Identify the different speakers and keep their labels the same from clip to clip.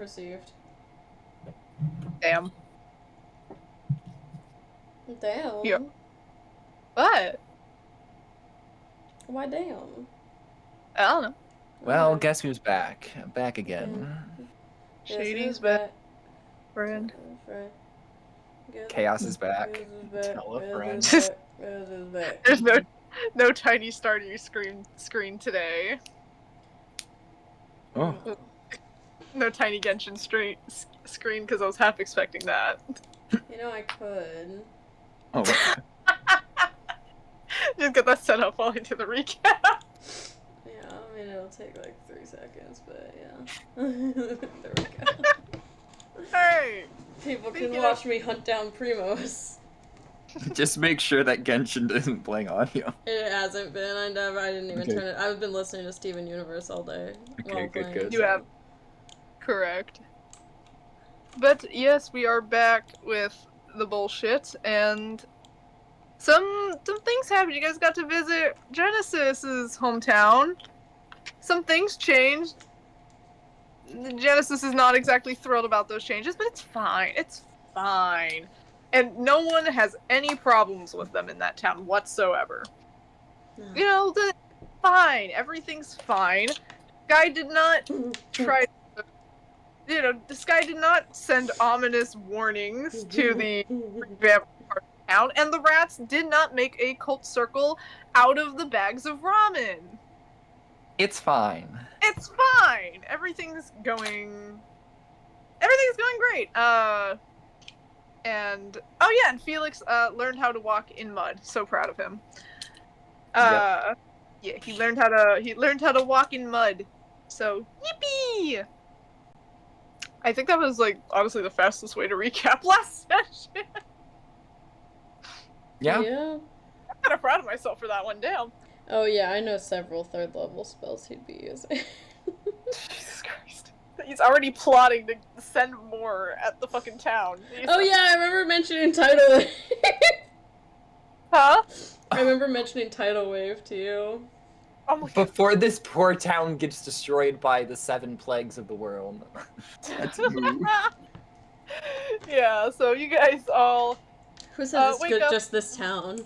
Speaker 1: Received.
Speaker 2: Damn.
Speaker 1: Damn.
Speaker 2: Yeah. What?
Speaker 1: Why damn?
Speaker 2: I don't know.
Speaker 3: Well, guess who's back? Back again.
Speaker 2: Shady's back. Friend.
Speaker 3: Chaos is back. Tell a friend.
Speaker 2: There's no tiny starter screen today.
Speaker 3: Oh.
Speaker 2: No tiny Genshin screen because I was half expecting that.
Speaker 1: You know I could.
Speaker 3: Oh.
Speaker 2: Just get that set up while I do the recap.
Speaker 1: Yeah, I mean it'll take like 3 seconds, but yeah. There we go.
Speaker 2: Hey!
Speaker 1: People can watch me hunt down Primos.
Speaker 3: Just make sure that Genshin doesn't playing audio.
Speaker 1: It hasn't been. I didn't even turn it. I've been listening to Steven Universe all day.
Speaker 3: Okay, good.
Speaker 2: You have. Correct. But yes, we are back with the bullshit, and some things happened. You guys got to visit Genesis's hometown. Some things changed. Genesis is not exactly thrilled about those changes, but it's fine. It's fine. And no one has any problems with them in that town whatsoever.
Speaker 1: No.
Speaker 2: You know, fine. Everything's fine. Guy did not try to, this guy did not send ominous warnings to the revamped part of town, and the rats did not make a cult circle out of the bags of ramen.
Speaker 3: It's fine.
Speaker 2: It's fine. Everything's going great. And Felix learned how to walk in mud. So proud of him.
Speaker 3: Yep.
Speaker 2: Yeah, he learned how to walk in mud. So yippee! I think that was honestly the fastest way to recap last session.
Speaker 3: Yeah.
Speaker 2: I'm kind of proud of myself for that one. Damn.
Speaker 1: Oh yeah, I know several 3rd level spells he'd be using.
Speaker 2: Jesus Christ. He's already plotting to send more at the fucking town.
Speaker 1: Oh yeah, I remember mentioning Tidal Wave.
Speaker 2: Huh?
Speaker 1: I remember mentioning Tidal Wave to you.
Speaker 2: Oh my God.
Speaker 3: Before this poor town gets destroyed by the 7 plagues of the world. That's a move.
Speaker 2: Yeah, so you guys all...
Speaker 1: Who said it's good
Speaker 2: up.
Speaker 1: just this town?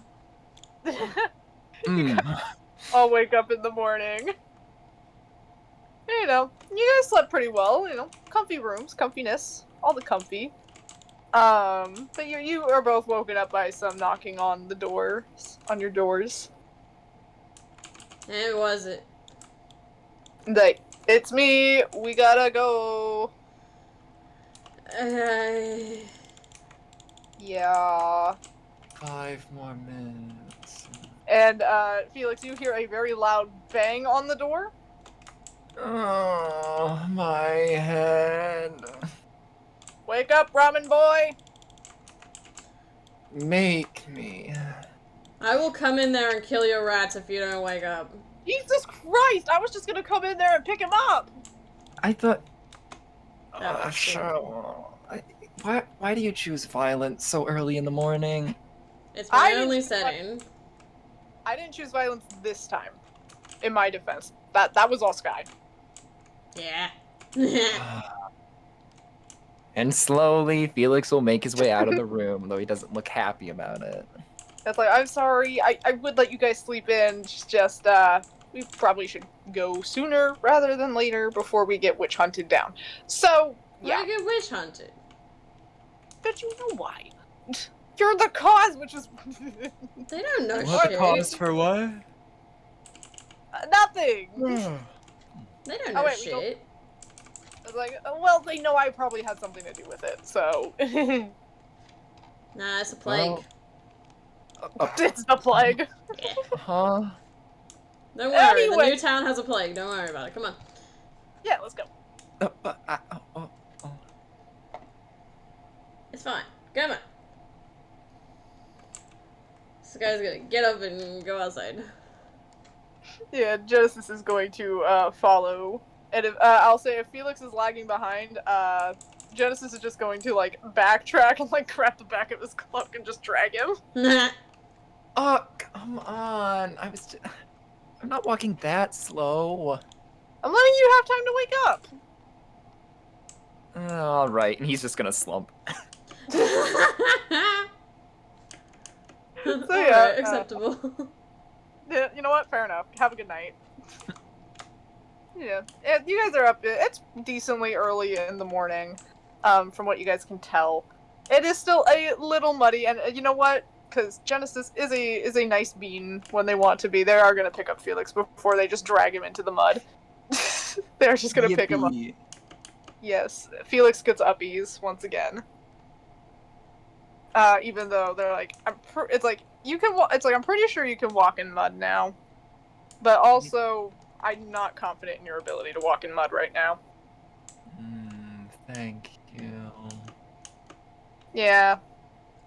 Speaker 2: I'll wake up in the morning. You know, you guys slept pretty well, comfy rooms, comfiness, all the comfy. But you are both woken up by some knocking on your doors.
Speaker 1: And who was it?
Speaker 2: It's me, we gotta go. Yeah.
Speaker 3: 5 more minutes.
Speaker 2: And, Felix, you hear a very loud bang on the door.
Speaker 3: Oh, my head.
Speaker 2: Wake up, ramen boy!
Speaker 3: Make me.
Speaker 1: I will come in there and kill your rats if you don't wake up.
Speaker 2: Jesus Christ! I was just gonna come in there and pick him up!
Speaker 3: I thought...
Speaker 1: That
Speaker 3: sure. Why do you choose violence so early in the morning?
Speaker 1: It's my only setting.
Speaker 2: I didn't choose violence this time. In my defense. That was all Sky.
Speaker 1: Yeah.
Speaker 3: And slowly, Felix will make his way out of the room, though he doesn't look happy about it.
Speaker 2: That's I'm sorry, I would let you guys sleep in, just, we probably should go sooner rather than later before we get witch hunted down. So, yeah.
Speaker 1: Why get witch hunted?
Speaker 2: But you know why. You're the cause, which is...
Speaker 1: They don't know
Speaker 3: What
Speaker 1: shit.
Speaker 3: cause for what?
Speaker 2: Nothing!
Speaker 1: They don't know shit.
Speaker 2: I was well, they know I probably had something to do with it, so...
Speaker 1: Nah, it's a plague.
Speaker 3: Well,
Speaker 2: it's the plague.
Speaker 1: Yeah.
Speaker 3: Huh?
Speaker 1: Don't worry,
Speaker 2: Anyway.
Speaker 1: the new town has a plague. Don't worry about it. Come on.
Speaker 2: Yeah, let's go.
Speaker 1: It's fine. Come on. This guy's gonna get up and go outside.
Speaker 2: Yeah, Genesis is going to follow. And if, I'll say if Felix is lagging behind, Genesis is just going to backtrack and grab the back of his cloak and just drag him.
Speaker 3: Oh, come on. I'm not walking that slow.
Speaker 2: I'm letting you have time to wake up.
Speaker 3: All right, and he's just gonna slump.
Speaker 1: Alright, acceptable.
Speaker 2: Yeah, you know what? Fair enough. Have a good night. Yeah, you guys are up. It's decently early in the morning, from what you guys can tell. It is still a little muddy, and you know what? Because Genesis is a nice bean when they want to be. They are gonna pick up Felix before they just drag him into the mud. They're just gonna pick him up.
Speaker 3: Yippee.
Speaker 2: Yes, Felix gets uppies once again. Even though they're like, it's like you can. It's like I'm pretty sure you can walk in mud now, but also I'm not confident in your ability to walk in mud right now.
Speaker 3: Thank you.
Speaker 2: Yeah.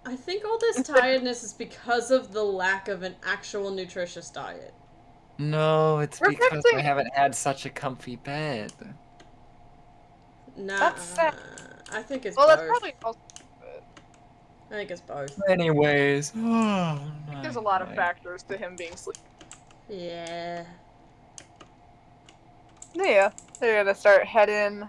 Speaker 1: I think all this tiredness is because of the lack of an actual nutritious diet.
Speaker 3: No, it's
Speaker 2: We're
Speaker 3: because
Speaker 2: fixing-
Speaker 3: I haven't had such a comfy bed.
Speaker 1: Nah,
Speaker 2: That's sad.
Speaker 1: I think it's
Speaker 2: Well,
Speaker 1: both.
Speaker 2: that's probably also.
Speaker 1: I think it's both.
Speaker 3: Anyways,
Speaker 2: I think there's a lot of factors to him being sleepy.
Speaker 1: Yeah.
Speaker 2: Yeah, they're gonna start heading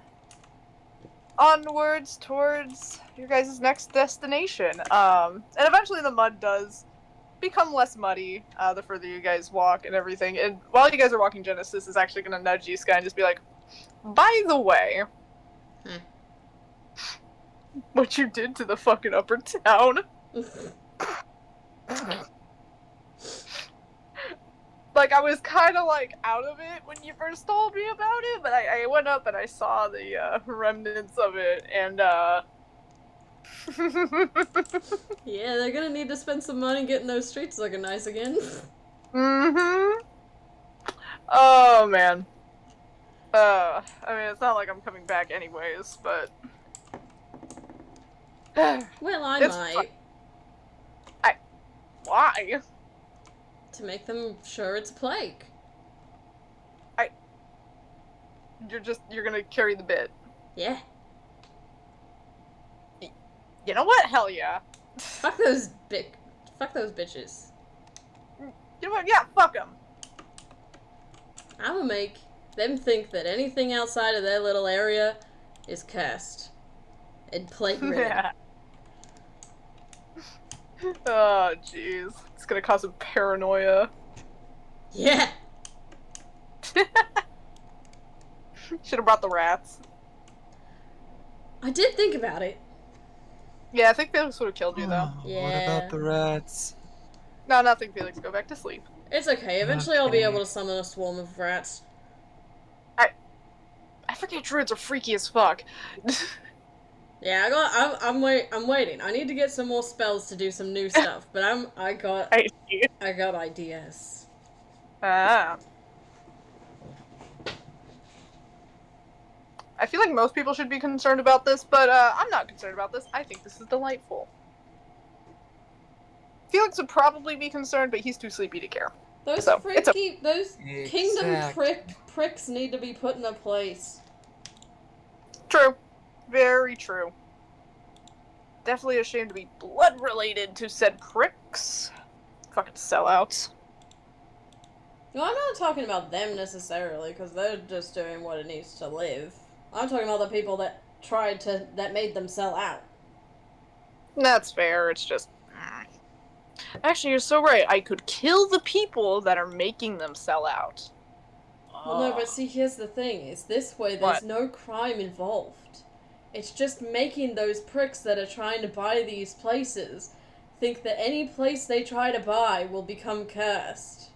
Speaker 2: onwards towards your guys' next destination. And eventually the mud does become less muddy the further you guys walk and everything. And while you guys are walking, Genesis is actually gonna nudge you, Sky, and just be like, by the way, what you did to the fucking upper town. Like, I was kind of, like, out of it when you first told me about it, but I went up and I saw the remnants of it, and,
Speaker 1: Yeah, they're gonna need to spend some money getting those streets looking nice again.
Speaker 2: Mm-hmm. Oh, man. I mean, it's not like I'm coming back anyways, but...
Speaker 1: Well, I
Speaker 2: It's
Speaker 1: might.
Speaker 2: Why?
Speaker 1: To make them sure it's a plague.
Speaker 2: You're gonna carry the bit.
Speaker 1: Yeah.
Speaker 2: You know what? Hell yeah.
Speaker 1: Fuck those bitches.
Speaker 2: You know what? Yeah, fuck them.
Speaker 1: I'ma make them think that anything outside of their little area is cursed. And plague-ridden.
Speaker 2: Yeah. Oh, jeez. It's gonna cause some paranoia.
Speaker 1: Yeah!
Speaker 2: Should have brought the rats.
Speaker 1: I did think about it.
Speaker 2: Yeah, I think Felix would have killed you, though.
Speaker 1: Yeah.
Speaker 3: What about the rats?
Speaker 2: No, nothing, Felix. Go back to sleep.
Speaker 1: It's okay. Eventually I'll be
Speaker 3: Okay.
Speaker 1: able to summon a swarm of rats.
Speaker 2: I forget druids are freaky as fuck.
Speaker 1: Yeah, I'm waiting. I need to get some more spells to do some new stuff, but I got ideas.
Speaker 2: Ah. I feel like most people should be concerned about this, but I'm not concerned about this. I think this is delightful. Felix would probably be concerned, but he's too sleepy to care.
Speaker 1: Those
Speaker 2: So, it's a-
Speaker 1: those kingdom
Speaker 3: Exact.
Speaker 1: pricks need to be put in a place.
Speaker 2: True. Very true. Definitely ashamed to be blood related to said pricks. Fucking sellouts.
Speaker 1: No, I'm not talking about them necessarily, because they're just doing what it needs to live. I'm talking about the people that that made them sell out.
Speaker 2: That's fair, it's just... Actually, you're so right. I could kill the people that are making them sell out.
Speaker 1: Well, no, but see, here's the thing. Is this way there's
Speaker 2: What?
Speaker 1: no crime involved. It's just making those pricks that are trying to buy these places think that any place they try to buy will become cursed.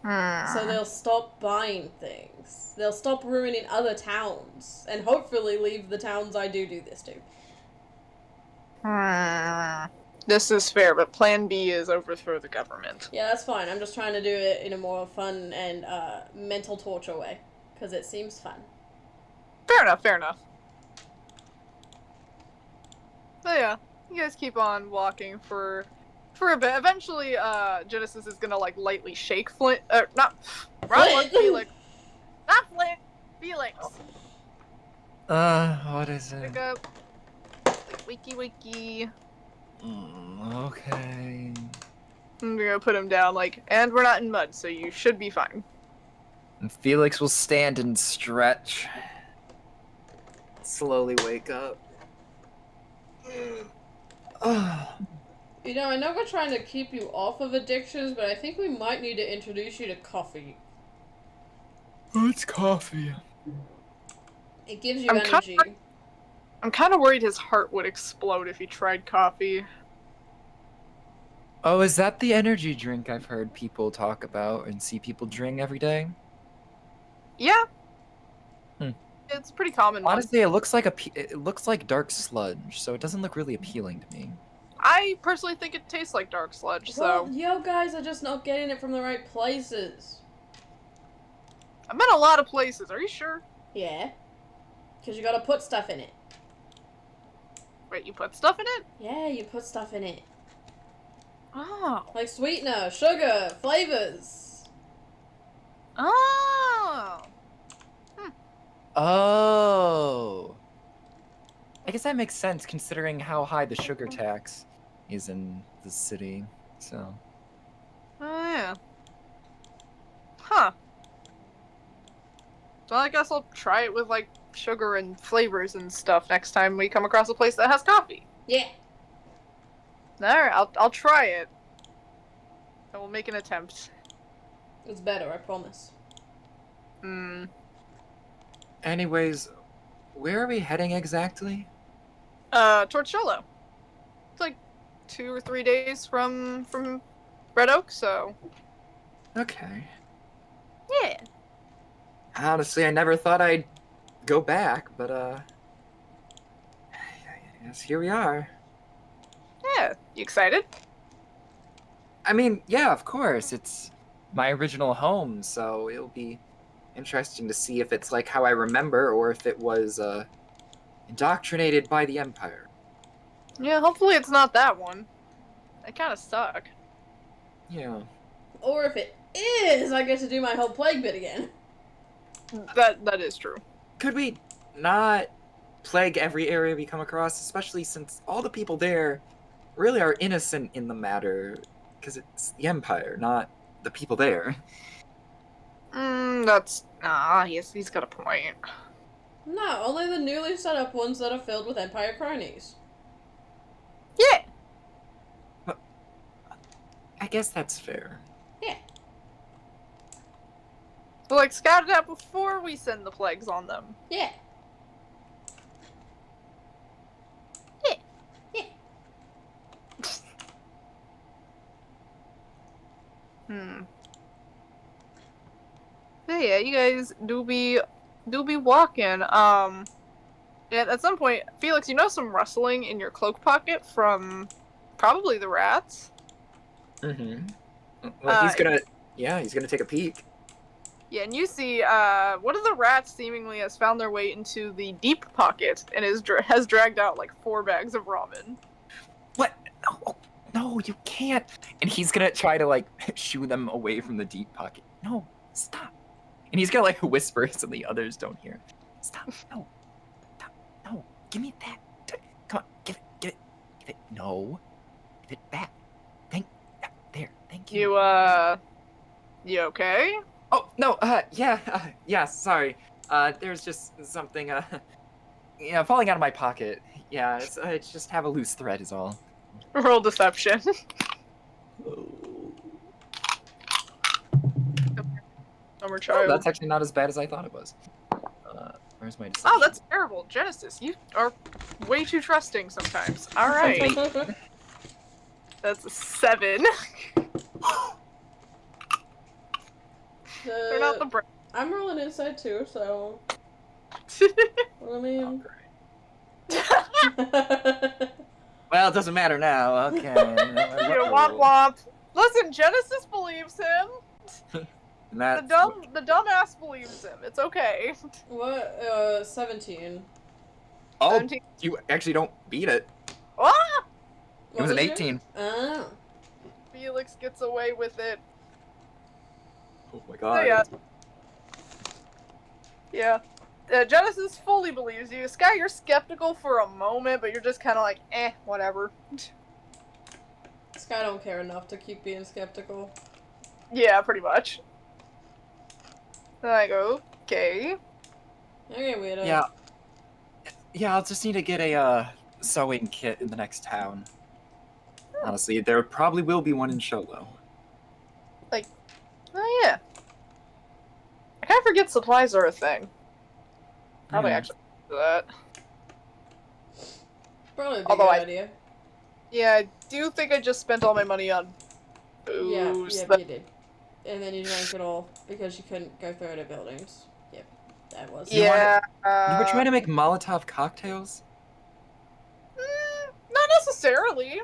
Speaker 1: So they'll stop buying things. They'll stop ruining other towns. And hopefully leave the towns I do this to.
Speaker 2: This is fair, but plan B is overthrow the government.
Speaker 1: Yeah, that's fine. I'm just trying to do it in a more fun and mental torture way. Because it seems fun.
Speaker 2: Fair enough, fair enough. But yeah, you guys keep on walking for a bit. Eventually, Genesis is gonna like lightly shake Flint. Not Felix. Not Flint. Felix.
Speaker 3: What is it?
Speaker 2: Pick up. Wiki.
Speaker 3: Okay.
Speaker 2: I'm gonna put him down. And we're not in mud, so you should be fine.
Speaker 3: And Felix will stand and stretch. slowly wake up.
Speaker 1: You know, I know we're trying to keep you off of addictions, but I think we might need to introduce you to coffee.
Speaker 3: What's coffee?
Speaker 1: It gives you energy.
Speaker 2: I'm kind of worried his heart would explode if he tried coffee.
Speaker 3: Oh, is that the energy drink I've heard people talk about and see people drink every day?
Speaker 2: Yeah.
Speaker 3: Hmm.
Speaker 2: It's a pretty common one.
Speaker 3: Honestly, it looks like dark sludge, so it doesn't look really appealing to me.
Speaker 2: I personally think it tastes like dark sludge, so...
Speaker 1: Well, you guys are just not getting it from the right places.
Speaker 2: I've been a lot of places, are you sure?
Speaker 1: Yeah. Because you gotta put stuff in it.
Speaker 2: Wait, you put stuff in it?
Speaker 1: Yeah, you put stuff in it.
Speaker 2: Oh.
Speaker 1: Like sweetener, sugar, flavors.
Speaker 2: Oh.
Speaker 3: Oh. I guess that makes sense considering how high the sugar tax is in the city, so.
Speaker 2: Oh, yeah. Huh. So I guess I'll try it with, like, sugar and flavors and stuff next time we come across a place that has coffee.
Speaker 1: Yeah.
Speaker 2: Alright, I'll try it. I will make an attempt.
Speaker 1: It's better, I promise.
Speaker 2: Hmm.
Speaker 3: Anyways, where are we heading exactly?
Speaker 2: Torcello. It's like 2 or 3 days from Red Oak, so...
Speaker 3: Okay.
Speaker 2: Yeah.
Speaker 3: Honestly, I never thought I'd go back, but, yes, here we are.
Speaker 2: Yeah. You excited?
Speaker 3: I mean, yeah, of course, it's my original home, so it'll be interesting to see if it's like how I remember, or if it was, indoctrinated by the Empire.
Speaker 2: Yeah, hopefully it's not that one. They kinda suck.
Speaker 3: Yeah.
Speaker 1: Or if it is, I get to do my whole plague bit again.
Speaker 2: That is true.
Speaker 3: Could we not plague every area we come across, especially since all the people there really are innocent in the matter, because it's the Empire, not the people there.
Speaker 2: That's... he's got a point.
Speaker 1: No, only the newly set up ones that are filled with Empire cronies.
Speaker 2: Yeah!
Speaker 3: I guess that's fair.
Speaker 1: Yeah.
Speaker 2: But, like, scout it out before we send the plagues on them.
Speaker 1: Yeah.
Speaker 2: Yeah.
Speaker 1: Yeah.
Speaker 2: But yeah, you guys do be walking. Yeah, at some point, Felix, you know some rustling in your cloak pocket from probably the rats?
Speaker 3: Mm-hmm. Well, he's gonna take a peek.
Speaker 2: Yeah, and you see, one of the rats seemingly has found their way into the deep pocket and has dragged out like 4 bags of ramen.
Speaker 3: What? No, you can't. And he's gonna try to like shoo them away from the deep pocket. No, stop. And he's gonna like whisper so the others don't hear. Stop. No. Stop. No. Give me that. Come on. Give it. No. Give it back. There. Thank you.
Speaker 2: You okay?
Speaker 3: Oh, no, yeah, sorry. There's just something, falling out of my pocket. Yeah, it's just have a loose thread is all.
Speaker 2: Roll deception. Summer child.
Speaker 3: Oh, that's actually not as bad as I thought it was. Where's my deception?
Speaker 2: Oh, that's terrible. Genesis, you are way too trusting sometimes. Alright. That's a 7. They're not the brain.
Speaker 1: I'm rolling inside too, so. I mean.
Speaker 3: Well, it doesn't matter now. Okay.
Speaker 2: Yeah, womp womp. Listen, Genesis believes him. The dumbass believes him. It's okay.
Speaker 1: What? 17.
Speaker 3: Oh,
Speaker 2: 17.
Speaker 3: you actually don't beat it.
Speaker 2: Ah!
Speaker 3: It was an 18.
Speaker 1: Oh.
Speaker 2: Felix gets away with it.
Speaker 3: Oh my god.
Speaker 2: So yeah. Genesis fully believes you. Sky, you're skeptical for a moment, but you're just kind of like, whatever.
Speaker 1: Sky don't care enough to keep being skeptical.
Speaker 2: Yeah, pretty much. Then I go, okay.
Speaker 1: Okay, weirdo.
Speaker 3: Yeah. Yeah, I'll just need to get a sewing kit in the next town. Honestly, there probably will be one in Sholo.
Speaker 2: Oh yeah. I kind of forget supplies are a thing. Probably
Speaker 3: Yeah.
Speaker 2: actually do that.
Speaker 1: Probably a
Speaker 2: Although
Speaker 1: good idea.
Speaker 2: Yeah, I do think I just spent all my money on
Speaker 1: Yeah,
Speaker 2: booze.
Speaker 1: yep,
Speaker 2: but
Speaker 1: you did. And then you drank it all because you couldn't go through the buildings. Yep, that was.
Speaker 3: You wanna-
Speaker 2: yeah,
Speaker 3: You were trying to make Molotov cocktails?
Speaker 2: not necessarily.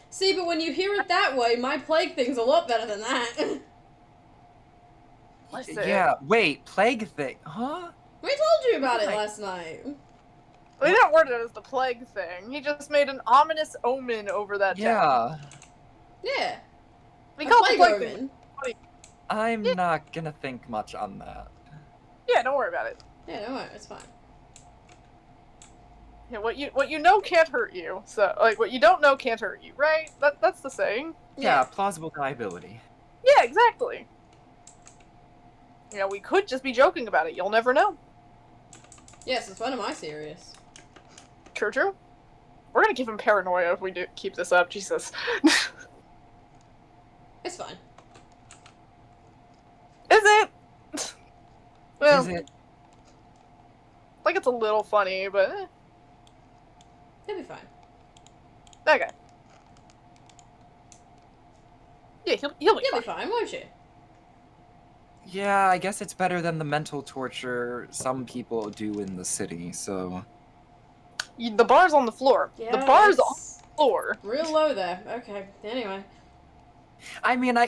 Speaker 1: See, but when you hear it that way, my plague thing's a lot better than that.
Speaker 2: Listen,
Speaker 3: Yeah, wait, plague thing, huh?
Speaker 1: We told you about it
Speaker 3: Right.
Speaker 1: last night.
Speaker 2: we didn't word it as the plague thing. He just made an ominous omen over that town.
Speaker 3: Yeah,
Speaker 1: Yeah.
Speaker 2: We
Speaker 1: A
Speaker 2: call it the
Speaker 1: plague
Speaker 2: plague
Speaker 1: omen.
Speaker 2: thing.
Speaker 3: I'm
Speaker 2: Yeah.
Speaker 3: not gonna think much on that.
Speaker 2: Yeah, don't worry about it.
Speaker 1: Yeah, don't worry, it's fine.
Speaker 2: Yeah, what you know can't hurt you. So like what you don't know can't hurt you, right? That's the saying.
Speaker 3: Yeah, plausible deniability.
Speaker 2: Yeah, exactly. You know, we could just be joking about it. You'll never know.
Speaker 1: Yes, it's when am I serious?
Speaker 2: True. We're gonna give him paranoia if we do keep this up. Jesus.
Speaker 1: It's fine.
Speaker 2: Is it? Well,
Speaker 3: Is it?
Speaker 2: like it's a little funny, but
Speaker 1: It'll be fine.
Speaker 2: okay. Yeah, he'll be
Speaker 1: You'll
Speaker 2: fine.
Speaker 1: be fine, won't you?
Speaker 3: Yeah, I guess it's better than the mental torture some people do in the city, so...
Speaker 2: The bar's on the floor.
Speaker 1: Yeah,
Speaker 2: The bar's on
Speaker 1: it's
Speaker 2: the floor.
Speaker 1: real low there. Okay, anyway.
Speaker 3: I mean, I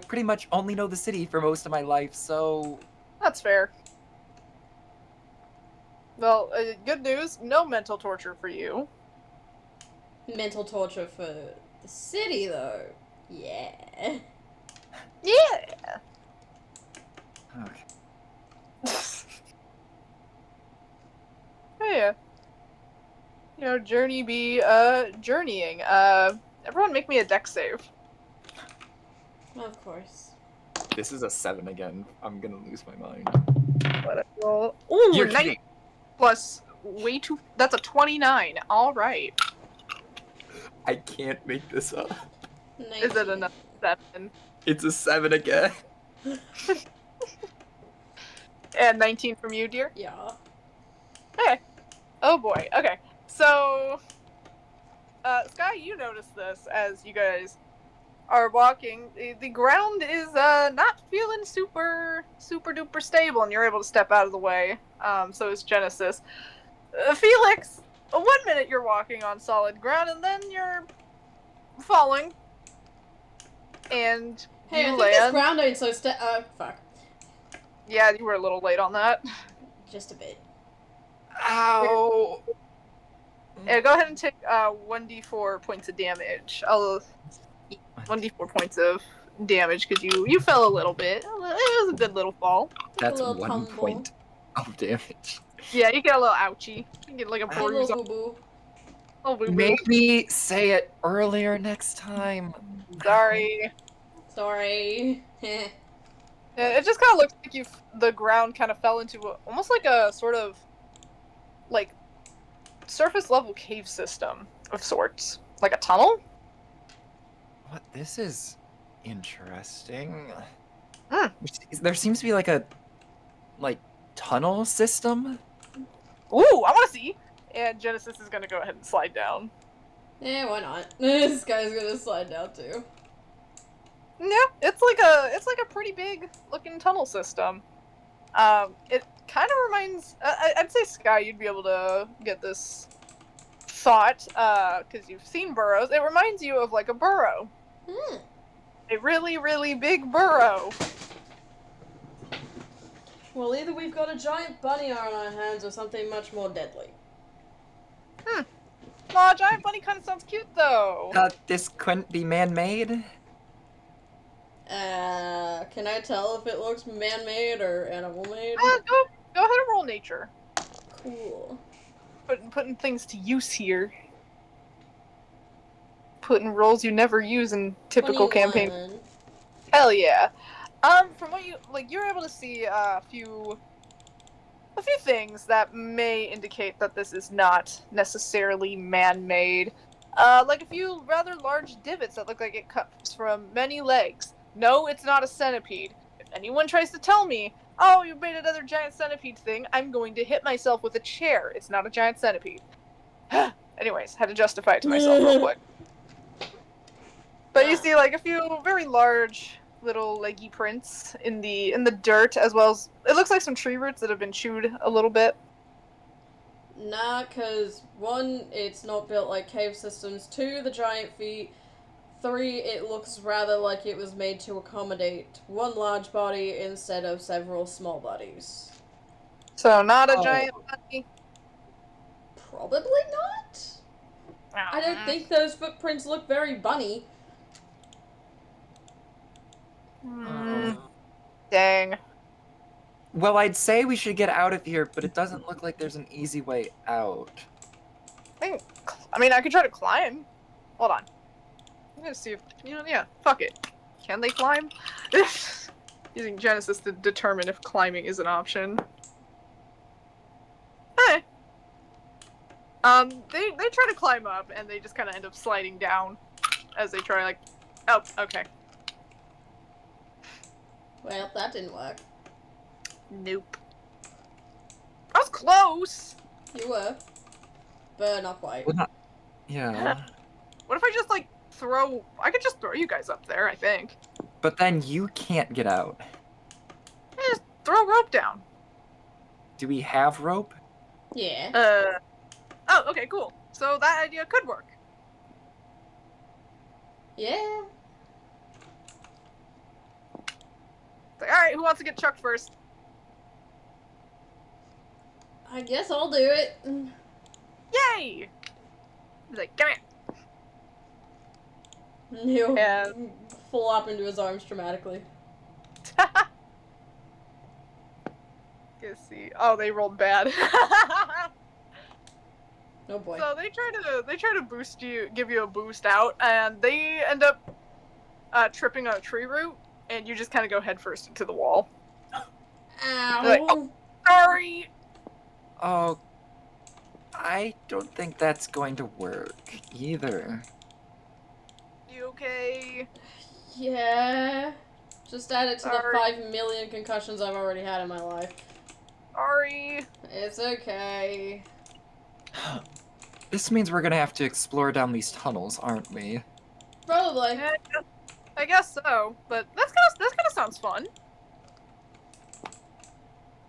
Speaker 3: pretty much only know the city for most of my life, so...
Speaker 2: That's fair. Well, good news. No mental torture for you.
Speaker 1: Mental torture for the city, though. Yeah.
Speaker 2: Yeah.
Speaker 3: Okay.
Speaker 2: Yeah. You know, journey be journeying. Everyone make me a deck save.
Speaker 1: Of course.
Speaker 3: This is a 7 again. I'm gonna lose my mind.
Speaker 2: What roll? Ooh,
Speaker 3: You're
Speaker 2: 9
Speaker 3: kidding.
Speaker 2: plus way too. That's a 29. All right.
Speaker 3: I can't make this up.
Speaker 2: Is it enough? 7
Speaker 3: It's a 7 again.
Speaker 2: and 19 from you, dear?
Speaker 1: Yeah.
Speaker 2: Okay. Oh boy. Okay. So, Sky, you notice this as you guys are walking. The ground is not feeling super duper stable, and you're able to step out of the way. So is Genesis. Felix, 1 minute you're walking on solid ground, and then you're falling, and
Speaker 1: Hey, I
Speaker 2: you
Speaker 1: think this
Speaker 2: land.
Speaker 1: ground ain't so fuck.
Speaker 2: Yeah, you were a little late on that.
Speaker 1: Just a bit.
Speaker 3: Ow!
Speaker 2: Yeah, go ahead and take 1d4 points of damage. 1d4 points of damage because you fell a little bit. It was a good little fall.
Speaker 3: That's
Speaker 1: A little
Speaker 3: 1
Speaker 1: tumble.
Speaker 3: point of damage.
Speaker 2: Yeah, you get a little ouchie. You get like a
Speaker 1: A
Speaker 2: bruise.
Speaker 1: little boo-boo.
Speaker 2: Oh, boo boo.
Speaker 3: Make me say it earlier next time.
Speaker 2: Sorry.
Speaker 1: Sorry.
Speaker 2: Yeah, it just kind of looks like the ground kind of fell into almost like a sort of like surface level cave system of sorts, like a tunnel.
Speaker 3: What? This is interesting.
Speaker 2: Mm.
Speaker 3: There seems to be like a tunnel system.
Speaker 2: Ooh, I want to see. And Genesis is gonna go ahead and slide down.
Speaker 1: Yeah, why not? This guy's gonna slide down too.
Speaker 2: Yeah, it's like a pretty big looking tunnel system. It kind of reminds. I'd say Sky, you'd be able to get this thought because you've seen burrows. It reminds you of like a burrow, a really big burrow.
Speaker 1: Well, either we've got a giant bunny on our hands or something much more deadly.
Speaker 2: Aw, giant bunny kind of sounds cute though.
Speaker 3: This couldn't be man-made?
Speaker 1: Can I tell if it looks man-made or animal-made?
Speaker 2: Go ahead and roll nature.
Speaker 1: Cool.
Speaker 2: Putting things to use here. Putting roles you never use in typical
Speaker 1: 21.
Speaker 2: campaign. Hell yeah. From what you're able to see a few a few things that may indicate that this is not necessarily man-made. Like a few rather large divots that look like it comes from many legs. No, it's not a centipede. If anyone tries to tell me, oh, you made another giant centipede thing, I'm going to hit myself with a chair. It's not a giant centipede. Anyways, had to justify it to myself real quick. But you see, like, a few very large little leggy prints in the dirt, as well as it looks like some tree roots that have been chewed a little bit.
Speaker 1: Nah, because 1, it's not built like cave systems. 2, the giant feet. 3, it looks rather like it was made to accommodate one large body instead of several small bodies.
Speaker 2: So not a giant body.
Speaker 1: Probably not? I don't think those footprints look very bunny.
Speaker 2: Dang.
Speaker 3: Well, I'd say we should get out of here, but it doesn't look like there's an easy way out.
Speaker 2: I mean, I could try to climb. Hold on. I'm gonna see if, yeah, fuck it. Can they climb? Using Genesis to determine if climbing is an option. Hey. They try to climb up, and they just kind of end up sliding down as they try, like, oh, okay.
Speaker 1: Well, that didn't work.
Speaker 2: Nope. I was close!
Speaker 1: You were. But not quite.
Speaker 3: Well, not... Yeah.
Speaker 2: What if I just, like, I could just throw you guys up there, I think.
Speaker 3: But then you can't get out.
Speaker 2: Just throw rope down.
Speaker 3: Do we have rope?
Speaker 1: Yeah.
Speaker 2: Oh, okay, cool. So that idea could work.
Speaker 1: Yeah.
Speaker 2: It's like, alright, who wants to get chucked first?
Speaker 1: I guess I'll do it.
Speaker 2: Yay! He's like, come here.
Speaker 1: He'll
Speaker 2: And...
Speaker 1: flop into his arms dramatically.
Speaker 2: Let's see. Oh, they rolled bad.
Speaker 1: Oh boy.
Speaker 2: So they try to boost you, give you a boost out, and they end up tripping on a tree root, and you just kind of go headfirst into the wall.
Speaker 1: Ow.
Speaker 2: Like, oh, sorry.
Speaker 3: Oh, I don't think that's going to work either.
Speaker 2: You okay?
Speaker 1: Yeah. Just add it to
Speaker 2: Sorry.
Speaker 1: the 5 million concussions I've already had in my life.
Speaker 2: Sorry.
Speaker 1: It's okay.
Speaker 3: This means we're gonna have to explore down these tunnels, aren't we?
Speaker 1: Probably.
Speaker 2: Yeah, I guess so, but that kind of sounds fun.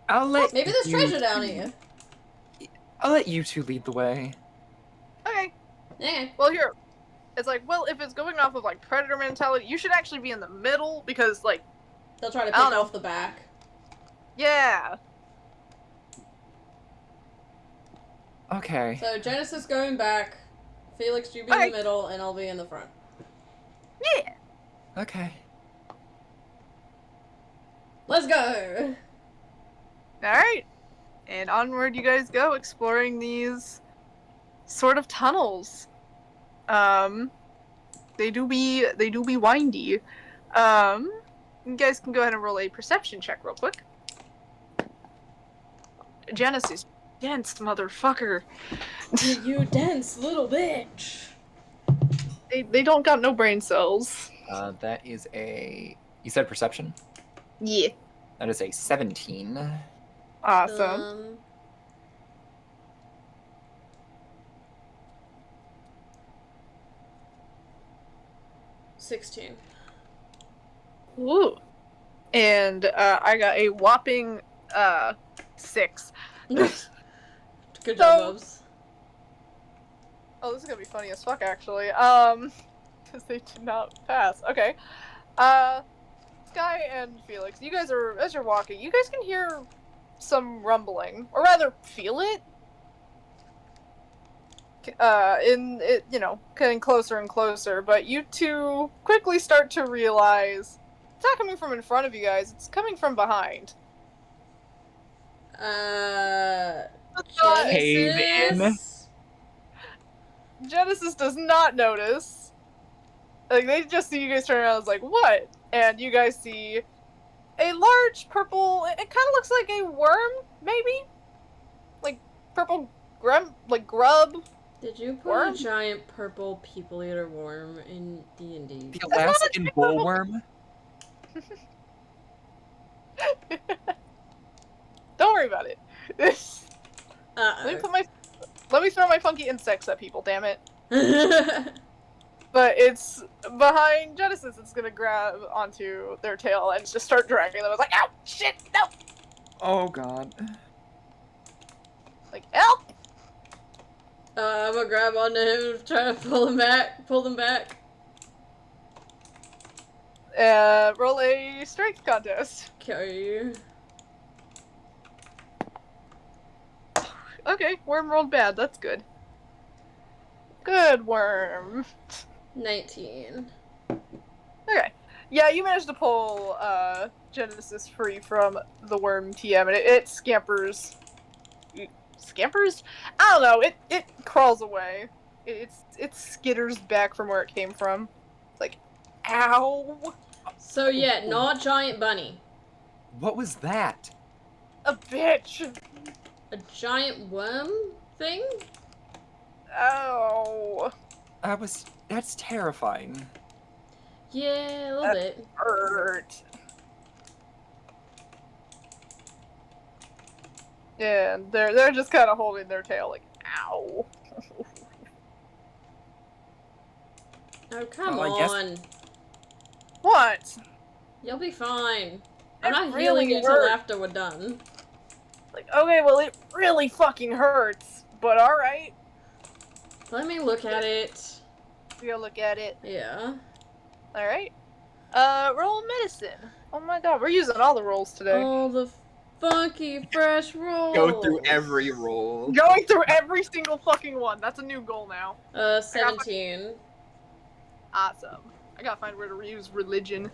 Speaker 3: I'll let
Speaker 1: Maybe there's
Speaker 3: you
Speaker 1: treasure down here.
Speaker 3: I'll let you two lead the way.
Speaker 2: Okay.
Speaker 1: Yeah.
Speaker 2: Well, here. It's like, well, if it's going off of, like, predator mentality, you should actually be in the middle, because, like...
Speaker 1: They'll try to
Speaker 2: I don't
Speaker 1: pick
Speaker 2: know.
Speaker 1: off the back.
Speaker 2: Yeah.
Speaker 3: Okay.
Speaker 1: So Genesis going back, Felix, you be
Speaker 2: Okay.
Speaker 1: in the middle, and I'll be in the front.
Speaker 2: Yeah.
Speaker 3: Okay.
Speaker 1: Let's go!
Speaker 2: Alright. And onward you guys go, exploring these sort of tunnels. They do be windy. You guys can go ahead and roll a perception check real quick. Genesis, dense motherfucker.
Speaker 1: You dense little bitch!
Speaker 2: They don't got no brain cells.
Speaker 3: That is a... You said perception?
Speaker 2: Yeah.
Speaker 3: That is a 17.
Speaker 2: Awesome.
Speaker 1: 16.
Speaker 2: Ooh. And I got a whopping 6.
Speaker 1: Good job,
Speaker 2: So-
Speaker 1: Bubs.
Speaker 2: Oh, this is gonna be funny as fuck, actually. Because they did not pass. Okay. Sky and Felix, you guys are, as you're walking, you guys can hear some rumbling, or rather, feel it. Getting closer and closer, but you two quickly start to realize it's not coming from in front of you guys, it's coming from behind.
Speaker 3: Cave in.
Speaker 1: Genesis?
Speaker 2: Genesis does not notice. Like, they just see you guys turn around and is like, what? And you guys see a large purple. It kind of looks like a worm, maybe, like purple grub.
Speaker 1: Did you put
Speaker 2: Worm?
Speaker 1: a giant purple people eater worm in D&D?
Speaker 3: The Alaskan bullworm?
Speaker 2: Don't worry about it. Let me throw my funky insects at people. Damn it! But it's behind Genesis. It's gonna grab onto their tail and just start dragging them. It's like, ow, shit, no!
Speaker 3: Oh god.
Speaker 2: Like, help!
Speaker 1: I'm gonna grab onto him, try to pull them back.
Speaker 2: Roll a strength contest.
Speaker 1: Okay.
Speaker 2: Okay, worm rolled bad. That's good. Good worm.
Speaker 1: 19.
Speaker 2: Okay. Yeah, you managed to pull Genesis free from the worm TM, and it scampers. Scampers? I don't know. It crawls away. It skitters back from where it came from. It's like, ow.
Speaker 1: So yeah, not giant bunny.
Speaker 3: What was that?
Speaker 2: A bitch.
Speaker 1: A giant worm thing?
Speaker 2: Oh.
Speaker 3: That's terrifying.
Speaker 1: Yeah, a little bit.
Speaker 2: Hurt. Yeah, they're just kind of holding their tail like, ow.
Speaker 1: Oh, come
Speaker 3: Well, I guess-
Speaker 1: on.
Speaker 2: What?
Speaker 1: You'll be fine. I'm
Speaker 2: It
Speaker 1: not
Speaker 2: really
Speaker 1: healing you until
Speaker 2: hurt.
Speaker 1: after we're done.
Speaker 2: Like, okay, well, it really fucking hurts, but alright.
Speaker 1: Let me look at it.
Speaker 2: We go look at it.
Speaker 1: Yeah.
Speaker 2: Alright. Roll medicine. Oh my god, we're using all the rolls today.
Speaker 1: All the funky, fresh rolls.
Speaker 3: Go through every roll.
Speaker 2: Going through every single fucking one. That's a new goal now.
Speaker 1: 17.
Speaker 2: Awesome. I gotta find where to use religion.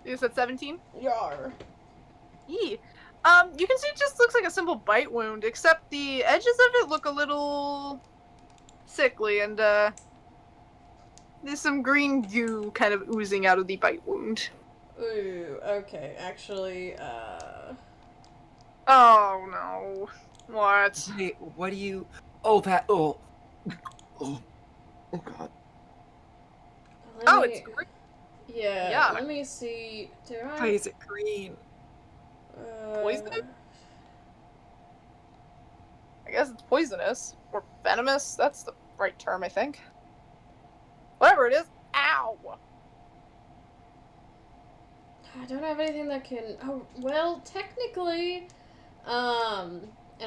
Speaker 2: You said 17?
Speaker 1: Yar.
Speaker 2: Yee. You can see it just looks like a simple bite wound, except the edges of it look a little sickly, and there's some green goo kind of oozing out of the bite wound.
Speaker 1: Ooh, okay. Actually,
Speaker 2: Oh no. What?
Speaker 3: Wait, what do you... Oh, that... Oh. Oh. Oh, God.
Speaker 2: Oh,
Speaker 1: let
Speaker 2: it's
Speaker 1: me-
Speaker 2: green.
Speaker 1: Yeah,
Speaker 2: Yeah.
Speaker 1: let me see. Do I...
Speaker 3: Why is it green?
Speaker 2: Poisonous? I guess it's poisonous. Or venomous. That's the right term, I think. Whatever it is. Ow!
Speaker 1: I don't have anything that can... Oh, well, technically, and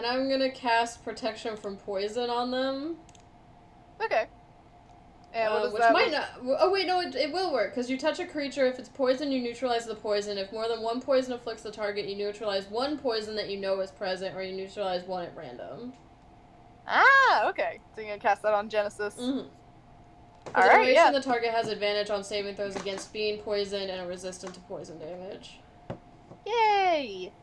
Speaker 1: I'm gonna cast protection from poison on them.
Speaker 2: Okay. And what does
Speaker 1: which
Speaker 2: that
Speaker 1: might not... Oh, wait, no, it will work, because you touch a creature, if it's poison, you neutralize the poison. If more than one poison afflicts the target, you neutralize one poison that you know is present, or you neutralize one at random.
Speaker 2: Ah, okay. So you're gonna cast that on Genesis.
Speaker 1: Mm-hmm. For
Speaker 2: Alright,
Speaker 1: duration,
Speaker 2: yeah.
Speaker 1: the target has advantage on saving throws against being poisoned and are resistant to poison damage.
Speaker 2: Yay!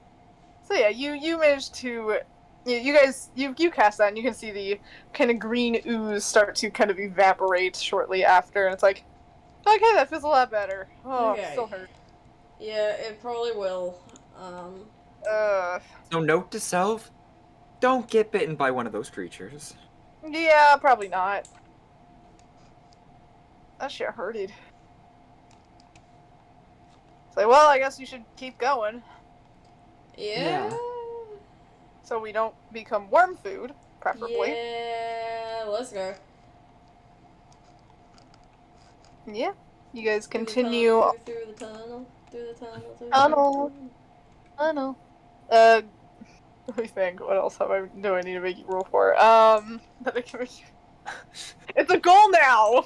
Speaker 2: So yeah, you managed to... You guys, you cast that, and you can see the kind of green ooze start to kind of evaporate shortly after, and it's like, okay, that feels a lot better. Oh,
Speaker 1: Okay.
Speaker 2: it still hurt.
Speaker 1: Yeah, it probably will.
Speaker 3: So note to self, don't get bitten by one of those creatures.
Speaker 2: Yeah, probably not. That shit hurted. It's like, well, I guess you should keep going,
Speaker 1: Yeah.
Speaker 2: so we don't become worm food, preferably.
Speaker 1: Yeah, let's go.
Speaker 2: Yeah. You guys
Speaker 1: Through the
Speaker 2: continue.
Speaker 1: tunnel, through the tunnel, through the tunnel, through the tunnel.
Speaker 2: I know. Let me think. What else do I need to make you roll for? That I can make you... It's a goal now!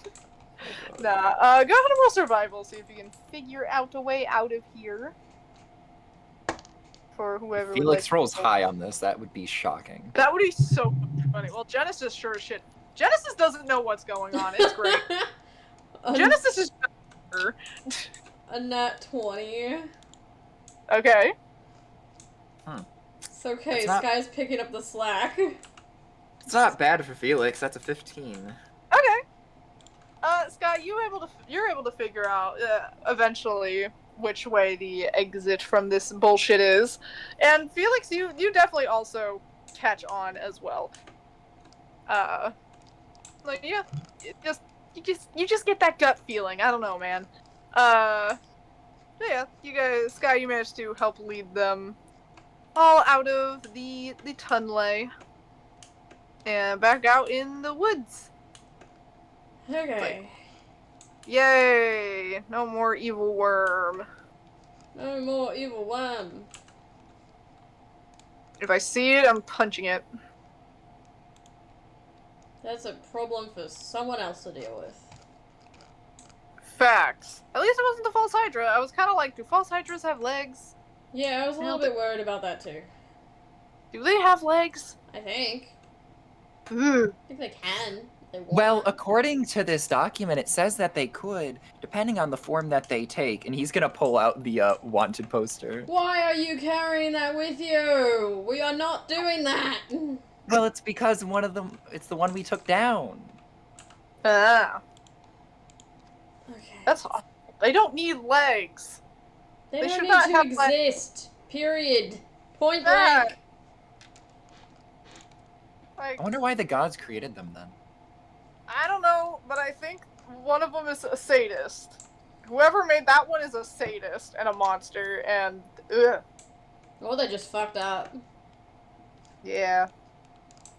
Speaker 2: Nah, go ahead and roll survival, see if you can figure out a way out of here. For whoever would
Speaker 3: Felix
Speaker 2: like
Speaker 3: rolls
Speaker 2: to-
Speaker 3: high on this. That would be shocking.
Speaker 2: That would be so funny. Well, Genesis sure as shit. Genesis doesn't know what's going on. It's great. Genesis is just...
Speaker 1: A nat 20.
Speaker 2: Okay.
Speaker 1: It's okay,
Speaker 3: It's not-
Speaker 1: Sky's picking up the slack.
Speaker 3: It's not bad for Felix. That's a 15.
Speaker 2: Okay. Sky, you're able to figure out eventually which way the exit from this bullshit is, and Felix, you definitely also catch on as well. Like yeah, you just get that gut feeling. I don't know, man. Yeah, you guys, Sky, you managed to help lead them all out of the tunnel and back out in the woods.
Speaker 1: Okay.
Speaker 2: Yay! No more evil worm.
Speaker 1: No more evil worm.
Speaker 2: If I see it, I'm punching it.
Speaker 1: That's a problem for someone else to deal with.
Speaker 2: Facts. At least it wasn't the false hydra. I was kind of like, do false hydras have legs?
Speaker 1: Yeah, I was a little bit worried about that too.
Speaker 2: Do they have legs?
Speaker 1: I think.
Speaker 2: Ugh.
Speaker 1: I think they can. They want.
Speaker 3: Well, according to this document, it says that they could, depending on the form that they take. And he's gonna pull out the wanted poster.
Speaker 1: Why are you carrying that with you? We are not doing that.
Speaker 3: Well, it's because one of them. It's the one we took down.
Speaker 2: Ah,
Speaker 1: Okay.
Speaker 2: that's awful. They don't need legs.
Speaker 1: They
Speaker 2: They
Speaker 1: don't
Speaker 2: should
Speaker 1: need
Speaker 2: not
Speaker 1: to
Speaker 2: have
Speaker 1: exist. Period. Point
Speaker 2: Ah.
Speaker 1: blank.
Speaker 2: Like,
Speaker 3: I wonder why the gods created them then.
Speaker 2: I don't know, but I think one of them is a sadist. Whoever made that one is a sadist and a monster, and ugh.
Speaker 1: Or they just fucked up.
Speaker 2: Yeah.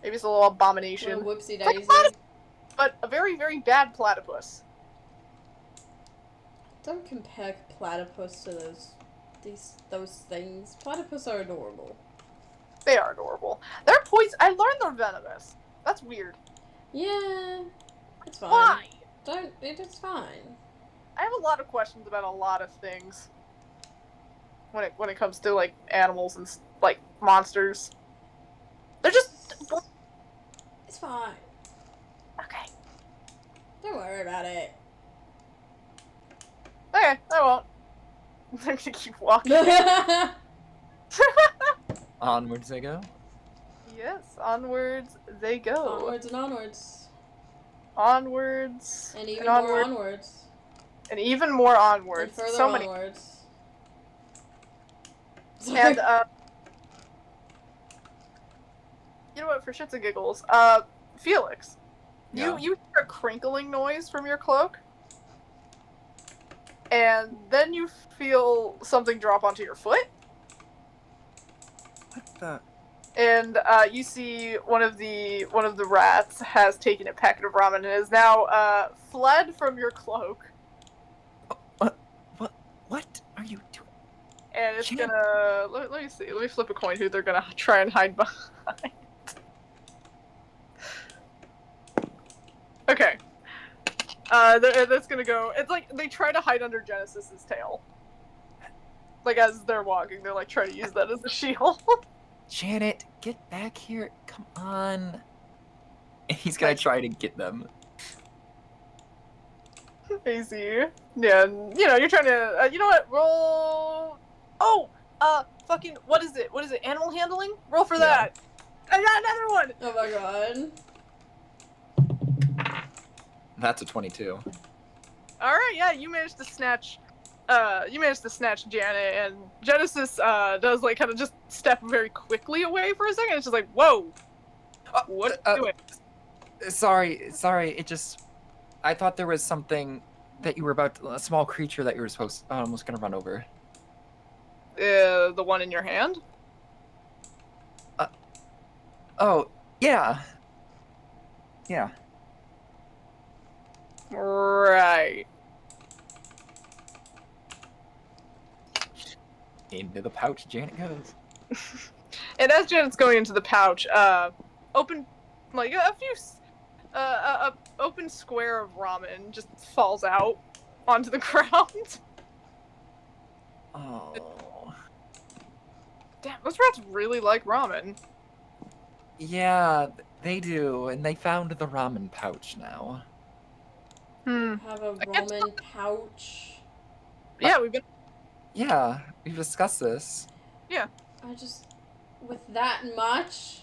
Speaker 2: Maybe it's a little abomination.
Speaker 1: Little whoopsie
Speaker 2: Like a
Speaker 1: daisy.
Speaker 2: platypus, but a very, very bad platypus.
Speaker 1: Don't compare platypus to those things. Platypus are adorable.
Speaker 2: They are adorable. They're poison. I learned they're venomous. That's weird.
Speaker 1: Yeah, it's fine.
Speaker 2: Why?
Speaker 1: It's fine.
Speaker 2: I have a lot of questions about a lot of things. When it comes to like animals and like monsters, they're just
Speaker 1: It's fine.
Speaker 2: okay.
Speaker 1: Don't worry about it.
Speaker 2: Okay, I won't. I'm gonna keep walking.
Speaker 3: Onwards they go.
Speaker 2: Yes, onwards they go.
Speaker 1: Onwards and onwards.
Speaker 2: Onwards.
Speaker 1: And even
Speaker 2: and
Speaker 1: more
Speaker 2: onward,
Speaker 1: onwards.
Speaker 2: And even more onwards.
Speaker 1: And further
Speaker 2: So many.
Speaker 1: onwards.
Speaker 2: And you know what? For shits and giggles, Felix,
Speaker 3: Yeah.
Speaker 2: you hear a crinkling noise from your cloak, and then you feel something drop onto your foot,
Speaker 3: What the?
Speaker 2: and you see one of the rats has taken a packet of ramen and is now fled from your cloak,
Speaker 3: What are you doing?
Speaker 2: and it's
Speaker 3: Shit.
Speaker 2: gonna let me see. Let me flip a coin who they're gonna try and hide behind. Okay. That's gonna go. It's like they try to hide under Genesis's tail. Like as they're walking, they're like trying to use that as a shield.
Speaker 3: Janet, get back here. Come on. And he's gonna try to get them.
Speaker 2: Easy. Yeah, and, you know, you're trying to. You know what? Roll. Oh, fucking. What is it? What is it? Animal handling? Roll for
Speaker 3: Yeah.
Speaker 2: that. I got another one.
Speaker 1: Oh my god.
Speaker 3: That's a 22.
Speaker 2: All right, yeah, you managed to snatch. You managed to snatch Janet, and Genesis does like kind of just step very quickly away for a second. It's just like, whoa, what are you doing?
Speaker 3: Sorry. It just. I thought there was something that you were a small creature that you were almost gonna run over.
Speaker 2: The one in your hand?
Speaker 3: Oh, yeah. Yeah.
Speaker 2: Right.
Speaker 3: Into the pouch Janet goes.
Speaker 2: And as Janet's going into the pouch, open, like a few, a open square of ramen just falls out onto the ground.
Speaker 3: Oh.
Speaker 2: Damn, those rats really like ramen.
Speaker 3: Yeah, they do, and they found the ramen pouch now.
Speaker 1: Have a
Speaker 2: I guess-
Speaker 1: Roman pouch.
Speaker 2: Yeah, we've been.
Speaker 3: Yeah, we've discussed this.
Speaker 1: I just. With that much?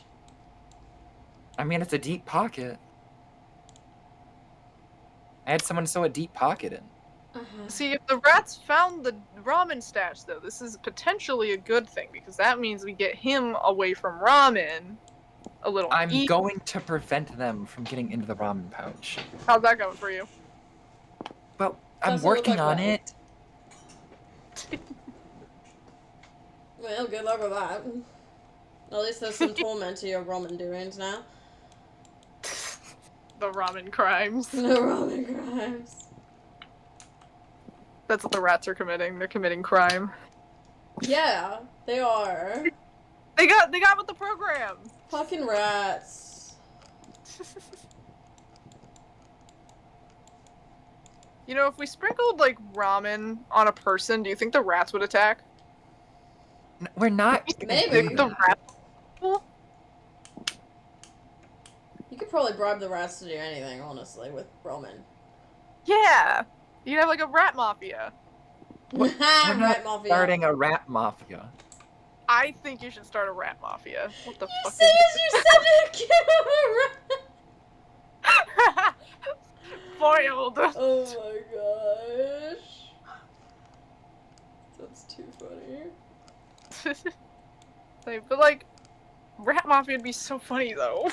Speaker 3: I mean, it's a deep pocket. I had someone sew a deep pocket in.
Speaker 2: See, if the rats found the ramen stash, though, this is potentially a good thing, because that means we get him away from ramen a little
Speaker 3: I'm going to prevent them from getting into the ramen pouch.
Speaker 2: How's that going for you?
Speaker 3: Well, I'm
Speaker 1: Doesn't look
Speaker 3: working
Speaker 1: like
Speaker 3: on
Speaker 1: well.
Speaker 3: it.
Speaker 1: Well, good luck with that. At least there's some torment to your ramen doings now.
Speaker 2: The ramen crimes.
Speaker 1: The ramen crimes.
Speaker 2: That's what the rats are committing. They're committing crime.
Speaker 1: Yeah, they are.
Speaker 2: They got with the program.
Speaker 1: Fucking rats.
Speaker 2: You know, if we sprinkled like ramen on a person, do you think the rats would attack?
Speaker 3: We're not.
Speaker 1: Maybe.
Speaker 2: The rats.
Speaker 1: You could probably bribe the rats to do anything, honestly, with ramen.
Speaker 2: Yeah. You have like a rat mafia.
Speaker 3: We're not
Speaker 1: Rat mafia.
Speaker 3: starting a rat mafia.
Speaker 2: I think you should start a rat mafia. What the fuck?
Speaker 1: You said it,
Speaker 2: Foiled.
Speaker 1: Oh my gosh. That's too funny.
Speaker 2: But like, rat mafia would be so funny though.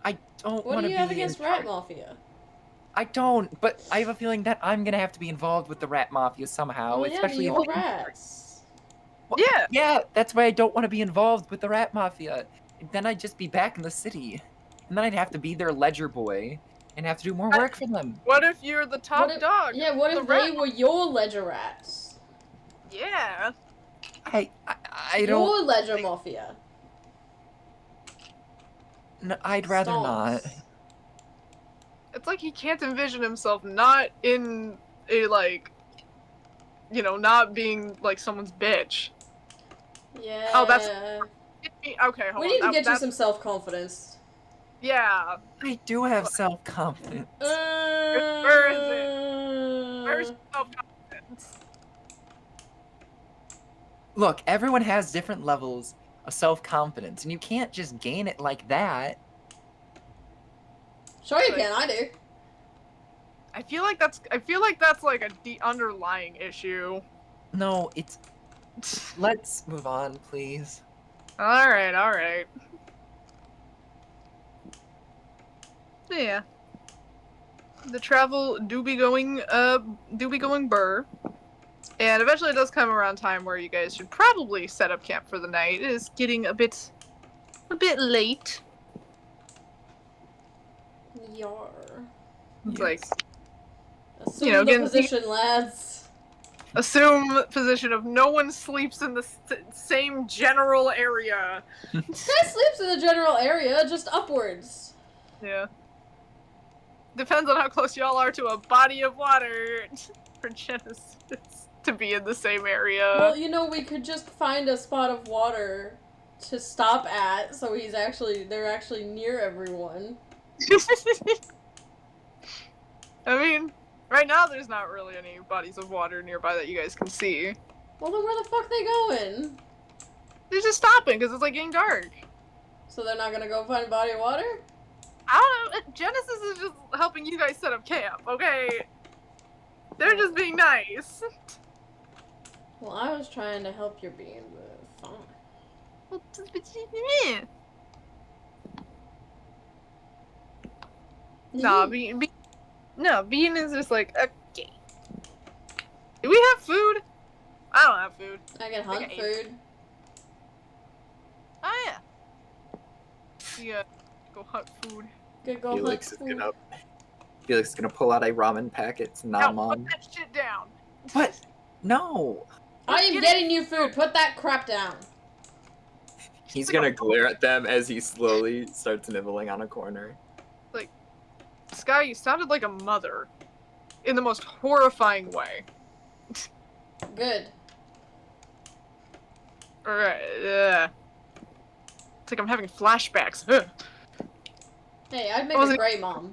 Speaker 3: I don't
Speaker 1: What
Speaker 3: want
Speaker 1: do
Speaker 3: to
Speaker 1: you
Speaker 3: be.
Speaker 1: have against rat mafia?
Speaker 3: I don't, but I have a feeling that I'm gonna have to be involved with the rat mafia somehow,
Speaker 1: Well, yeah,
Speaker 3: especially
Speaker 1: but
Speaker 3: if
Speaker 1: you're rats.
Speaker 3: Well,
Speaker 2: Yeah.
Speaker 3: Yeah, that's why I don't want to be involved with the rat mafia. Then I'd just be back in the city, and then I'd have to be their ledger boy and have to do more work for them.
Speaker 2: What if you're the top
Speaker 1: What if-
Speaker 2: dog?
Speaker 1: Yeah, what
Speaker 2: The
Speaker 1: if
Speaker 2: rat-
Speaker 1: they were your ledger rats?
Speaker 2: Yeah.
Speaker 3: I don't.
Speaker 1: Your ledger mafia.
Speaker 3: No, I'd rather not.
Speaker 1: Stonks.
Speaker 2: It's like he can't envision himself not in a like, you know, not being like someone's bitch.
Speaker 1: Yeah.
Speaker 2: Oh, that's- Okay, hold
Speaker 1: We need
Speaker 2: on.
Speaker 1: to get you
Speaker 2: That's-
Speaker 1: some self-confidence.
Speaker 2: Yeah.
Speaker 3: I do have self-confidence.
Speaker 2: Where is it? Where's self-confidence?
Speaker 3: Look, everyone has different levels of self-confidence, and you can't just gain it like that.
Speaker 1: Sure you can, I do.
Speaker 2: I feel like that's like the underlying issue.
Speaker 3: No, it's. Let's move on, please.
Speaker 2: All right. Yeah. The travel do be going burr. And eventually it does come around time where you guys should probably set up camp for the night. It is getting a bit late.
Speaker 1: Yar.
Speaker 2: It's like
Speaker 1: Assume
Speaker 2: You know,
Speaker 1: the
Speaker 2: getting-
Speaker 1: position, lads.
Speaker 2: assume position of no one sleeps in the same general area.
Speaker 1: Guy sleeps in the general area, just upwards.
Speaker 2: Yeah. Depends on how close y'all are to a body of water for Genesis to be in the same area.
Speaker 1: Well, you know, we could just find a spot of water to stop at, so they're actually near everyone.
Speaker 2: I mean, right now there's not really any bodies of water nearby that you guys can see.
Speaker 1: Well, then where the fuck they going?
Speaker 2: They're just stopping because it's like getting dark.
Speaker 1: So they're not gonna go find a body of water?
Speaker 2: I don't know. Genesis is just helping you guys set up camp, okay? They're just being nice.
Speaker 1: Well, I was trying to help your being, but fine.
Speaker 2: Nah, Bean is just like, okay. Do we have food? I don't have food.
Speaker 1: I can hunt
Speaker 2: I ate
Speaker 1: food.
Speaker 2: Oh yeah. Yeah, go hunt food.
Speaker 1: Good go
Speaker 3: Felix
Speaker 1: hunt food.
Speaker 3: Felix is gonna pull out a ramen packet to nom
Speaker 2: No, put
Speaker 3: on.
Speaker 2: that shit down.
Speaker 3: What? No.
Speaker 1: I am getting you food. Put that crap down.
Speaker 3: He's gonna glare at them as he slowly starts nibbling on a corner.
Speaker 2: Sky, you sounded like a mother. In the most horrifying way.
Speaker 1: Good.
Speaker 2: Alright, it's like I'm having flashbacks. Ugh.
Speaker 1: Hey, I'd make
Speaker 2: Was
Speaker 1: a
Speaker 2: it-
Speaker 1: great mom.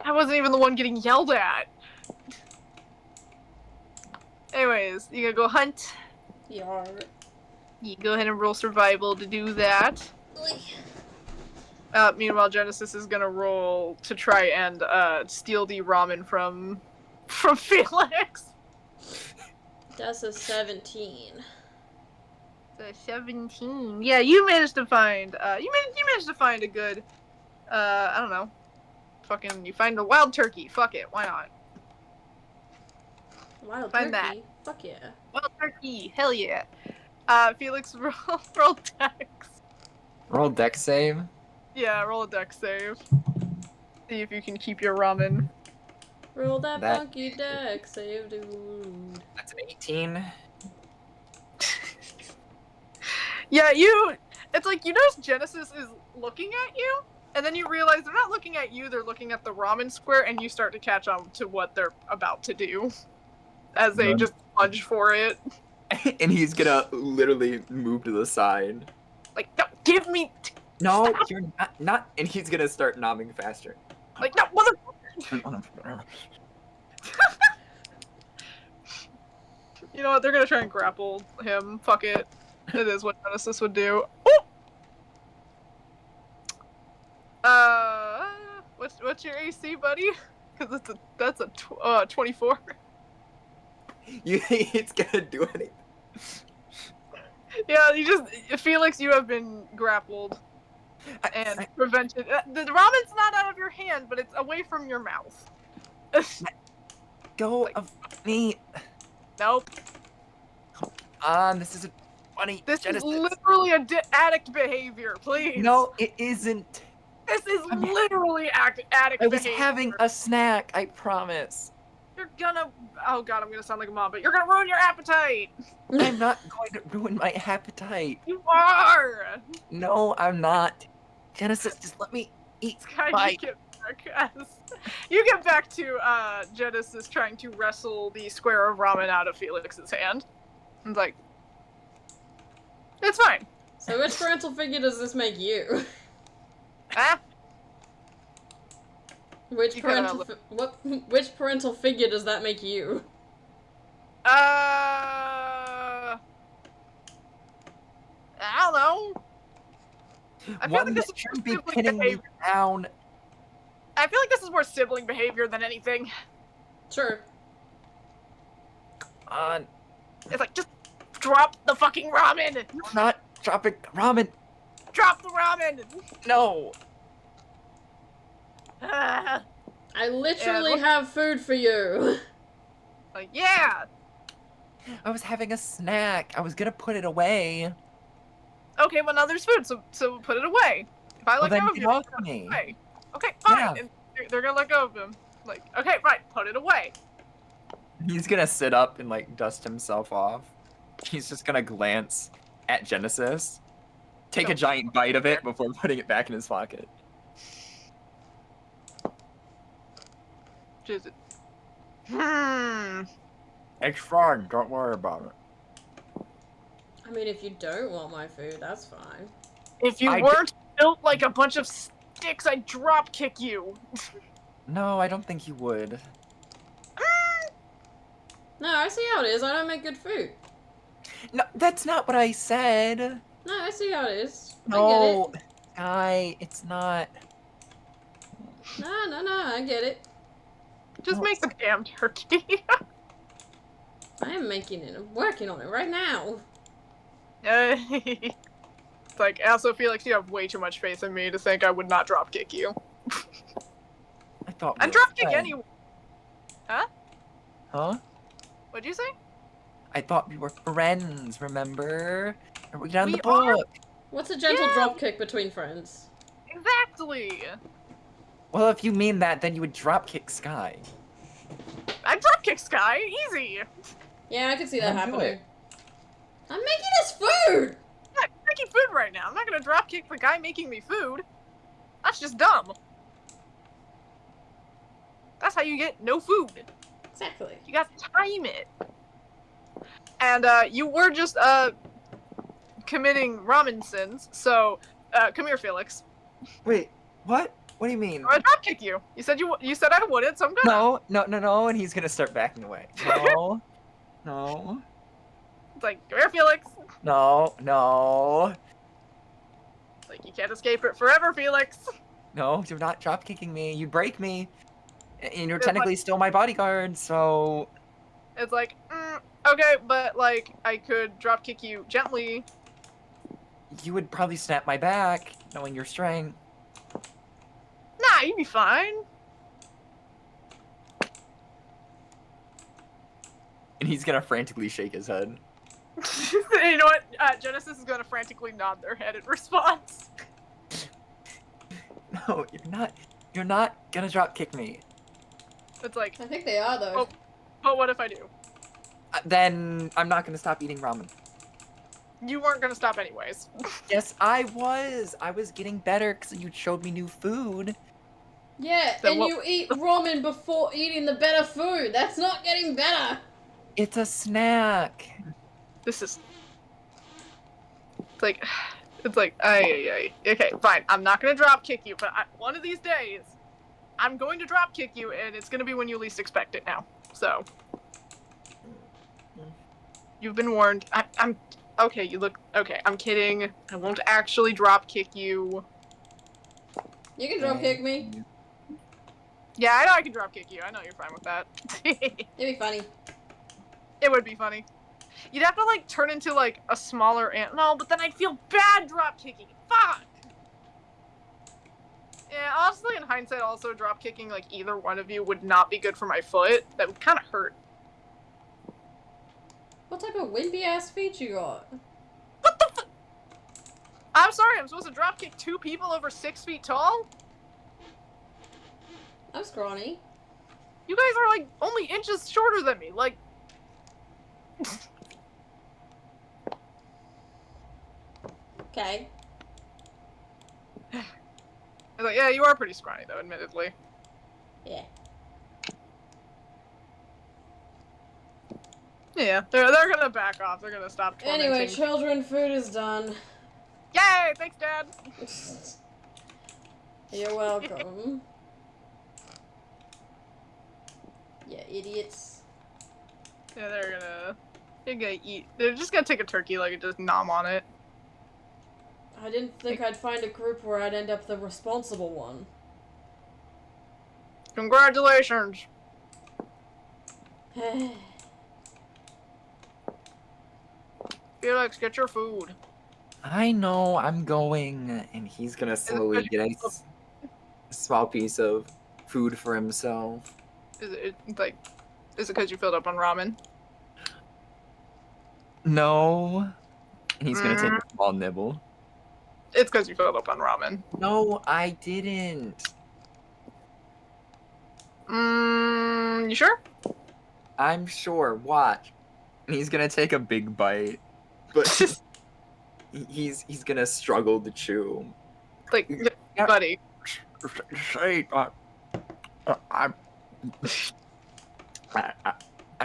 Speaker 2: I wasn't even the one getting yelled at. Anyways, you gotta go hunt.
Speaker 1: Yar.
Speaker 2: You go ahead and roll survival to do that. Meanwhile, Genesis is gonna roll to try and steal the ramen from Felix.
Speaker 1: That's a 17.
Speaker 2: So 17. Yeah, you managed to find you managed to find a good I don't know. Fucking you find a wild turkey. Fuck it, why not?
Speaker 1: Wild
Speaker 2: Find
Speaker 1: turkey? Fuck yeah.
Speaker 2: Wild turkey, hell yeah. Felix roll dex.
Speaker 3: Roll dex save.
Speaker 2: Yeah, roll a dex save. See if you can keep your ramen.
Speaker 1: Roll that
Speaker 3: That
Speaker 1: funky deck, save dude.
Speaker 3: That's an 18.
Speaker 2: Yeah, it's like you notice Genesis is looking at you, and then you realize they're not looking at you, they're looking at the ramen square, and you start to catch on to what they're about to do. As they just plunge for it.
Speaker 3: And he's gonna literally move to the side.
Speaker 2: Like, no, give me
Speaker 3: No,
Speaker 2: stop.
Speaker 3: you're not and he's gonna start nomming faster.
Speaker 2: Like, no, mother You know what, they're gonna try and grapple him. Fuck it. It is what Genesis would do. Oh! What's your AC, buddy? Because that's a 24.
Speaker 3: You think it's gonna do anything?
Speaker 2: Yeah, Felix, you have been grappled and prevented. The ramen's not out of your hand, but it's away from your mouth.
Speaker 3: Go of me.
Speaker 2: Nope.
Speaker 3: This isn't funny.
Speaker 2: This
Speaker 3: Genesis.
Speaker 2: is literally addict behavior, please.
Speaker 3: No, it isn't.
Speaker 2: This is literally addict behavior.
Speaker 3: I was having a snack, I promise.
Speaker 2: You're gonna... Oh god, I'm gonna sound like a mom, but you're gonna ruin your appetite!
Speaker 3: I'm not going to ruin my appetite.
Speaker 2: You are!
Speaker 3: No, I'm not. Genesis, just let me eat.
Speaker 2: Sky, you get back to Genesis trying to wrestle the square of ramen out of Felix's hand. It's like... It's fine.
Speaker 1: So which parental figure does this make you?
Speaker 2: Ah?
Speaker 1: Which parental figure does that make you?
Speaker 2: I don't know. I feel like this is
Speaker 3: shouldn't be
Speaker 2: sibling
Speaker 3: pinning me
Speaker 2: behavior.
Speaker 3: down.
Speaker 2: I feel like this is more sibling behavior than anything.
Speaker 1: Sure.
Speaker 2: It's like, just drop the fucking ramen!
Speaker 3: I'm not dropping ramen.
Speaker 2: Drop the ramen!
Speaker 3: No.
Speaker 1: I literally have food for you.
Speaker 2: Like, yeah!
Speaker 3: I was having a snack. I was gonna put it away.
Speaker 2: Okay, well now there's food, so put it away. If I let
Speaker 3: then
Speaker 2: go of
Speaker 3: get
Speaker 2: you,
Speaker 3: off
Speaker 2: put it
Speaker 3: me.
Speaker 2: away. Okay, fine.
Speaker 3: Yeah.
Speaker 2: And they're gonna let go of him. Like, okay, right, put it away.
Speaker 3: He's gonna sit up and like dust himself off. He's just gonna glance at Genesis, take a giant bite of it before putting it back in his pocket.
Speaker 2: Which is it?
Speaker 3: It's fine. Don't worry about it.
Speaker 1: I mean, if you don't want my food, that's fine.
Speaker 2: If you weren't built like a bunch of sticks, I'd drop kick you.
Speaker 3: No, I don't think you would.
Speaker 1: No, I see how it is. I don't make good food.
Speaker 3: No, that's not what I said.
Speaker 1: No, I see how it is.
Speaker 3: No,
Speaker 1: I get it.
Speaker 3: Guy, it's not.
Speaker 1: No, I get it.
Speaker 2: Just make the damn turkey.
Speaker 1: I am making it. I'm working on it right now.
Speaker 2: It's like, also, Felix, you have way too much faith in me to think I would not drop kick you.
Speaker 3: I thought.
Speaker 2: I'm drop kick anyway. Huh?
Speaker 3: Huh?
Speaker 2: What'd you say?
Speaker 3: I thought we were friends. Remember? Are we down the
Speaker 2: are.
Speaker 3: book?
Speaker 1: What's a gentle dropkick between friends?
Speaker 2: Exactly.
Speaker 3: Well, if you mean that, then you would drop kick Sky.
Speaker 2: I drop kick Sky, easy.
Speaker 1: Yeah, I can see that
Speaker 3: Then do
Speaker 1: happening.
Speaker 3: it.
Speaker 1: I'm making us food!
Speaker 2: Yeah, I'm making food right now. I'm not gonna drop kick the guy making me food. That's just dumb. That's how you get no food.
Speaker 1: Exactly.
Speaker 2: You got to time it. And you were just committing ramen sins. So come here, Felix.
Speaker 3: Wait, what? What do you mean?
Speaker 2: I drop kick you. You said I wouldn't, so I'm gonna.
Speaker 3: No, and he's gonna start backing away. No, no,
Speaker 2: It's like, come here, Felix.
Speaker 3: no.
Speaker 2: Like, You can't escape it forever, Felix.
Speaker 3: No, you're not drop kicking me. You'd break me. And you're
Speaker 2: It's
Speaker 3: technically still my bodyguard, so...
Speaker 2: It's like, okay, but like, I could drop kick you gently.
Speaker 3: You would probably snap my back, knowing your strength.
Speaker 2: Nah, you'd be fine.
Speaker 3: And he's gonna frantically shake his head.
Speaker 2: You know what? Genesis is gonna frantically nod their head in response.
Speaker 3: No, you're not gonna drop kick me.
Speaker 2: It's like,
Speaker 1: I think they are, though.
Speaker 2: but what if I do?
Speaker 3: Then I'm not gonna stop eating ramen.
Speaker 2: You weren't gonna stop anyways.
Speaker 3: Yes, I was. I was getting better because you showed me new food.
Speaker 1: Yeah,
Speaker 2: Then
Speaker 1: and
Speaker 2: what-
Speaker 1: you eat ramen before eating the better food. That's not getting better.
Speaker 3: It's a snack.
Speaker 2: This is... It's like, ay. Okay, fine. I'm not gonna drop kick you, but one of these days, I'm going to drop kick you, and it's gonna be when you least expect it now. So, you've been warned. I'm okay. You look okay. I'm kidding. I won't actually drop kick you.
Speaker 1: You can drop kick me.
Speaker 2: Yeah, I know I can drop kick you. I know you're fine with that.
Speaker 1: It'd be funny.
Speaker 2: It would be funny. You'd have to like turn into like a smaller ant. No, but then I'd feel bad drop kicking. Fuck. Yeah, honestly, in hindsight, also drop kicking like either one of you would not be good for my foot. That would kind of hurt.
Speaker 1: What type of wimpy ass feet you got?
Speaker 2: What the fuck? I'm sorry. I'm supposed to drop kick 2 people over 6 feet tall.
Speaker 1: I'm scrawny.
Speaker 2: You guys are like only inches shorter than me. Like.
Speaker 1: Okay.
Speaker 2: I was like, yeah, you are pretty scrawny though, admittedly.
Speaker 1: Yeah.
Speaker 2: Yeah, they're gonna back off. They're gonna stop tormenting.
Speaker 1: Anyway, children, food is done.
Speaker 2: Yay! Thanks, Dad.
Speaker 1: You're welcome. Yeah, idiots.
Speaker 2: Yeah, they're gonna eat. They're just gonna take a turkey leg and just nom on it.
Speaker 1: I didn't think I'd find a group where I'd end up the responsible one.
Speaker 2: Congratulations. Felix, get your food.
Speaker 3: I know, I'm going. And he's gonna slowly get a small piece of food for himself.
Speaker 2: Is it because you filled up on ramen?
Speaker 3: No. And he's gonna take a small nibble.
Speaker 2: It's because you filled up on ramen.
Speaker 3: No, I didn't.
Speaker 2: You sure?
Speaker 3: I'm sure. Watch. And he's gonna take a big bite. But he's gonna struggle to chew.
Speaker 2: Like,
Speaker 3: Yeah.
Speaker 2: buddy.
Speaker 3: Say, I'm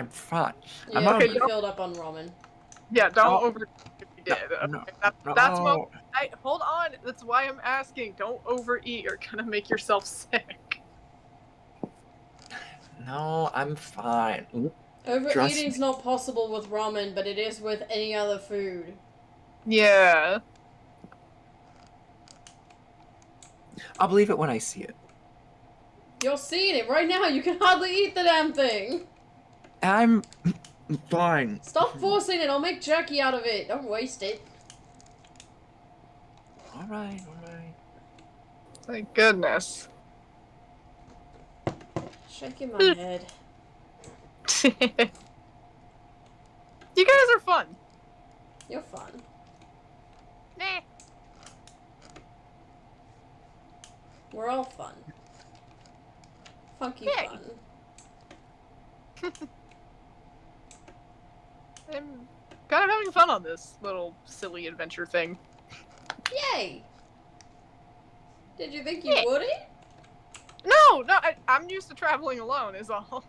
Speaker 3: fine.
Speaker 1: Yeah,
Speaker 3: I'm
Speaker 2: okay,
Speaker 1: you
Speaker 2: don't-
Speaker 1: filled up on ramen.
Speaker 2: Yeah, don't
Speaker 3: Oh.
Speaker 2: over. If you did.
Speaker 3: No,
Speaker 2: Okay, that's
Speaker 3: no.
Speaker 2: what. Hold on. That's why I'm asking. Don't overeat. You're gonna make yourself sick.
Speaker 3: No, I'm fine.
Speaker 1: Overeating's not possible with ramen, but it is with any other food.
Speaker 2: Yeah.
Speaker 3: I'll believe it when I see it.
Speaker 1: You're seeing it right now. You can hardly eat the damn thing.
Speaker 3: I'm fine.
Speaker 1: Stop forcing it. I'll make jerky out of it. Don't waste it.
Speaker 3: All right.
Speaker 2: Thank goodness.
Speaker 1: Shaking my head.
Speaker 2: You guys are fun.
Speaker 1: You're fun.
Speaker 2: Nah.
Speaker 1: We're all fun. Funky
Speaker 2: Yay.
Speaker 1: fun.
Speaker 2: I'm kind of having fun on this little silly adventure thing.
Speaker 1: Yay! Did you think you
Speaker 2: Yeah.
Speaker 1: wouldn't?
Speaker 2: No, I'm used to traveling alone, is all.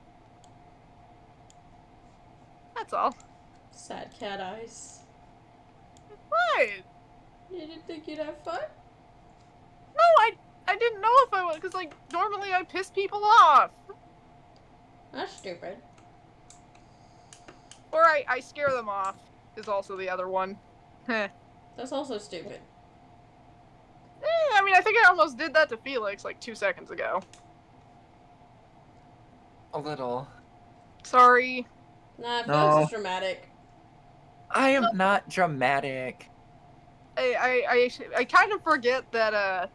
Speaker 2: That's all.
Speaker 1: Sad cat eyes.
Speaker 2: What?
Speaker 1: You didn't think you'd have fun?
Speaker 2: No, I didn't know if I would, because, like, normally I piss people off.
Speaker 1: That's stupid.
Speaker 2: Or I scare them off, is also the other one. Heh.
Speaker 1: That's also stupid.
Speaker 2: I think I almost did that to Felix like 2 seconds ago.
Speaker 3: A little.
Speaker 2: Sorry.
Speaker 1: Nah, Felix
Speaker 3: No.
Speaker 1: is dramatic.
Speaker 3: I am not dramatic.
Speaker 2: I kind of forget that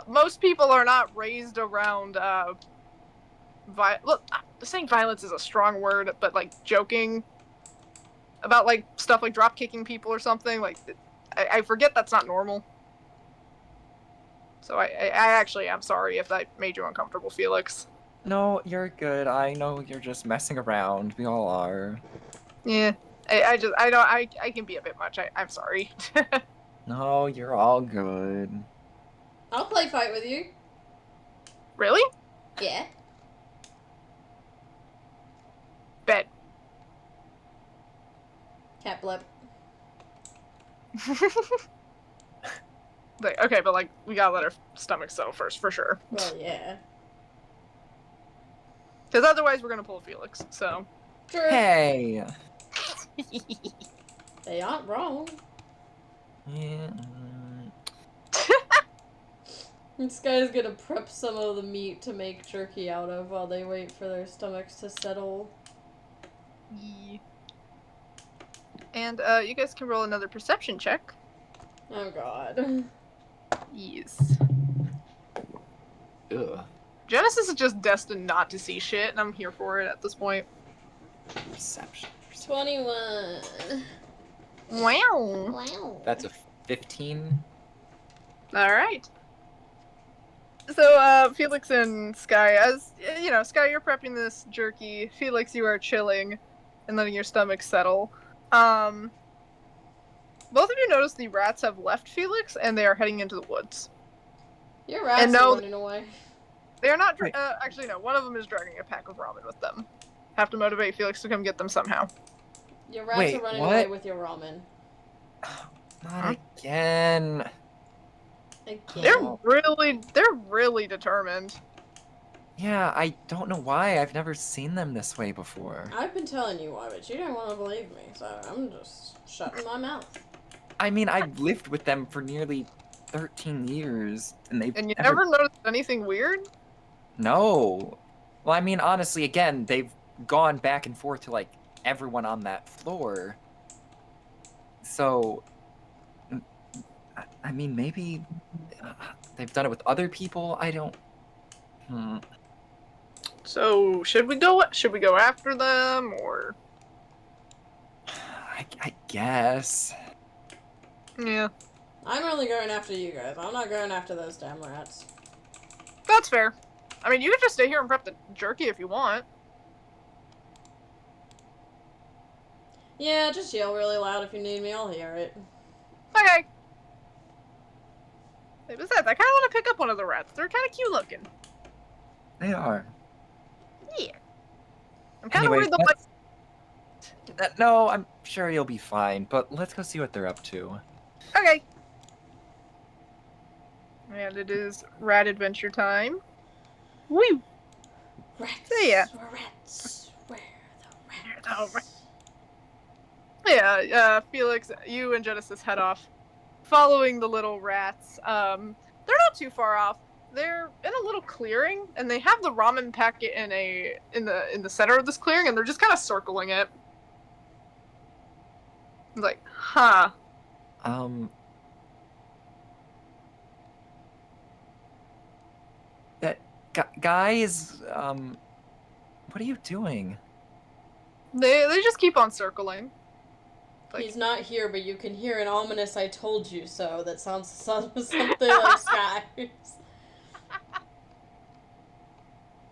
Speaker 2: most people are not raised around look, saying violence is a strong word, but like joking about like stuff like drop kicking people or something, like I forget that's not normal. So I actually am sorry if that made you uncomfortable, Felix.
Speaker 3: No, you're good. I know you're just messing around. We all are.
Speaker 2: Yeah. I can be a bit much. I'm sorry.
Speaker 3: No, you're all good.
Speaker 1: I'll play fight with you.
Speaker 2: Really?
Speaker 1: Yeah.
Speaker 2: Bet.
Speaker 1: Cat blip.
Speaker 2: Like, okay, but like we gotta let our stomachs settle first, for sure.
Speaker 1: Well, yeah.
Speaker 2: Because otherwise we're gonna pull Felix. So.
Speaker 1: True.
Speaker 3: Hey.
Speaker 1: They aren't wrong.
Speaker 3: Yeah.
Speaker 1: This guy's gonna prep some of the meat to make jerky out of while they wait for their stomachs to settle.
Speaker 2: Yeah. And you guys can roll another perception check.
Speaker 1: Oh god.
Speaker 2: Yes.
Speaker 3: Ugh.
Speaker 2: Genesis is just destined not to see shit, and I'm here for it at this point.
Speaker 3: Perception.
Speaker 1: 21.
Speaker 2: Wow.
Speaker 1: Wow.
Speaker 3: That's a 15.
Speaker 2: Alright. So, Felix and Sky, as, you know, Sky, you're prepping this jerky. Felix, you are chilling and letting your stomach settle. Both of you notice the rats have left Felix, and they are heading into the woods.
Speaker 1: Your rats
Speaker 2: And
Speaker 1: are
Speaker 2: no-
Speaker 1: running away.
Speaker 2: They are not,
Speaker 3: Wait.
Speaker 2: actually no, one of them is dragging a pack of ramen with them. Have to motivate Felix to come get them somehow.
Speaker 1: Your rats
Speaker 3: Wait,
Speaker 1: are running
Speaker 3: what?
Speaker 1: away with your ramen.
Speaker 3: Not again.
Speaker 1: Again.
Speaker 2: They're really determined.
Speaker 3: Yeah, I don't know why. I've never seen them this way before.
Speaker 1: I've been telling you why, but you don't want to believe me, so I'm just shutting my mouth.
Speaker 3: I mean, I've lived with them for nearly 13 years, and they've
Speaker 2: And you never noticed anything weird?
Speaker 3: No. Well, I mean, honestly, again, they've gone back and forth to, like, everyone on that floor. So, I mean, maybe they've done it with other people? I don't...
Speaker 2: So, should we go after them, or?
Speaker 3: I guess.
Speaker 2: Yeah,
Speaker 1: I'm only going after you guys. I'm not going after those damn rats.
Speaker 2: that's fair. I mean, you could just stay here and prep the jerky if you want.
Speaker 1: Yeah, just yell really loud if you need me. I'll hear it.
Speaker 2: Okay. Hey, besides, I kind of want to pick up one of the rats. They're kind of cute looking.
Speaker 3: They are.
Speaker 2: Yeah. I'm kind of
Speaker 3: Anyways,
Speaker 2: worried
Speaker 3: no, I'm sure you'll be fine, but let's go see what they're up to.
Speaker 2: Okay. And it is rat adventure time. Woo!
Speaker 1: Rats.
Speaker 2: So, yeah.
Speaker 1: Rats. Where the
Speaker 2: Oh,
Speaker 1: rats?
Speaker 2: Yeah, Felix, you and Genesis head off, following the little rats. They're not too far off. They're in a little clearing, and they have the ramen packet in the center of this clearing, and they're just kind of circling it. Like, huh?
Speaker 3: That guys, what are you doing?
Speaker 2: They just keep on circling. Like,
Speaker 1: He's not here, but you can hear an ominous "I told you so" that sounds something like Sky.
Speaker 2: it's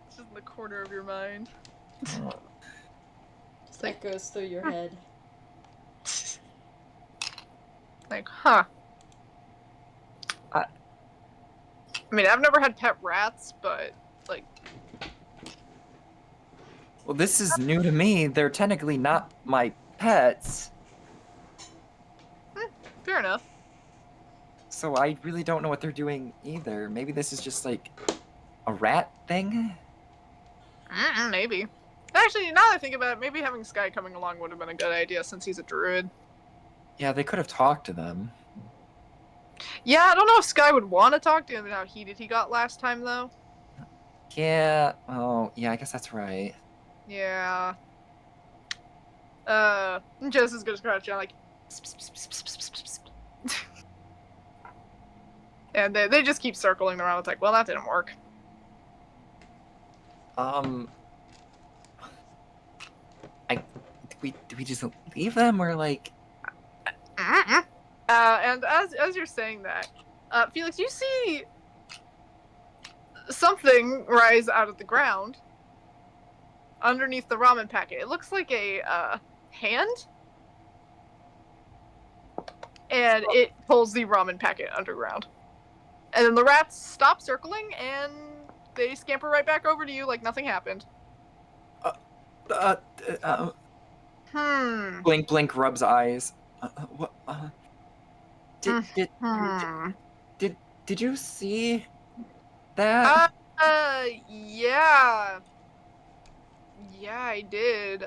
Speaker 2: just in the corner of your mind.
Speaker 1: That goes through your head.
Speaker 2: Like, huh? I mean, I've never had pet rats, but like,
Speaker 3: Well, this is new to me. They're technically not my pets,
Speaker 2: fair enough.
Speaker 3: so I really don't know what they're doing either. Maybe this is just like a rat thing?
Speaker 2: Maybe. Actually, now that I think about it, maybe having Sky coming along would have been a good idea since he's a druid.
Speaker 3: Yeah, they could have talked to them.
Speaker 2: Yeah, I don't know if Sky would want to talk to him and how heated he got last time, though.
Speaker 3: Yeah. Oh, yeah. I guess that's right.
Speaker 2: Yeah. Jess is gonna scratch down like, and they just keep circling around. It's like, well, that didn't work.
Speaker 3: Do we just leave them or like?
Speaker 2: And as you're saying that, Felix, you see something rise out of the ground underneath the ramen packet. It looks like a hand, and it pulls the ramen packet underground. And then the rats stop circling, and they scamper right back over to you like nothing happened.
Speaker 3: Blink, blink, rubs eyes. What? Did you see that?
Speaker 2: Yeah. Yeah, I did.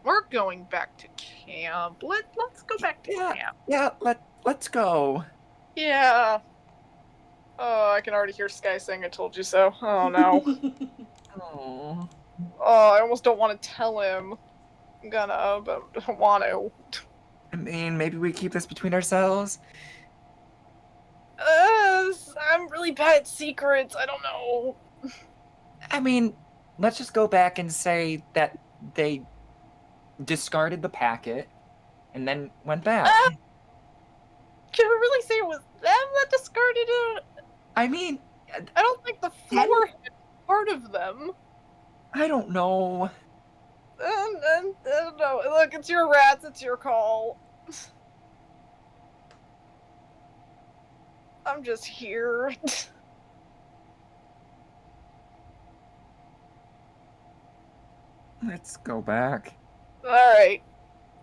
Speaker 2: We're going back to camp. Let's go back to camp.
Speaker 3: Yeah, let's go.
Speaker 2: Yeah. Oh, I can already hear Sky saying I told you so. Oh no.
Speaker 3: Oh.
Speaker 2: Oh, I almost don't want to tell him. I'm gonna, but I don't want to.
Speaker 3: I mean, maybe we keep this between ourselves.
Speaker 2: I'm really bad at secrets. I don't know.
Speaker 3: I mean, let's just go back and say that they discarded the packet and then went back.
Speaker 2: Can we really say it was them that discarded it?
Speaker 3: I mean,
Speaker 2: I don't think the floor had part of them.
Speaker 3: I don't know.
Speaker 2: I don't know. Look, it's your rats. It's your call. I'm just here.
Speaker 3: Let's go back.
Speaker 2: Alright.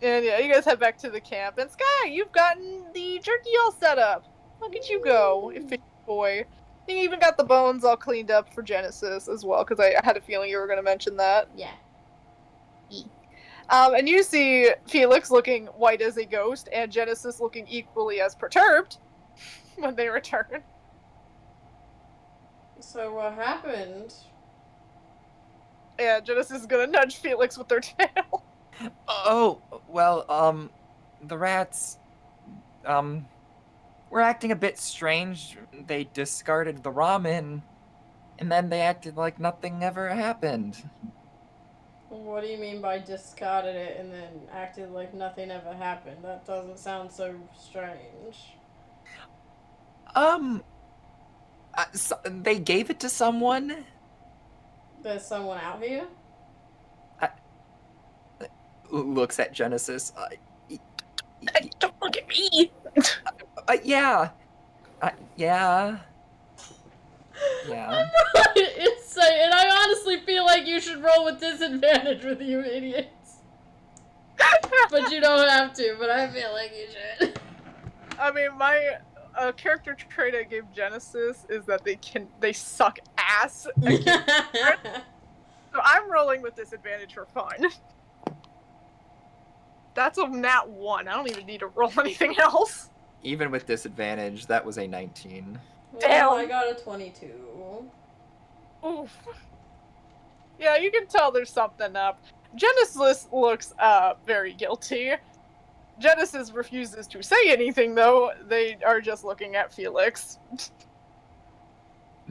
Speaker 2: And yeah, you guys head back to the camp. And Sky, you've gotten the jerky all set up. Look at you go, efficient boy. You even got the bones all cleaned up for Genesis as well, because I had a feeling you were going to mention that.
Speaker 1: Yeah.
Speaker 2: And you see Felix looking white as a ghost, and Genesis looking equally as perturbed when they return.
Speaker 1: So what happened?
Speaker 2: And Genesis is gonna nudge Felix with their tail.
Speaker 3: Oh, well, the rats, were acting a bit strange. They discarded the ramen, and then they acted like nothing ever happened.
Speaker 1: What do you mean by discarded it and then acted like nothing ever happened? That doesn't sound so strange.
Speaker 3: They gave it to someone.
Speaker 1: There's someone out here?
Speaker 3: Looks at Genesis.
Speaker 2: Don't look at me!
Speaker 3: Yeah. Yeah. Yeah.
Speaker 1: It's and I honestly feel like you should roll with disadvantage with you idiots. But you don't have to, but I feel like you should.
Speaker 2: I mean, my character trait I gave Genesis is that they suck ass. So I'm rolling with disadvantage for fun. That's a nat 1. I don't even need to roll anything else.
Speaker 3: Even with disadvantage, that was a 19.
Speaker 1: Damn! I got a 22.
Speaker 2: Oof. Yeah, you can tell there's something up. Genesis looks very guilty. Genesis refuses to say anything, though. They are just looking at Felix.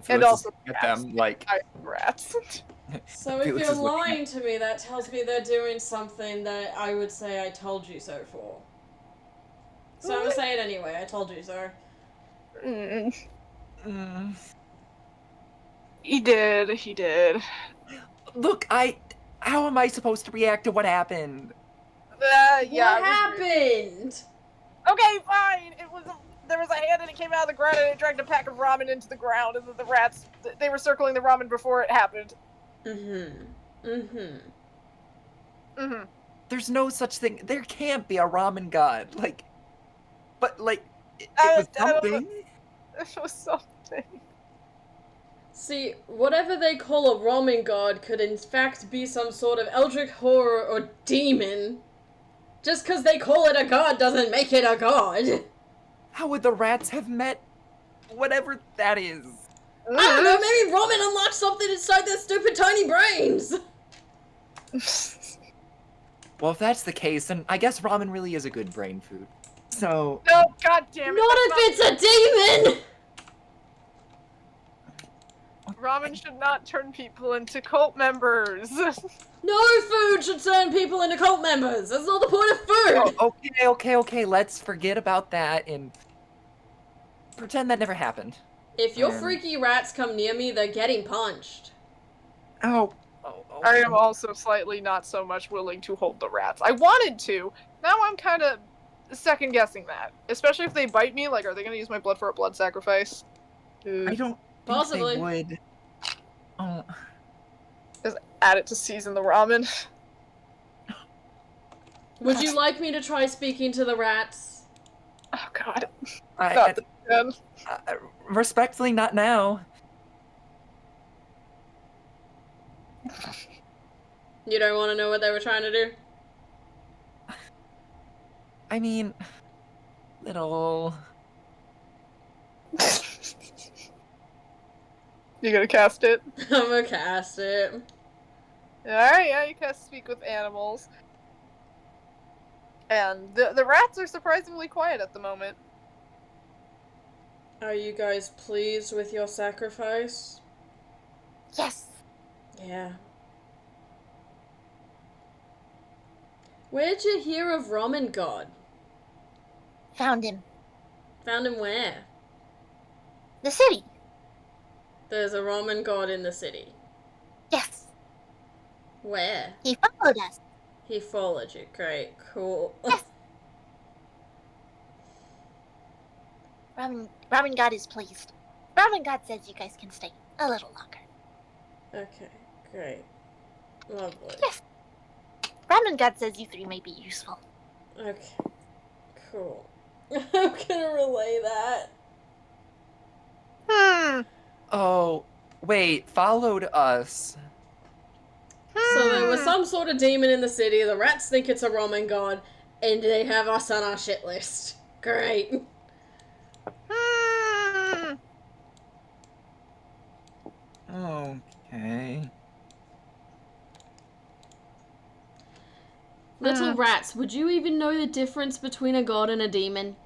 Speaker 2: And also
Speaker 3: at them like
Speaker 2: rats.
Speaker 1: So if you're lying to me, that tells me they're doing something that I would say I told you so for. So I'm gonna say it anyway. I told you so.
Speaker 2: He did.
Speaker 3: Look, how am I supposed to react to what happened?
Speaker 2: Yeah.
Speaker 1: What happened?
Speaker 2: Okay, fine. There was a hand and it came out of the ground and it dragged a pack of ramen into the ground, and the rats, they were circling the ramen before it happened.
Speaker 3: There's no such thing. There can't be a ramen god. It was something.
Speaker 2: It was something.
Speaker 1: See, whatever they call a ramen god could in fact be some sort of eldritch horror or demon. Just because they call it a god doesn't make it a god.
Speaker 3: How would the rats have met whatever that is?
Speaker 1: I don't know, maybe ramen unlocked something inside their stupid tiny brains!
Speaker 3: Well, if that's the case, then I guess ramen really is a good brain food. So...
Speaker 2: No, god damn it.
Speaker 1: Not if it's a demon!
Speaker 2: Ramen should not turn people into cult members.
Speaker 1: No food should turn people into cult members! That's not the point of food!
Speaker 3: Oh, okay, let's forget about that and pretend that never happened.
Speaker 1: If your freaky rats come near me, they're getting punched.
Speaker 3: Oh.
Speaker 2: I am also slightly not so much willing to hold the rats. I wanted to. Now I'm kind of second guessing that. Especially if they bite me, like, are they going to use my blood for a blood sacrifice?
Speaker 3: I don't
Speaker 1: Possibly.
Speaker 3: think they would. Oh.
Speaker 2: Just add it to season the ramen.
Speaker 1: Would you like me to try speaking to the rats?
Speaker 2: Oh god.
Speaker 3: Not this again. Respectfully, not now.
Speaker 1: You don't want to know what they were trying to do?
Speaker 3: I mean, little...
Speaker 2: You gonna cast it?
Speaker 1: I'm gonna cast it.
Speaker 2: Alright, yeah, you cast Speak with Animals. And the rats are surprisingly quiet at the moment.
Speaker 1: Are you guys pleased with your sacrifice?
Speaker 4: Yes.
Speaker 1: Yeah. Where'd you hear of Ramen God?
Speaker 4: Found him.
Speaker 1: Found him where?
Speaker 4: The city.
Speaker 1: There's a Ramen God in the city.
Speaker 4: Yes.
Speaker 1: Where?
Speaker 4: He followed us.
Speaker 1: He followed you. Great. Cool.
Speaker 4: Yes. Ramen God is pleased. Ramen God says you guys can stay a little longer.
Speaker 1: Okay. Great. Lovely.
Speaker 4: Yes. Ramen God says you three may be useful.
Speaker 1: Okay. Cool. I'm gonna relay that.
Speaker 3: Oh, wait, followed us.
Speaker 1: So there was some sort of demon in the city, the rats think it's a Ramen God, and they have us on our shit list. Great.
Speaker 3: Okay.
Speaker 1: Little rats, would you even know the difference between a god and a demon?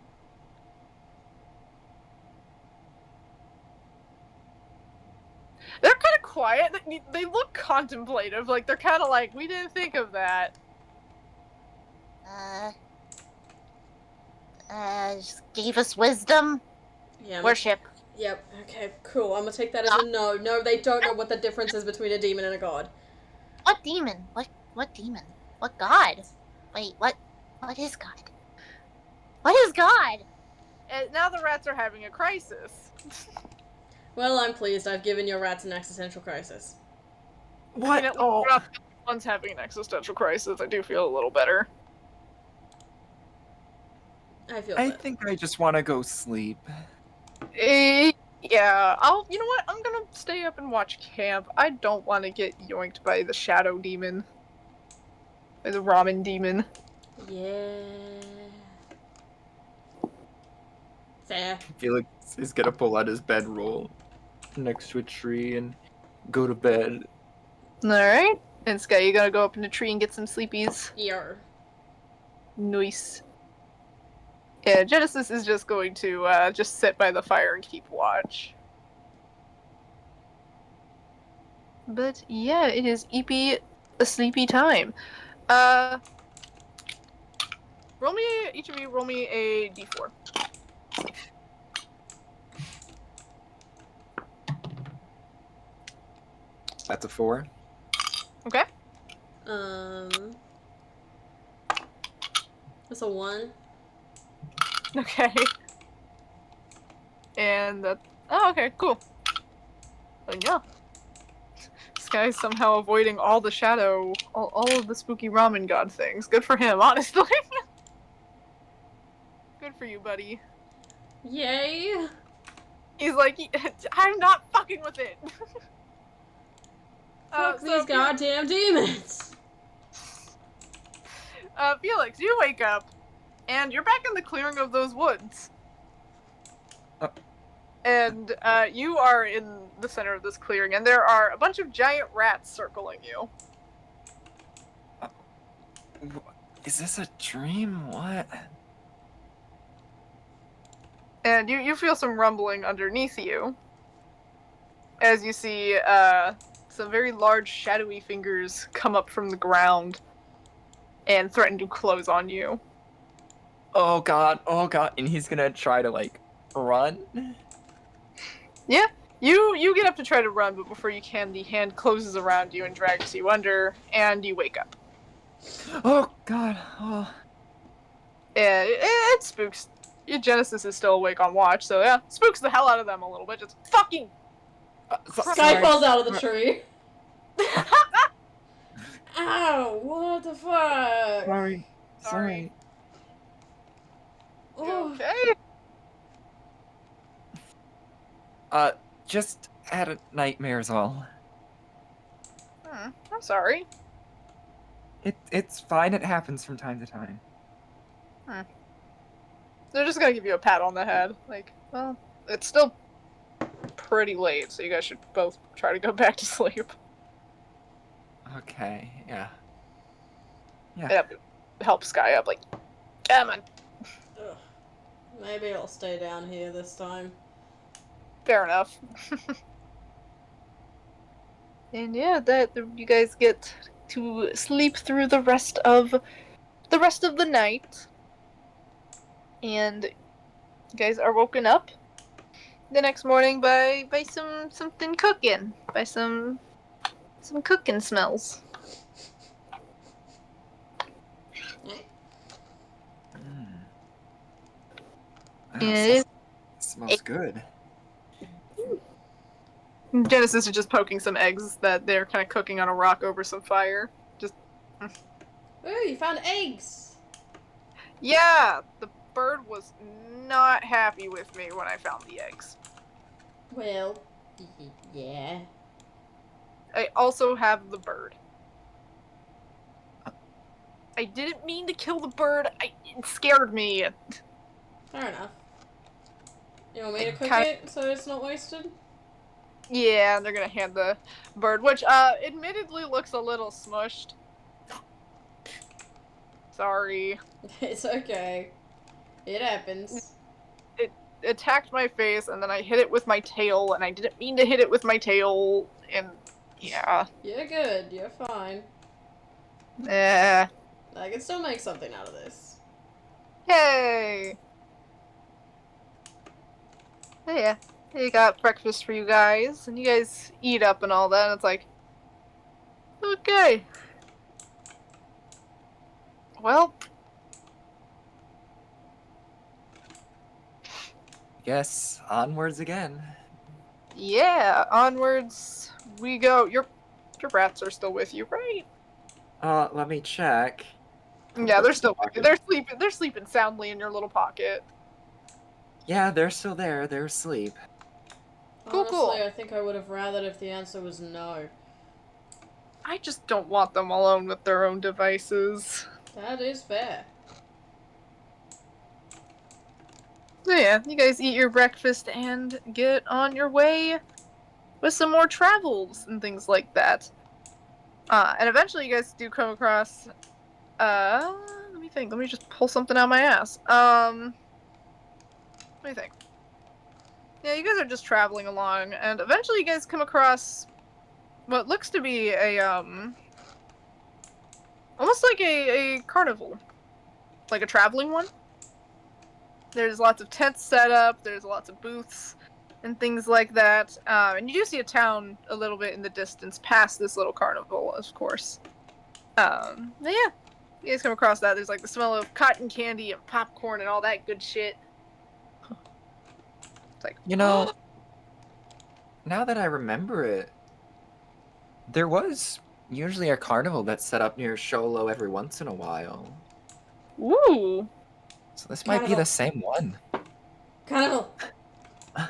Speaker 2: They're kind of quiet. They look contemplative. Like, they're kind of like, we didn't think of that.
Speaker 4: Just gave us wisdom.
Speaker 1: Yeah.
Speaker 4: Worship.
Speaker 1: Yep. Okay, cool. I'm gonna take that as a no. No, they don't know what the difference is between a demon and a god.
Speaker 4: What demon? What demon? What god? Wait, what is god? What is god?
Speaker 2: And now the rats are having a crisis.
Speaker 1: Well, I'm pleased. I've given your rats an existential crisis.
Speaker 3: What? Oh.
Speaker 2: We're not the ones having an existential crisis. I do feel a little better.
Speaker 1: I feel
Speaker 3: I
Speaker 1: better.
Speaker 3: think I just want to go sleep.
Speaker 2: Yeah, you know what? I'm gonna stay up and watch camp. I don't want to get yoinked by the shadow demon. By the ramen demon.
Speaker 1: Yeah. Fair.
Speaker 3: Felix is gonna pull out his bedroll next to a tree and go to bed.
Speaker 2: Alright. And Sky, you gotta go up in the tree and get some sleepies.
Speaker 1: Ear.
Speaker 2: Nice. Yeah, Genesis is just going to just sit by the fire and keep watch. But yeah, it is a sleepy time. Each of you roll me a d4.
Speaker 3: That's a 4.
Speaker 2: Okay.
Speaker 1: That's a 1.
Speaker 2: Okay. And that. Oh, okay, cool. Yeah. This guy's somehow avoiding all the shadow, all of the spooky ramen god things. Good for him, honestly. Good for you, buddy.
Speaker 1: Yay.
Speaker 2: He's like, I'm not fucking with it.
Speaker 1: Fuck these goddamn demons.
Speaker 2: Felix, you wake up, and you're back in the clearing of those woods. And you are in the center of this clearing, and there are a bunch of giant rats circling you.
Speaker 3: Is this a dream? What?
Speaker 2: And you feel some rumbling underneath you as you see some very large shadowy fingers come up from the ground and threaten to close on you.
Speaker 3: Oh god, and he's gonna try to like run.
Speaker 2: Yeah, you get up to try to run, but before you can, the hand closes around you and drags you under, and you wake up.
Speaker 3: Oh god, oh.
Speaker 2: And it spooks. Your Genesis is still awake on watch, so yeah, spooks the hell out of them a little bit. Just fucking.
Speaker 1: Sky falls out of the tree. Ow! What the fuck?
Speaker 3: Sorry.
Speaker 1: Oh.
Speaker 2: Okay.
Speaker 3: Just had a nightmare is all.
Speaker 2: I'm sorry.
Speaker 3: It's fine, it happens from time to time.
Speaker 2: They're just gonna give you a pat on the head. Like, well, it's still pretty late, so you guys should both try to go back to sleep.
Speaker 3: Okay, yeah.
Speaker 2: Yep. Help Sky up, like, come on.
Speaker 1: Ugh. Maybe I'll stay down here this time.
Speaker 2: Fair enough. And yeah, that you guys get to sleep through the rest of the night. And you guys are woken up the next morning by something cooking, by some cooking smells.
Speaker 3: It smells good.
Speaker 2: Genesis is just poking some eggs that they're kind of cooking on a rock over some fire. Just.
Speaker 1: Ooh, you found eggs!
Speaker 2: Yeah, the bird was not happy with me when I found the eggs.
Speaker 1: Well, yeah.
Speaker 2: I also have the bird. I didn't mean to kill the bird. It scared me.
Speaker 1: Fair enough. You want me to cook
Speaker 2: Kinda-
Speaker 1: it so it's not wasted?
Speaker 2: Yeah, they're gonna hand the bird, which admittedly looks a little smushed. Sorry.
Speaker 1: It's okay. It happens.
Speaker 2: It attacked my face, and then I hit it with my tail, and I didn't mean to hit it with my tail, and yeah.
Speaker 1: You're good. You're fine.
Speaker 2: Eh.
Speaker 1: I can still make something out of this.
Speaker 2: Hey! Hey, yeah. They got breakfast for you guys, and you guys eat up and all that, and it's like, okay. Well,
Speaker 3: Yes, onwards again.
Speaker 2: yeah, onwards we go. Your rats are still with you, right?
Speaker 3: Let me check.
Speaker 2: Yeah, they're still with you. They're sleeping soundly in your little pocket.
Speaker 3: Yeah, they're still there. They're asleep.
Speaker 2: Cool,
Speaker 1: Honestly,
Speaker 2: cool.
Speaker 1: I think I would have rathered if the answer was no.
Speaker 2: I just don't want them alone with their own devices.
Speaker 1: That is fair.
Speaker 2: So yeah, you guys eat your breakfast and get on your way with some more travels and things like that. And eventually you guys do come across, let me think, let me just pull something out of my ass. Let me think. Yeah, you guys are just traveling along, and eventually you guys come across what looks to be a, almost like a carnival. Like a traveling one. There's lots of tents set up, there's lots of booths, and things like that. And you do see a town a little bit in the distance past this little carnival, of course. But yeah, you guys come across that. There's like the smell of cotton candy and popcorn and all that good shit. It's like,
Speaker 3: You know, now that I remember it, there was usually a carnival that's set up near Sholo every once in a while.
Speaker 2: ooh.
Speaker 3: So this might be
Speaker 1: Carnival.
Speaker 3: the same one.
Speaker 1: Carnival.
Speaker 3: I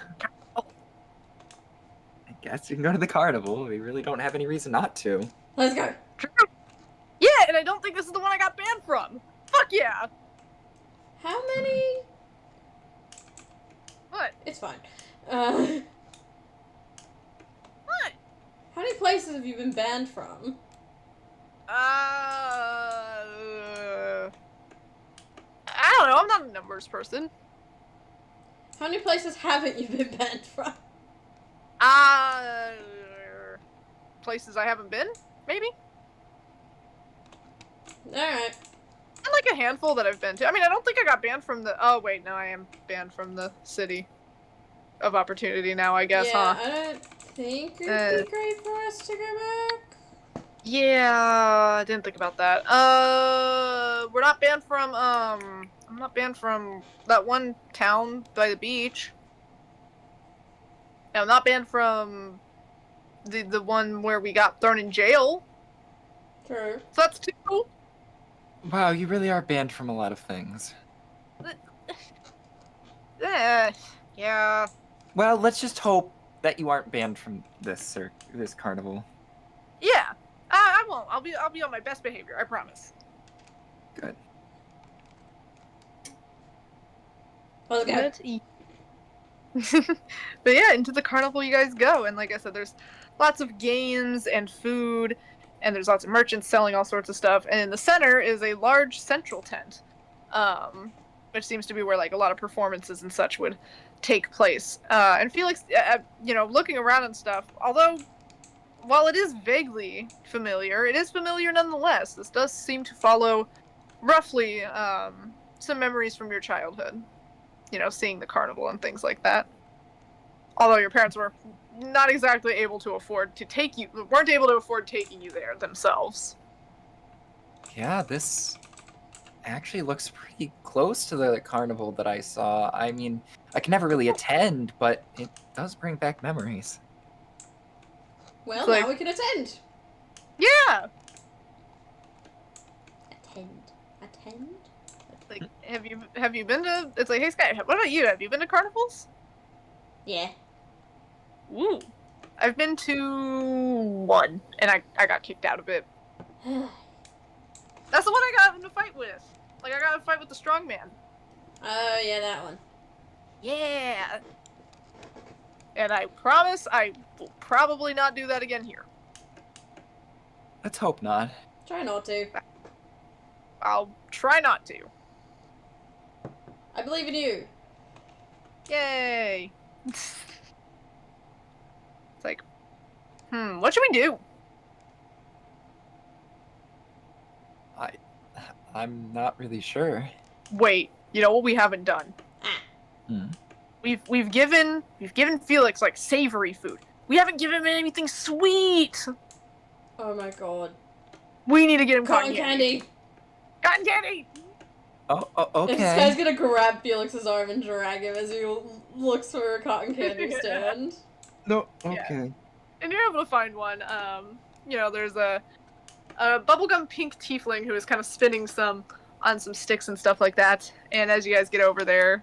Speaker 3: guess you can go to the carnival. We really don't have any reason not to.
Speaker 1: Let's go.
Speaker 2: Yeah, and I don't think this is the one I got banned from. Fuck yeah.
Speaker 1: How many?
Speaker 2: What?
Speaker 1: It's fine.
Speaker 2: What?
Speaker 1: How many places have you been banned from?
Speaker 2: I don't know. I'm not a numbers person.
Speaker 1: How many places haven't you been banned from?
Speaker 2: Places I haven't been, maybe?
Speaker 1: Alright.
Speaker 2: And like a handful that I've been to. I mean, I don't think I got banned from the... Oh, wait, no, I am banned from the City of Opportunity now, I guess,
Speaker 1: Yeah,
Speaker 2: huh?
Speaker 1: I don't think it'd be great for us to go back.
Speaker 2: Yeah, I didn't think about that. We're not banned from, I'm not banned from that one town by the beach. And I'm not banned from the one where we got thrown in jail.
Speaker 1: True.
Speaker 2: So that's two.
Speaker 3: Wow, you really are banned from a lot of things.
Speaker 2: Yeah.
Speaker 3: Well, let's just hope that you aren't banned from this carnival.
Speaker 2: Yeah. I won't. I'll be on my best behavior, I promise.
Speaker 3: Good.
Speaker 1: Let's go.
Speaker 2: Let's eat. But yeah, into the carnival you guys go, and like I said, there's lots of games and food, and there's lots of merchants selling all sorts of stuff, and in the center is a large central tent, which seems to be where like a lot of performances and such would take place. And Felix, looking around and stuff, although while it is vaguely familiar, it is familiar nonetheless. This does seem to follow roughly some memories from your childhood. Seeing the carnival and things like that. Although your parents were not exactly able to afford to take you, weren't able to afford taking you there themselves.
Speaker 3: Yeah, this actually looks pretty close to the carnival that I saw. I mean, I can never really attend, but it does bring back memories.
Speaker 1: Well,
Speaker 2: It's
Speaker 1: now we can attend.
Speaker 2: Yeah!
Speaker 1: Attend?
Speaker 2: Like, have you been to, it's like, hey Sky, what about you? Have you been to carnivals?
Speaker 1: Yeah.
Speaker 2: Ooh. I've been to one, and I got kicked out of it. That's the one I got in a fight with. Like, I got in a fight with the strongman.
Speaker 1: Oh, yeah, that one.
Speaker 2: Yeah! And I promise I will probably not do that again here.
Speaker 3: Let's hope not.
Speaker 1: Try not to.
Speaker 2: I'll try not to.
Speaker 1: I believe in you.
Speaker 2: Yay! It's like, what should we do?
Speaker 3: I'm not really sure.
Speaker 2: Wait, you know what we haven't done?
Speaker 3: Hmm.
Speaker 2: We've given Felix like savory food. We haven't given him anything sweet.
Speaker 1: Oh my god.
Speaker 2: We need to get him
Speaker 1: Cotton candy!
Speaker 2: Cotton candy!
Speaker 3: Oh,
Speaker 1: This guy's
Speaker 3: okay.
Speaker 1: gonna grab Felix's arm and drag him as he looks for a cotton candy stand.
Speaker 3: No,
Speaker 2: Yeah.
Speaker 3: okay.
Speaker 2: And you're able to find one. There's a bubblegum pink tiefling who is kind of spinning some on some sticks and stuff like that. And as you guys get over there,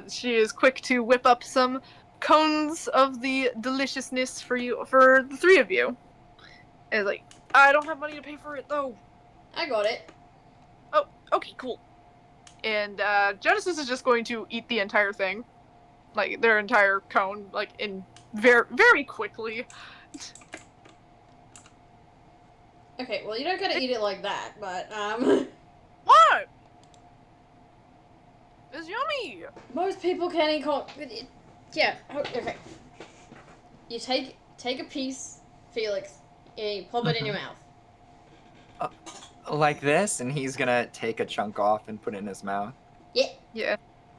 Speaker 2: she is quick to whip up some cones of the deliciousness for the three of you. And it's like, I don't have money to pay for it though.
Speaker 1: I got it.
Speaker 2: Oh, okay, cool. And Genesis is just going to eat the entire thing, like their entire cone, like in very, very quickly.
Speaker 1: Okay, well, you don't gotta eat it like that, but,
Speaker 2: What? It's yummy.
Speaker 1: most people can eat yeah, okay. You take a piece, Felix, and you plop it in your mouth.
Speaker 3: Like this, and he's gonna take a chunk off and put it in his mouth.
Speaker 1: Yeah.
Speaker 2: Yeah.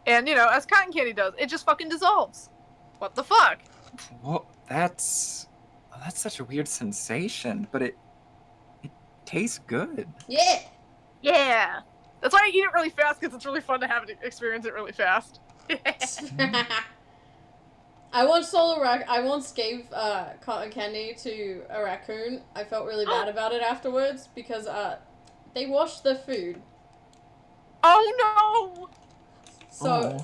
Speaker 2: And, as cotton candy does, it just fucking dissolves. What the fuck?
Speaker 3: Well, that's such a weird sensation, but it tastes good.
Speaker 1: Yeah.
Speaker 2: Yeah. That's why I eat it really fast, because it's really fun to experience it really fast.
Speaker 1: I once gave cotton candy to a raccoon. I felt really bad about it afterwards because they washed the food.
Speaker 2: Oh no!
Speaker 1: So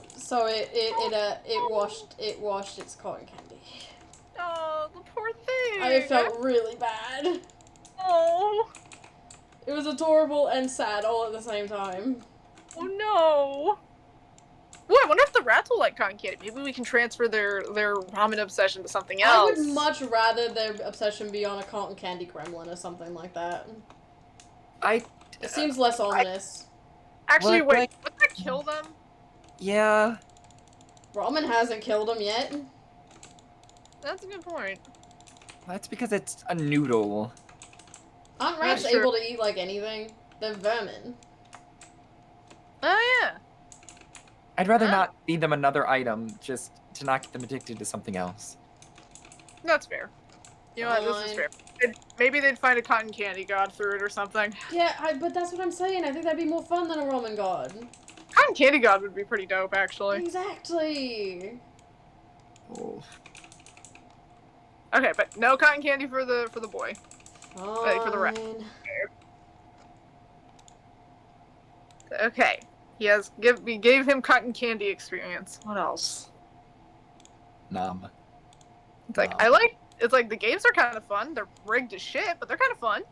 Speaker 1: it washed its cotton candy.
Speaker 2: Oh, the poor thing.
Speaker 1: I felt really bad.
Speaker 2: Oh.
Speaker 1: It was adorable and sad all at the same time.
Speaker 2: Oh no. Ooh, I wonder if the rats will like cotton candy. Maybe we can transfer their ramen obsession to something
Speaker 1: I
Speaker 2: else.
Speaker 1: would much rather their obsession be on a cotton candy gremlin or something like that. It seems less ominous.
Speaker 2: Actually,
Speaker 3: What,
Speaker 2: wait,
Speaker 3: like-
Speaker 2: would that kill them?
Speaker 3: Yeah.
Speaker 1: Ramen hasn't killed him yet.
Speaker 2: That's a good point.
Speaker 3: That's because it's a noodle.
Speaker 1: Aren't rats
Speaker 2: That's true.
Speaker 1: able to eat like anything? They're vermin.
Speaker 2: Oh yeah.
Speaker 3: I'd rather
Speaker 2: Ah.
Speaker 3: not feed them another item just to not get them addicted to something else.
Speaker 2: That's fair. You know what? This is fair. Maybe they'd find a cotton candy god through it or something.
Speaker 1: Yeah, but that's what I'm saying. I think that'd be more fun than a ramen god.
Speaker 2: Cotton candy god would be pretty dope, actually.
Speaker 1: Exactly.
Speaker 3: Oh.
Speaker 2: Okay, but no cotton candy for the boy.
Speaker 1: Fine.
Speaker 2: For the rat. Okay. We gave him cotton candy experience. What else?
Speaker 3: Nom.
Speaker 2: It's like it's like the games are kind of fun. They're rigged as shit, but they're kind of fun.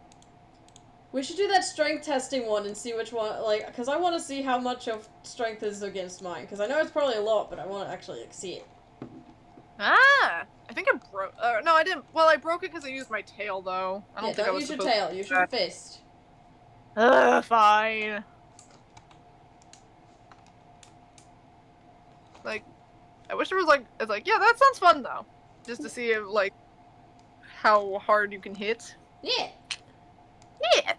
Speaker 1: We should do that strength testing one and see which one, like, because I want to see how much of strength is against mine. Because I know it's probably a lot, but I want to actually see it.
Speaker 2: Ah! I think I broke. No, I didn't. Well, I broke it because I used my tail, though. I don't think I
Speaker 1: don't
Speaker 2: was
Speaker 1: use your
Speaker 2: supposed
Speaker 1: tail. Use your fist.
Speaker 2: Fine. Like, I wish there was like, it's like, yeah, that sounds fun though. Just to see if, like, how hard you can hit.
Speaker 1: Yeah.
Speaker 2: Yeah.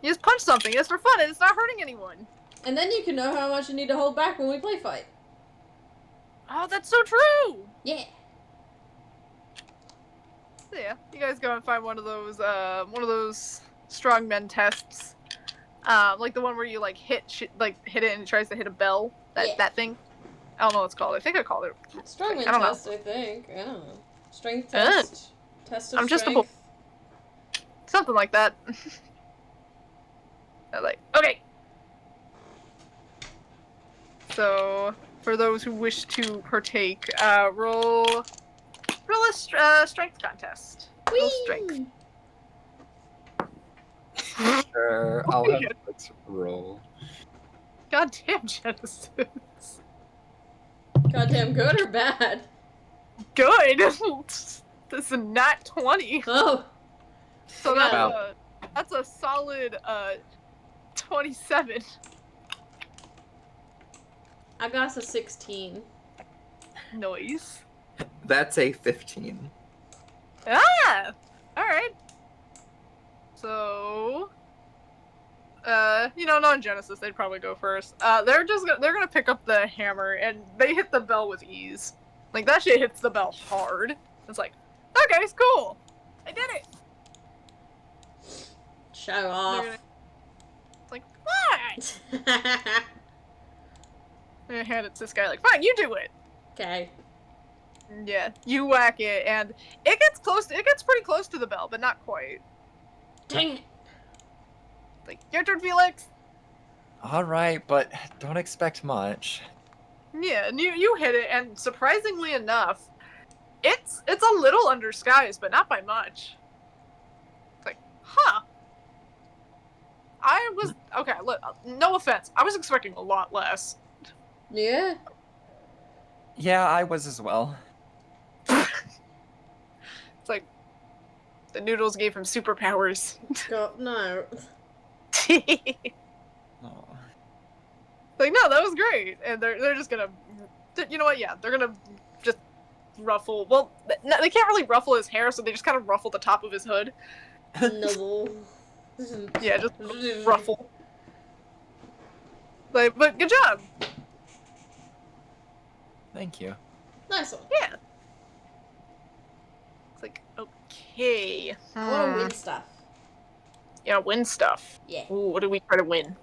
Speaker 2: You just punch something. It's for fun and it's not hurting anyone.
Speaker 1: And then you can know how much you need to hold back when we play fight.
Speaker 2: Oh, that's so true.
Speaker 1: Yeah.
Speaker 2: So yeah, you guys go and find one of those strongmen tests. Like the one where you like hit it and it tries to hit a bell. That thing. I don't know what it's called. I think I called it.
Speaker 1: Strongman
Speaker 2: I don't
Speaker 1: test,
Speaker 2: know.
Speaker 1: I think. I don't know. Strength test. Test of
Speaker 2: I'm just a
Speaker 1: strength.
Speaker 2: Something like that. I'm like, okay. So, for those who wish to partake, roll a strength contest. Roll strength.
Speaker 3: Sure, I'll have Felix roll.
Speaker 2: Goddamn, Genesis.
Speaker 1: Goddamn good or bad?
Speaker 2: Good. This is not 20.
Speaker 1: Oh.
Speaker 2: So
Speaker 3: Wow.
Speaker 2: that's a solid 27.
Speaker 1: I got a 16.
Speaker 2: Noise.
Speaker 3: That's a 15.
Speaker 2: Ah! Alright. So non-Genesis, they'd probably go first. They're gonna pick up the hammer and they hit the bell with ease. Like that shit hits the bell hard. It's like, okay, it's cool. I did it.
Speaker 1: Show off.
Speaker 2: It's like, what? I hand it to this guy like, fine, you do it.
Speaker 1: Okay.
Speaker 2: Yeah, you whack it and it gets pretty close to the bell, but not quite.
Speaker 1: Dang it.
Speaker 2: Like, your turn, Felix.
Speaker 3: Alright, but don't expect much.
Speaker 2: Yeah, and you hit it, and surprisingly enough, it's a little undersized, but not by much. It's like, huh. I was okay. Look, no offense, I was expecting a lot less.
Speaker 1: Yeah.
Speaker 3: Yeah, I was as well.
Speaker 2: It's like the noodles gave him superpowers.
Speaker 1: God, no.
Speaker 3: Oh.
Speaker 2: Like, no, that was great, and they're just gonna, you know what? Yeah, they're gonna just ruffle. Well, they can't really ruffle his hair, so they just kind of ruffle the top of his hood.
Speaker 1: Nuzzle.
Speaker 2: Yeah, just ruffle. Like, but good job.
Speaker 3: Thank you.
Speaker 1: Nice one.
Speaker 2: Yeah. It's like, okay.
Speaker 1: I want to win stuff.
Speaker 2: Yeah, win stuff.
Speaker 1: Yeah.
Speaker 2: Ooh, what do we try to win?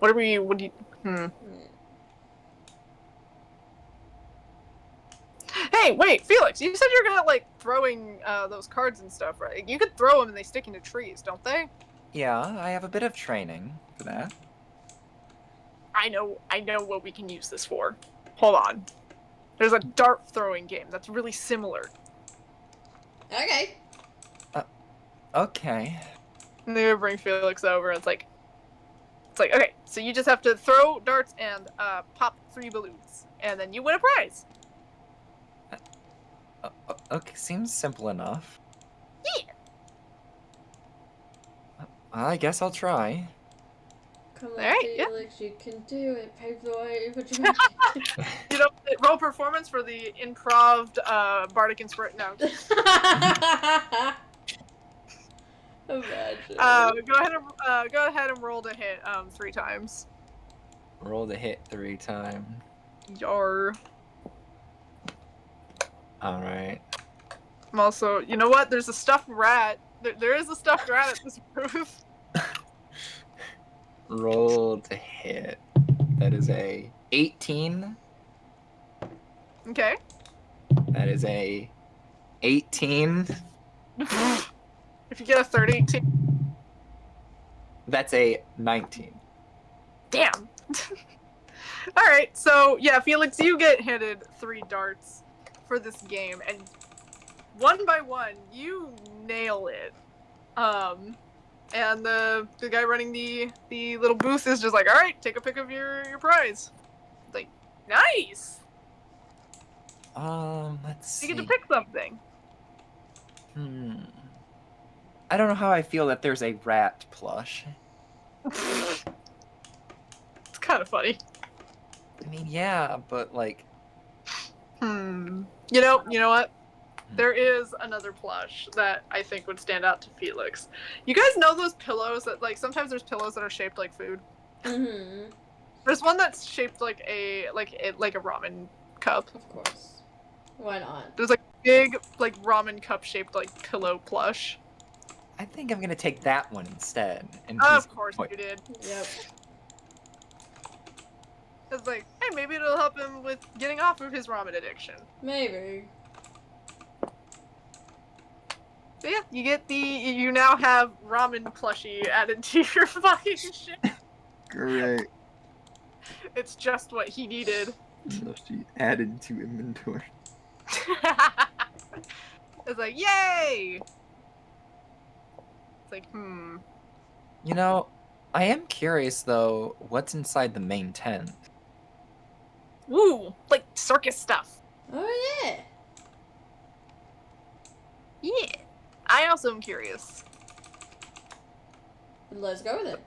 Speaker 2: Hey, wait, Felix, you said you're good at, like, throwing those cards and stuff, right? You could throw them and they stick into trees, don't they?
Speaker 3: Yeah, I have a bit of training for that.
Speaker 2: I know what we can use this for. Hold on. There's a dart throwing game that's really similar.
Speaker 1: Okay.
Speaker 3: Okay.
Speaker 2: And they would bring Felix over and it's like, okay, So you just have to throw darts and pop 3 balloons, and then you win a prize.
Speaker 3: Okay, seems simple enough.
Speaker 4: Yeah.
Speaker 3: I guess I'll try.
Speaker 1: Come on,
Speaker 2: Alright, yeah.
Speaker 1: Felix, you can do it. Pave the way for Dragon.
Speaker 2: You know, roll performance for the improv bardic inspiration. No.
Speaker 1: Imagine.
Speaker 2: Go ahead and roll to hit 3 times.
Speaker 3: Roll the hit 3 times.
Speaker 2: Yar.
Speaker 3: All right.
Speaker 2: I'm also, you know what? There's a stuffed rat. There is a stuffed rat at this booth.
Speaker 3: Roll to hit. That is a 18.
Speaker 2: Okay.
Speaker 3: That is a 18.
Speaker 2: If you get a third 18.
Speaker 3: That's a 19.
Speaker 2: Damn. Alright, so yeah, Felix, you get hitted 3 darts for this game, and one by one, you nail it. And the guy running the little booth is just like, alright, take a pic of your prize. It's like, nice!
Speaker 3: Let's see.
Speaker 2: You get to pick something.
Speaker 3: I don't know how I feel that there's a rat plush.
Speaker 2: It's kind of funny.
Speaker 3: I mean, yeah, but like...
Speaker 2: You know what? There is another plush that I think would stand out to Felix. You guys know those pillows that, like, sometimes there's pillows that are shaped like food?
Speaker 1: Mm-hmm.
Speaker 2: There's one that's shaped like a ramen cup.
Speaker 1: Of course. Why not?
Speaker 2: There's like big like ramen cup shaped like pillow plush.
Speaker 3: I think I'm gonna take that one instead. And
Speaker 2: Of course you did.
Speaker 1: Yep.
Speaker 2: It's like, hey, maybe it'll help him with getting off of his ramen addiction.
Speaker 1: Maybe.
Speaker 2: So yeah, you now have ramen plushie added to your fucking shit.
Speaker 3: Great.
Speaker 2: It's just what he needed.
Speaker 3: Plushie added to inventory.
Speaker 2: It's like, yay! It's like,
Speaker 3: You know, I am curious though, what's inside the main tent?
Speaker 2: Ooh, like circus stuff.
Speaker 1: Oh yeah.
Speaker 2: Yeah. I also am curious.
Speaker 1: Let's go with it.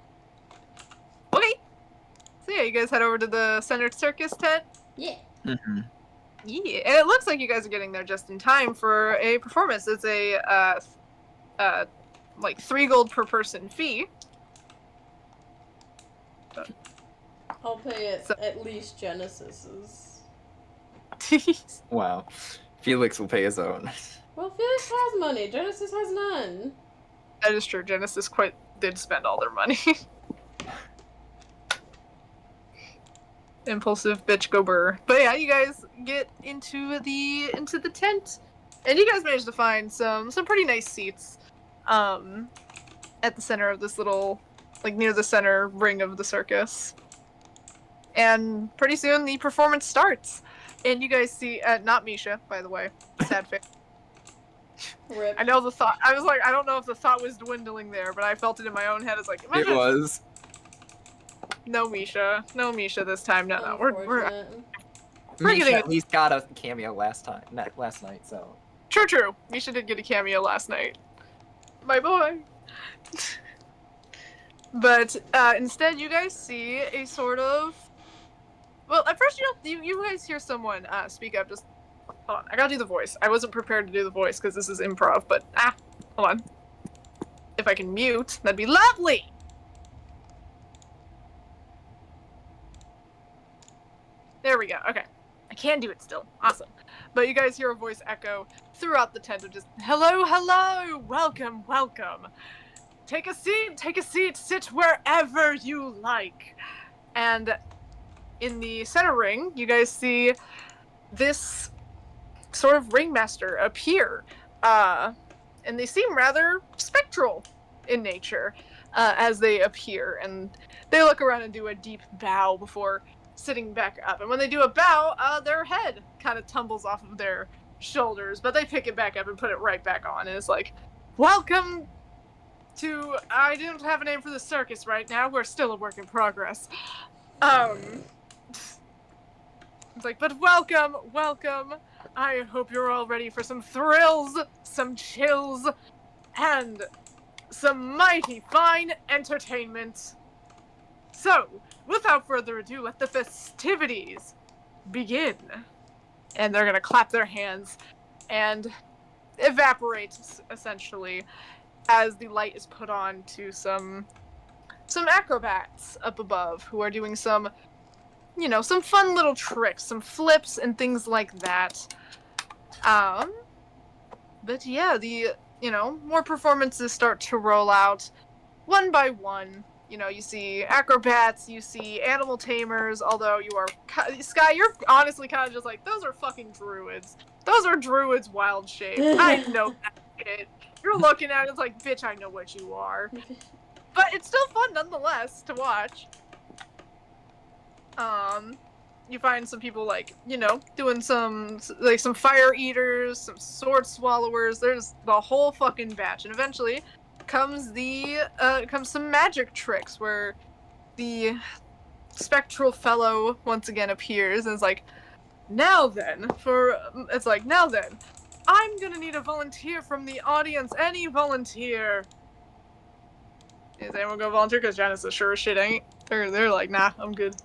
Speaker 2: Okay. So yeah, you guys head over to the center circus tent.
Speaker 1: Yeah.
Speaker 3: Mm-hmm.
Speaker 2: Yeah, and it looks like you guys are getting there just in time for a performance. It's a like 3 gold per person fee.
Speaker 1: I'll pay it at least Genesis's.
Speaker 3: Wow. Felix will pay his own.
Speaker 1: Well, Felix has money. Genesis has none.
Speaker 2: That is true. Genesis did spend all their money. Impulsive bitch go burr. But yeah, you guys get into the tent, and you guys manage to find some pretty nice seats at the center of this little, like near the center ring of the circus. And pretty soon the performance starts, and you guys see not Misha, by the way, sad face.
Speaker 1: Rip.
Speaker 2: I know the thought. I was like, I don't know if the thought was dwindling there, but I felt it in my own head. It's like,
Speaker 3: It was.
Speaker 2: No Misha this time. No, we're
Speaker 1: Unfortunate.
Speaker 2: We're
Speaker 3: Misha
Speaker 2: getting
Speaker 3: at least got a cameo last night, so.
Speaker 2: true. Misha did get a cameo last night. My boy. But instead, you guys see a sort of. Well, at first you guys hear someone speak up. Just hold on. I gotta do the voice. I wasn't prepared to do the voice because this is improv. But hold on. If I can mute, that'd be lovely. There we go. Okay. I can do it still. Awesome. But you guys hear a voice echo throughout the tent of just, hello, welcome. Take a seat, sit wherever you like. And in the center ring, you guys see this sort of ringmaster appear. And they seem rather spectral in nature as they appear. And they look around and do a deep bow before sitting back up, and when they do a bow, their head kind of tumbles off of their shoulders, but they pick it back up and put it right back on, and it's like, welcome I don't have a name for the circus right now. We're still a work in progress. It's like, but welcome. I hope you're all ready for some thrills, some chills, and some mighty fine entertainment. So, without further ado, let the festivities begin. And they're gonna clap their hands and evaporate, essentially, as the light is put on to some acrobats up above who are doing some fun little tricks, some flips and things like that. But yeah, more performances start to roll out one by one. You see acrobats, you see animal tamers, although you are... Sky, you're honestly kind of just like, those are fucking druids. Those are druids wild shaped. I know that shit. You're looking at it, it's like, bitch, I know what you are. But it's still fun nonetheless to watch. You find some people doing some fire eaters, some sword swallowers. There's the whole fucking batch, and eventually comes some magic tricks where the spectral fellow once again appears and is like, now then, I'm gonna need a volunteer from the audience. Any volunteer? Is anyone gonna volunteer? Because Janice is sure as shit ain't. They're like, nah, I'm good.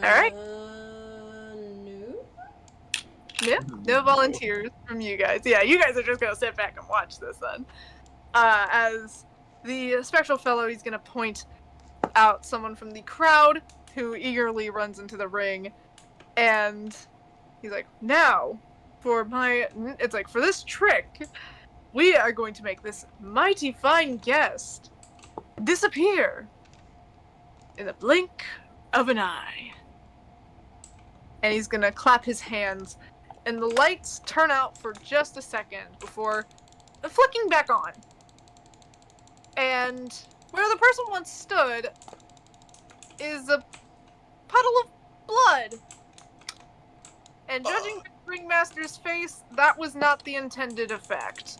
Speaker 2: Alright.
Speaker 1: No.
Speaker 2: Yeah, no volunteers from you guys. Yeah, you guys are just gonna sit back and watch this then. As the spectral fellow, he's gonna point out someone from the crowd who eagerly runs into the ring, and he's like, now, for this trick, we are going to make this mighty fine guest disappear in the blink of an eye. And he's gonna clap his hands, and the lights turn out for just a second before flicking back on. And where the person once stood is a puddle of blood. And judging by the ringmaster's face, that was not the intended effect.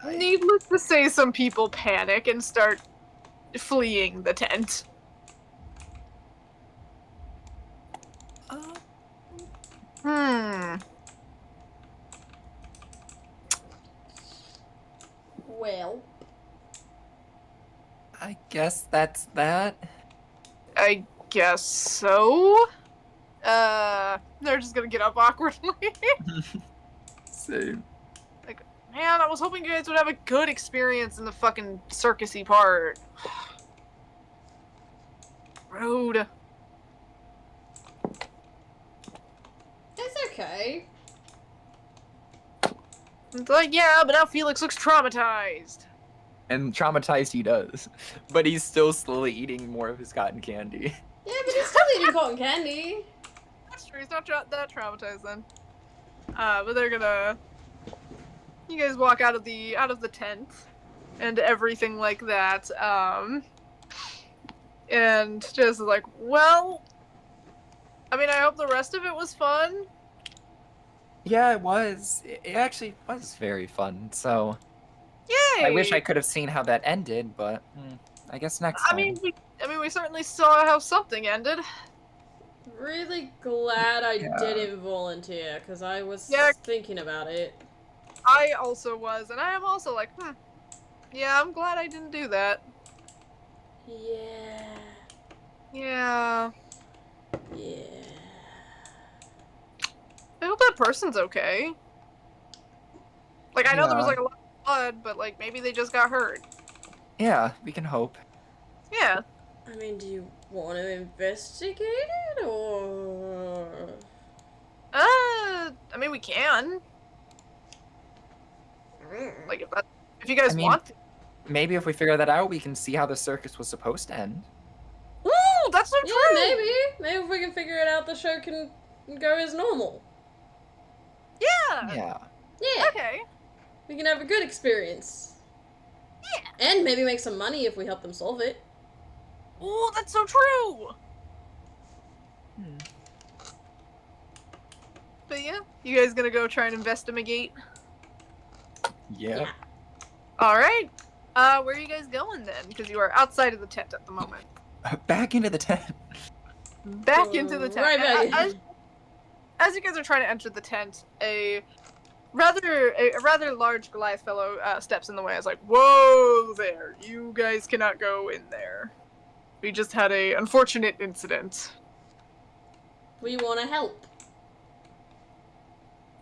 Speaker 2: Needless to say, some people panic and start fleeing the tent.
Speaker 1: Well,
Speaker 3: I guess that's that.
Speaker 2: I guess so. They're just gonna get up awkwardly.
Speaker 3: Same.
Speaker 2: Man, I was hoping you guys would have a good experience in the fucking circusy part. Rude.
Speaker 1: it's okay.
Speaker 2: It's like, yeah, but now Felix looks traumatized.
Speaker 3: And traumatized he does. But he's still slowly eating more of his cotton candy.
Speaker 1: Yeah, but he's still eating cotton candy.
Speaker 2: That's true, he's not that traumatized then. But they're gonna... You guys walk out of the tent and everything like that, and just like, well, I mean, I hope the rest of it was fun.
Speaker 3: Yeah, it was. It actually was very fun, so...
Speaker 2: Yay!
Speaker 3: I wish I could have seen how that ended, but I guess next time.
Speaker 2: I mean, we certainly saw how something ended.
Speaker 1: Really glad I didn't volunteer, because I was thinking about it.
Speaker 2: I also was, and I am also like, yeah, I'm glad I didn't do that.
Speaker 1: Yeah.
Speaker 2: Yeah.
Speaker 1: Yeah.
Speaker 2: I hope that person's okay. Like, I know there was, like, a lot of blood, but, like, maybe they just got hurt.
Speaker 3: Yeah, we can hope.
Speaker 2: Yeah.
Speaker 1: I mean, do you want to investigate it, or...?
Speaker 2: I mean, we can. Like, if you guys want to.
Speaker 3: Maybe if we figure that out, we can see how the circus was supposed to end.
Speaker 2: Ooh, that's so true!
Speaker 1: Yeah, maybe. Maybe if we can figure it out, the show can go as normal.
Speaker 2: Yeah!
Speaker 3: Yeah.
Speaker 1: Yeah.
Speaker 2: Okay.
Speaker 1: We can have a good experience.
Speaker 2: Yeah.
Speaker 1: And maybe make some money if we help them solve it.
Speaker 2: Ooh, that's so true! But yeah, you guys gonna go try and investigate?
Speaker 3: Yeah.
Speaker 2: Alright. Where are you guys going then? Because you are outside of the tent at the moment.
Speaker 3: Back into the tent.
Speaker 2: Back into the tent.
Speaker 1: Right back.
Speaker 2: As you guys are trying to enter the tent, a rather large Goliath fellow steps in the way. It's like, whoa there, you guys cannot go in there. We just had a unfortunate incident.
Speaker 1: We want to help.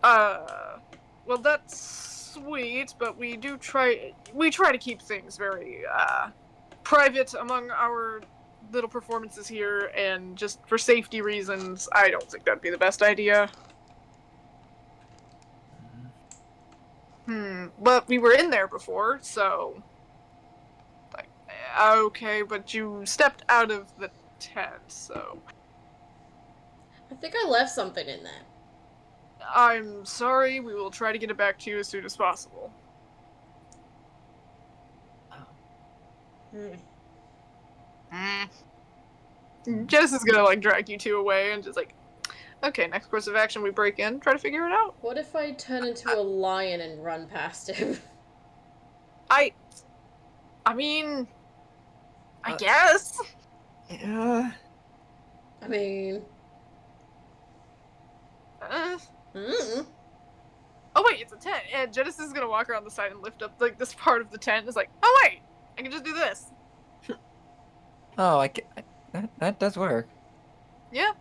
Speaker 2: Well, that's sweet, but we try to keep things very private among our little performances here, and just for safety reasons, I don't think that'd be the best idea. But we were in there before, so like, okay, but you stepped out of the tent, so
Speaker 1: I think I left something in there.
Speaker 2: I'm sorry, we will try to get it back to you as soon as possible. Jess is gonna, like, drag you two away and just, like, okay, next course of action, we break in, try to figure it out.
Speaker 1: What if I turn into a lion and run past him?
Speaker 2: I mean, I guess.
Speaker 3: Yeah.
Speaker 1: I mean...
Speaker 2: Oh wait, it's a tent. And Genesis is gonna walk around the side and lift up, like, this part of the tent. It's like, oh wait, I can just do this.
Speaker 3: Oh, that does work.
Speaker 2: Yeah.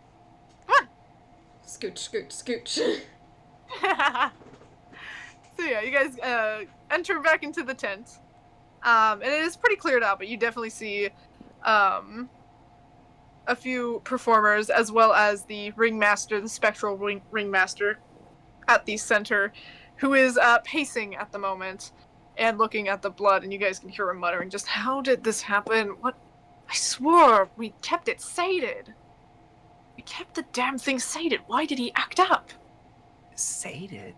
Speaker 2: Come
Speaker 1: Scooch, scooch, scooch.
Speaker 2: on. So yeah, you guys enter back into the tent. And it is pretty cleared out, but you definitely see a few performers, as well as the ringmaster, the spectral ringmaster at the center, who is pacing at the moment and looking at the blood, and you guys can hear him muttering, just, how did this happen? What? I swore we kept it sated. We kept the damn thing sated. Why did he act up?
Speaker 3: Sated?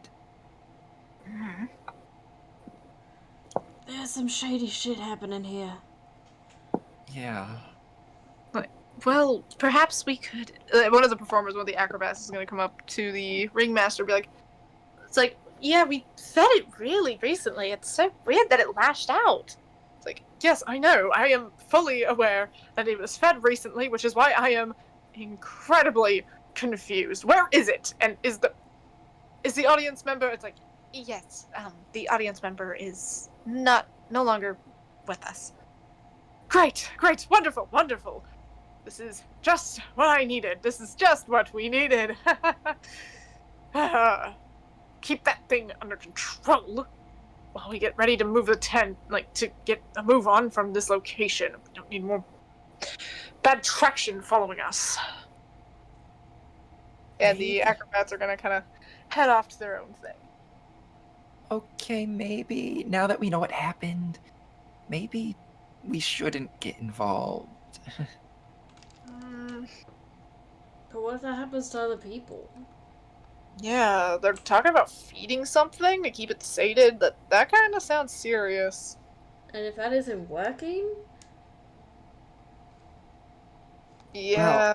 Speaker 1: There's some shady shit happening here.
Speaker 3: Yeah.
Speaker 2: Well, perhaps we could... one of the performers, one of the acrobats, is going to come up to the ringmaster and be like, it's like, yeah, we fed it really recently. It's so weird that it lashed out. It's like, yes, I know. I am fully aware that it was fed recently, which is why I am incredibly confused. Where is it? And is the audience member... It's like, yes, the audience member is no longer with us. Great, wonderful, wonderful. This is just what I needed. This is just what we needed. Keep that thing under control while we get ready to move the tent, like, to get a move on from this location. We don't need more bad traction following us. And the acrobats are gonna kind of head off to their own thing.
Speaker 3: Okay, maybe now that we know what happened, maybe we shouldn't get involved.
Speaker 1: But what if that happens to other people?
Speaker 2: Yeah, they're talking about feeding something to keep it sated. That kind of sounds serious.
Speaker 1: And if that isn't working?
Speaker 2: Yeah.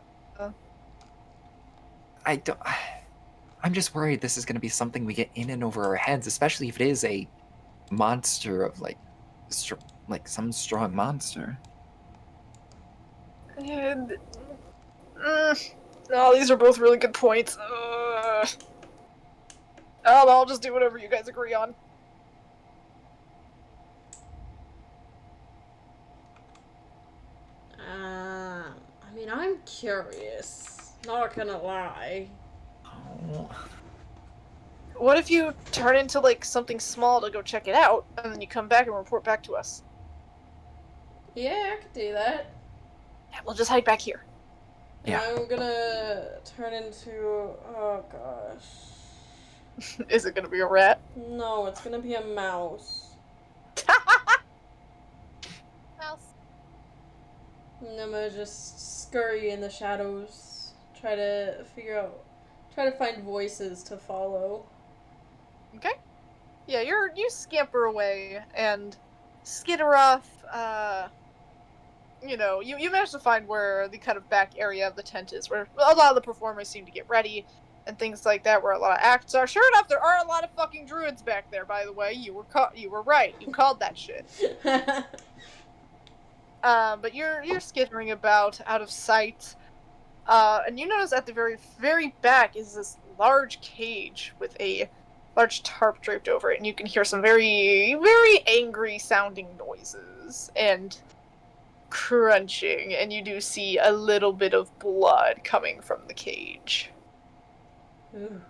Speaker 3: I'm just worried this is going to be something we get in and over our heads, especially if it is a monster of, like some strong monster.
Speaker 2: And, no, these are both really good points. I'll just do whatever you guys agree on.
Speaker 1: I mean, I'm curious. Not gonna lie.
Speaker 3: Oh.
Speaker 2: What if you turn into, like, something small to go check it out, and then you come back and report back to us?
Speaker 1: Yeah, I could do that.
Speaker 2: Yeah, we'll just hide back here.
Speaker 3: Yeah.
Speaker 1: I'm gonna turn into... oh gosh.
Speaker 2: Is it gonna be a rat?
Speaker 1: No, it's gonna be a mouse.
Speaker 4: Mouse.
Speaker 1: And I'm gonna just scurry in the shadows. Try to find voices to follow.
Speaker 2: Okay. Yeah, you scamper away and skitter off. You manage to find where the kind of back area of the tent is, where a lot of the performers seem to get ready. and things like that where a lot of acts are. Sure enough, there are a lot of fucking druids back there, by the way. You were right. You called that shit. But you're skittering about out of sight. And you notice at the very, very back is this large cage with a large tarp draped over it, and you can hear some very, very angry sounding noises and crunching, and you do see a little bit of blood coming from the cage.
Speaker 1: Ooh.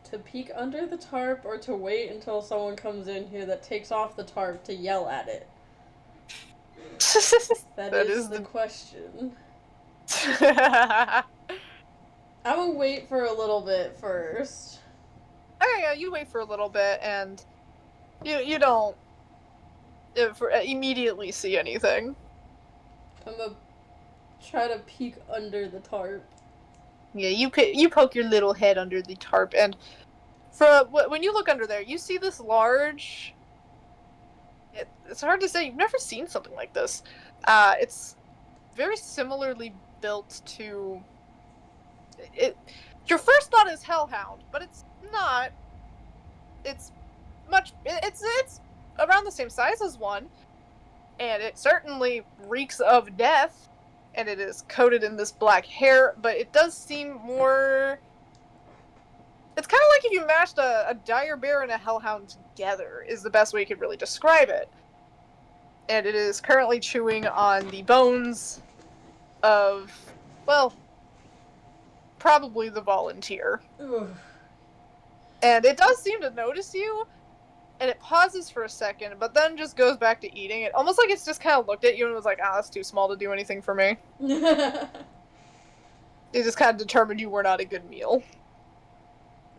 Speaker 1: To peek under the tarp or to wait until someone comes in here that takes off the tarp to yell at it? that is the question. I will wait for a little bit first.
Speaker 2: Oh yeah, you wait for a little bit, and you don't immediately see anything.
Speaker 1: I'm gonna try to peek under the tarp.
Speaker 2: Yeah, you poke your little head under the tarp, and when you look under there, you see this large. It's hard to say. You've never seen something like this. It's very similarly built to. Your first thought is Hellhound, but it's not. It's around the same size as one, and it certainly reeks of death, and it is coated in this black hair, but it does seem more. It's kind of like if you mashed a dire bear and a hellhound together, is the best way you could really describe it. And it is currently chewing on the bones of, well, probably the volunteer.
Speaker 1: Ugh.
Speaker 2: And it does seem to notice you, and it pauses for a second, but then just goes back to eating it. Almost like it's just kind of looked at you and was like, that's too small to do anything for me. It just kind of determined you were not a good meal.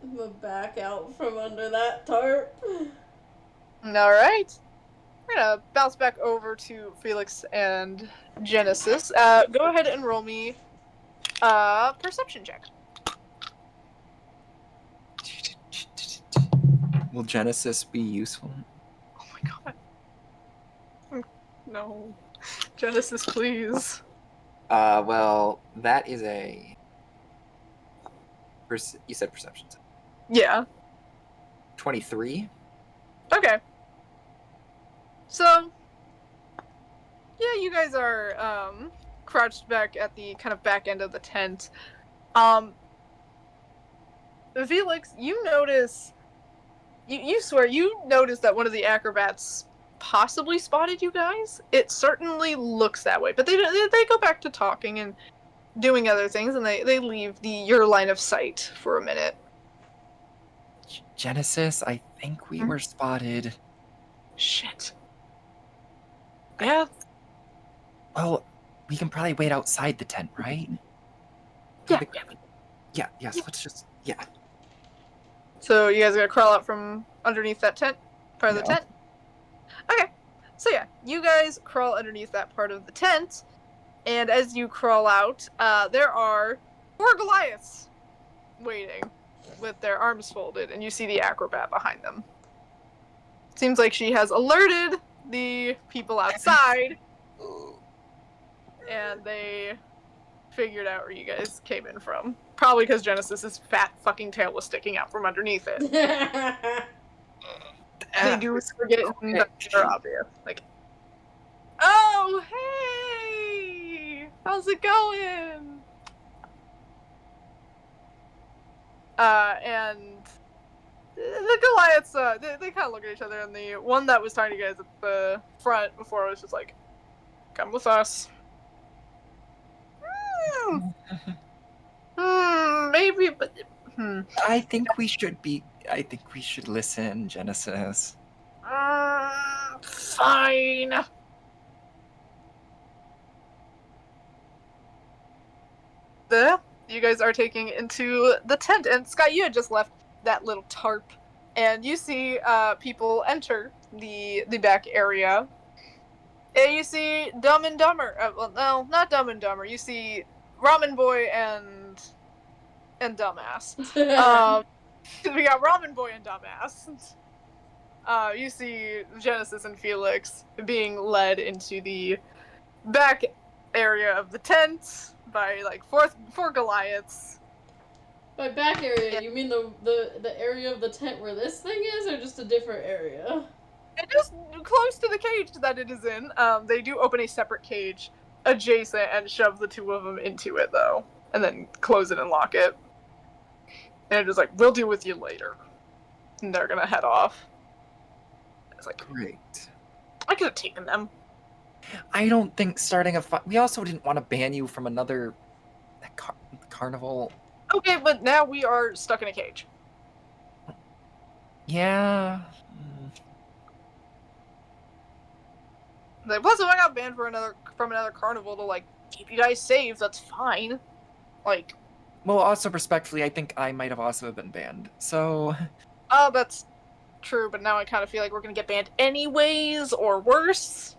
Speaker 1: I'm gonna back out from under that tarp.
Speaker 2: Alright. We're gonna bounce back over to Felix and Genesis. Go ahead and roll me a perception check.
Speaker 3: Will Genesis be useful?
Speaker 2: Oh my god. No. Genesis, please.
Speaker 3: Well, that is a... You said perception.
Speaker 2: Yeah.
Speaker 3: 23?
Speaker 2: Okay. So, yeah, you guys are, crouched back at the kind of back end of the tent. Felix, you notice... You swear, you notice that one of the acrobats possibly spotted you guys? It certainly looks that way, but they go back to talking and doing other things, and they leave your line of sight for a minute.
Speaker 3: Genesis, I think we were spotted.
Speaker 2: Shit. Yeah.
Speaker 3: Well, we can probably wait outside the tent, right? Yes, let's just... Yeah.
Speaker 2: So you guys are gonna crawl out from underneath that tent? Part of the tent? Okay. So yeah, you guys crawl underneath that part of the tent, and as you crawl out, there are 4 Goliaths waiting with their arms folded, and you see the acrobat behind them. Seems like she has alerted the people outside, and they figured out where you guys came in from. Probably because Genesis's fat fucking tail was sticking out from underneath it. They do forget that they're obvious. Like, oh, hey! How's it going? And the Goliaths, they kind of look at each other, and the one that was talking to you guys at the front before was just like, come with us. Maybe, but...
Speaker 3: I think we should listen, Genesis.
Speaker 2: Fine. You guys are taking into the tent, and Sky, you had just left that little tarp, and you see people enter the back area, and you see Dumb and Dumber. Well, no, not Dumb and Dumber. You see Ramen Boy and Dumbass. We got Ramen Boy and Dumbass. You see Genesis and Felix being led into the back area of the tent by like four Goliaths.
Speaker 1: By back area,
Speaker 2: Yeah.
Speaker 1: you mean the area of the tent where this thing is, or just a different area?
Speaker 2: And just close to the cage that it is in, they do open a separate cage adjacent and shove the two of them into it, though. And then close it and lock it. And it's just like, we'll deal with you later. And they're gonna head off. It's like,
Speaker 3: Great.
Speaker 2: I could have taken them.
Speaker 3: I don't think starting a fight. We also didn't want to ban you from another carnival.
Speaker 2: Okay, but now we are stuck in a cage.
Speaker 3: Yeah.
Speaker 2: Like, plus, if I got banned from another carnival to like keep you guys safe, that's fine. Like,
Speaker 3: Well, also respectfully, I think I might have also been banned. So.
Speaker 2: oh, that's true. But now I kind of feel like we're gonna get banned anyways, or worse.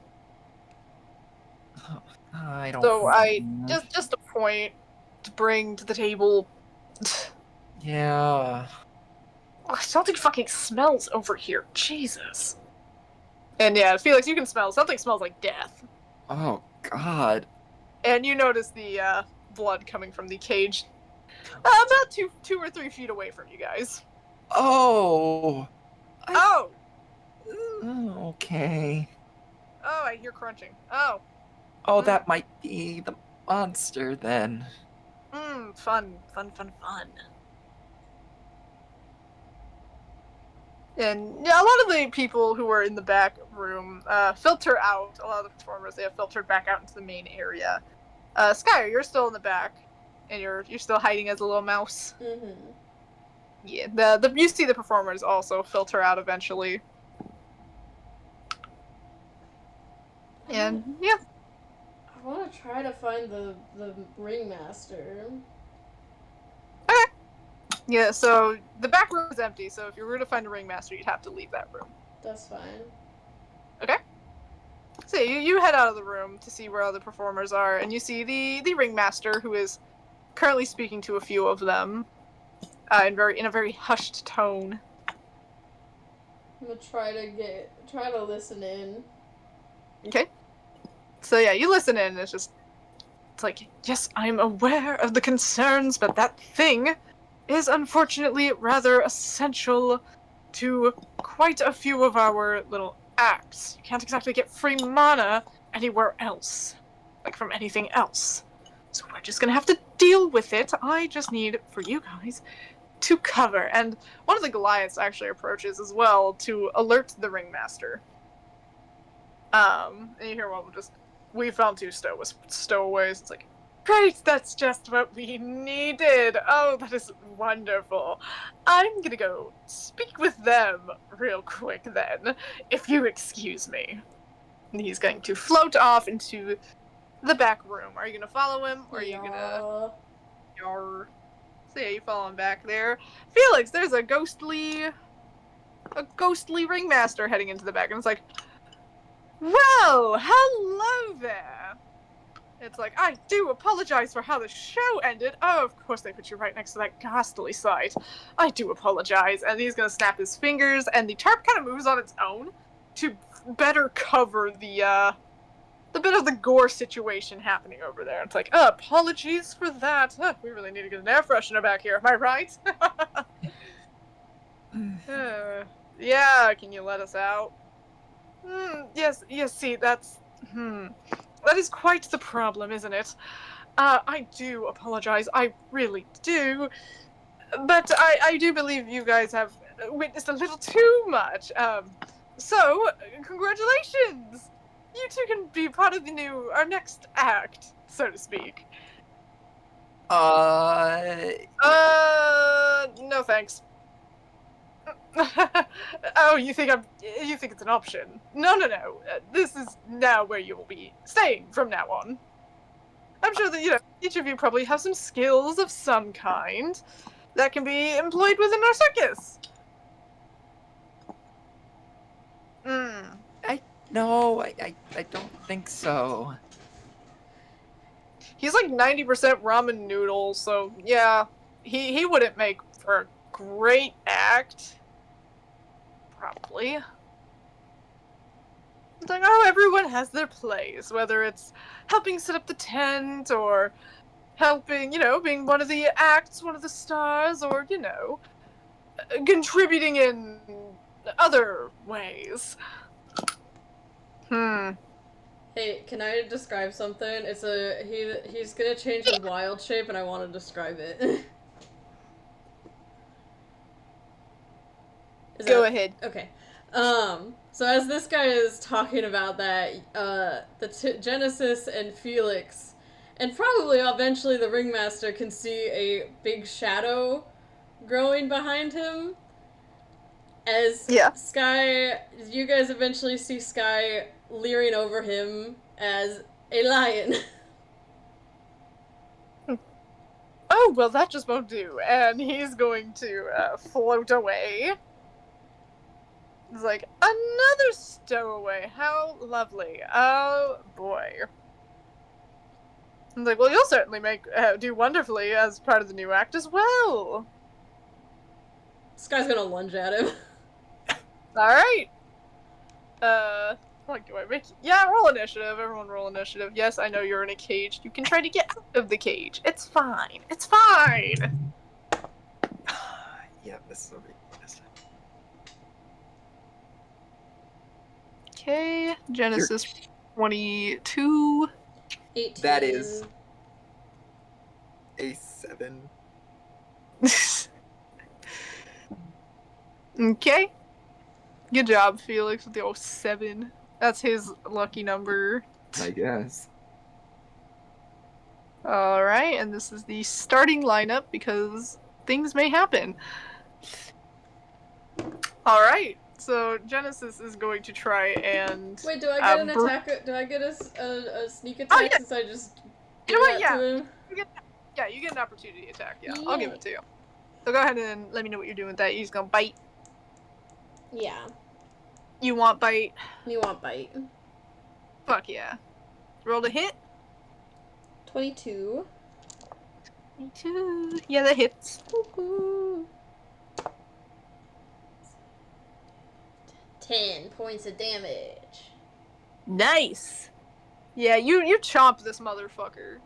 Speaker 3: I don't.
Speaker 2: So
Speaker 3: know.
Speaker 2: just a point to bring to the table.
Speaker 3: Yeah.
Speaker 2: Oh, something fucking smells over here. Jesus. And yeah, Felix, you can smell. Something smells like death.
Speaker 3: Oh God.
Speaker 2: And you notice the blood coming from the cage. About 2 or 3 feet away from you guys.
Speaker 3: Oh.
Speaker 2: Oh!
Speaker 3: Okay.
Speaker 2: Oh, I hear crunching. Oh.
Speaker 3: Oh, that might be the monster then.
Speaker 2: Fun. And yeah, a lot of the people who are in the back room filter out. A lot of the performers, they have filtered back out into the main area. Skyer, you're still in the back, and you're still hiding as a little mouse.
Speaker 1: Mm-hmm.
Speaker 2: Yeah, you see the performers also filter out eventually. And yeah.
Speaker 1: I want to try to find the ringmaster.
Speaker 2: Yeah, so the back room is empty, so if you were to find a ringmaster, you'd have to leave that room.
Speaker 1: That's fine.
Speaker 2: Okay. So you head out of the room to see where other performers are, and you see the ringmaster, who is currently speaking to a few of them in a very hushed tone.
Speaker 1: I'm gonna try to listen in.
Speaker 2: Okay. So yeah, you listen in, and it's like, yes, I'm aware of the concerns, but that thing is unfortunately rather essential to quite a few of our little acts. You can't exactly get free mana anywhere else, like from anything else. So we're just gonna have to deal with it. I just need for you guys to cover. And one of the Goliaths actually approaches as well to alert the ringmaster. And you hear one just, we found 2 stowaways. It's like, great, that's just what we needed. Oh, that is wonderful. I'm gonna go speak with them real quick then, if you excuse me. And he's going to float off into the back room. Are you gonna follow him, or are you gonna... Yar. So yeah, you follow him back there. Felix, there's a ghostly ringmaster heading into the back, and it's like, well, hello there. It's like, I do apologize for how the show ended. Oh, of course they put you right next to that ghastly sight. I do apologize. And he's gonna snap his fingers, and the tarp kind of moves on its own to better cover the bit of the gore situation happening over there. It's like, apologies for that. We really need to get an air freshener back here. Am I right? Yeah, can you let us out? Yes, see, that's... That is quite the problem, isn't it? I do apologize, I really do. But I do believe you guys have witnessed a little too much. So, congratulations! You two can be part of our next act, so to speak. No thanks. Oh, you think it's an option? No. This is now where you will be staying from now on. I'm sure that, each of you probably have some skills of some kind that can be employed within our circus.
Speaker 3: No, I don't think so.
Speaker 2: He's like 90% ramen noodles, so yeah, he wouldn't make for a great act. Probably. It's like, oh, everyone has their place, whether it's helping set up the tent, or helping, being one of the acts, one of the stars, or, contributing in other ways.
Speaker 1: Hey, can I describe something? He's gonna change his wild shape, and I want to describe it.
Speaker 2: Go ahead.
Speaker 1: Okay. So as this guy is talking about that, Genesis and Felix, and probably eventually the ringmaster can see a big shadow growing behind him. As Sky, you guys eventually see Sky leering over him as a lion.
Speaker 2: Oh, well, that just won't do. And he's going to float away. It's like, another stowaway. How lovely. Oh, boy. It's like, well, you'll certainly do wonderfully as part of the new act as well.
Speaker 1: This guy's gonna lunge at him.
Speaker 2: Alright. What do I make? Yeah, roll initiative. Everyone roll initiative. Yes, I know you're in a cage. You can try to get out of the cage. It's fine. It's fine!
Speaker 3: Yeah, this is a ridiculous.
Speaker 2: Okay, Genesis 22.
Speaker 1: 18.
Speaker 3: That is a 7.
Speaker 2: Okay. Good job, Felix, with the 7. That's his lucky number.
Speaker 3: I guess.
Speaker 2: Alright, and this is the starting lineup because things may happen. Alright, so Genesis is going to try and...
Speaker 1: Wait, do I get an attack? Do I get a sneak attack since I just do that to him?
Speaker 2: You get an opportunity attack, yeah. I'll give it to you. So go ahead and let me know what you're doing with that. You're just gonna bite?
Speaker 1: Yeah.
Speaker 2: You want bite?
Speaker 1: You want bite.
Speaker 2: Fuck yeah. Roll to hit.
Speaker 1: 22.
Speaker 2: 22. Yeah, that hits.
Speaker 1: Woo-hoo. 10 points of damage.
Speaker 2: Nice. Yeah, you chomp this motherfucker.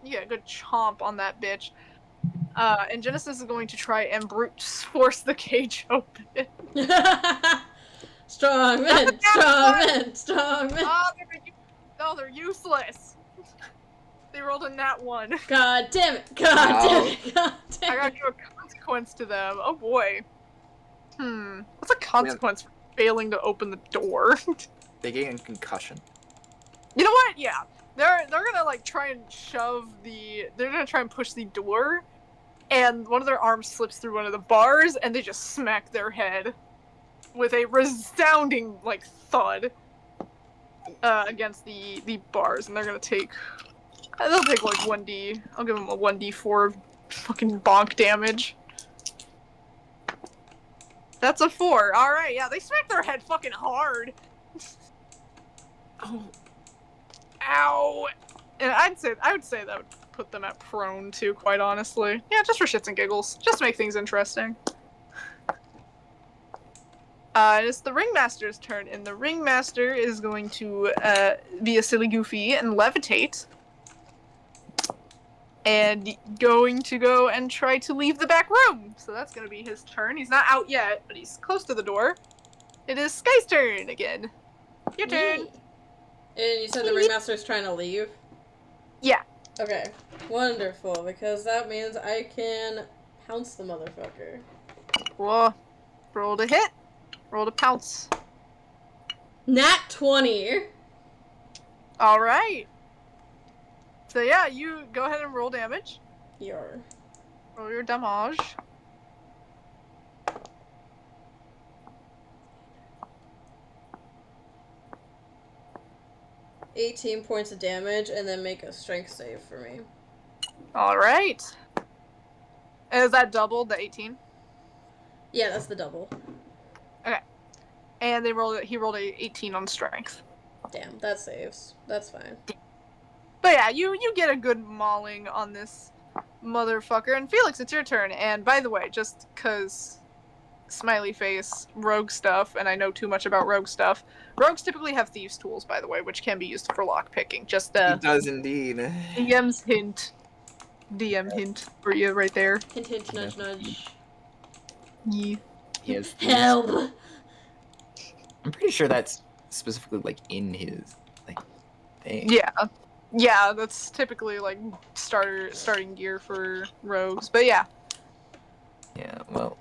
Speaker 2: You get a good chomp on that bitch. And Genesis is going to try and brute force the cage open.
Speaker 1: Strong men, strong men, strong men.
Speaker 2: They're useless. They rolled a nat 1.
Speaker 1: God damn it, God damn it, God damn it.
Speaker 2: I gotta give a consequence to them. Oh boy. What's a consequence for failing to open the door?
Speaker 3: They gain concussion.
Speaker 2: You know what? Yeah. They're gonna like try and they're gonna try and push the door, and one of their arms slips through one of the bars, and they just smack their head with a resounding like thud against the bars, and they're gonna take they'll take like 1d. I'll give them a 1d4 of fucking bonk damage. That's a 4. All right, yeah, they smack their head fucking hard.
Speaker 3: Oh.
Speaker 2: Ow! And I would say that would put them at prone too, quite honestly. Yeah, just for shits and giggles. Just to make things interesting. It's the Ringmaster's turn, and the Ringmaster is going to be a silly goofy and levitate. And going to go and try to leave the back room. So that's going to be his turn. He's not out yet, but he's close to the door. It is Sky's turn again. Your turn.
Speaker 1: And you said the Ringmaster's trying to leave?
Speaker 2: Yeah.
Speaker 1: Okay. Wonderful, because that means I can pounce the motherfucker.
Speaker 2: Cool. Roll to hit. Roll to pounce.
Speaker 1: Nat 20!
Speaker 2: Alright. So yeah, you go ahead and roll damage.
Speaker 1: Roll
Speaker 2: your damage.
Speaker 1: $18 points of damage, and then make a strength save for me.
Speaker 2: Alright. Is that doubled, the 18?
Speaker 1: Yeah, that's the double.
Speaker 2: Okay. And he rolled a 18 on strength.
Speaker 1: Damn, that saves. That's fine.
Speaker 2: But yeah, you get a good mauling on this motherfucker. And Felix, it's your turn. And by the way, just because smiley face, rogue stuff, and I know too much about rogue stuff. Rogues typically have thieves' tools, by the way, which can be used for lock picking. Just
Speaker 3: He does indeed.
Speaker 2: DM's hint. DM hint for you right there.
Speaker 1: Hint, hint, nudge, nudge.
Speaker 2: Yeah.
Speaker 3: He has
Speaker 1: Help!
Speaker 3: I'm pretty sure that's specifically like in his like thing.
Speaker 2: Yeah, that's typically like starting gear for rogues. But yeah.
Speaker 3: Yeah, well.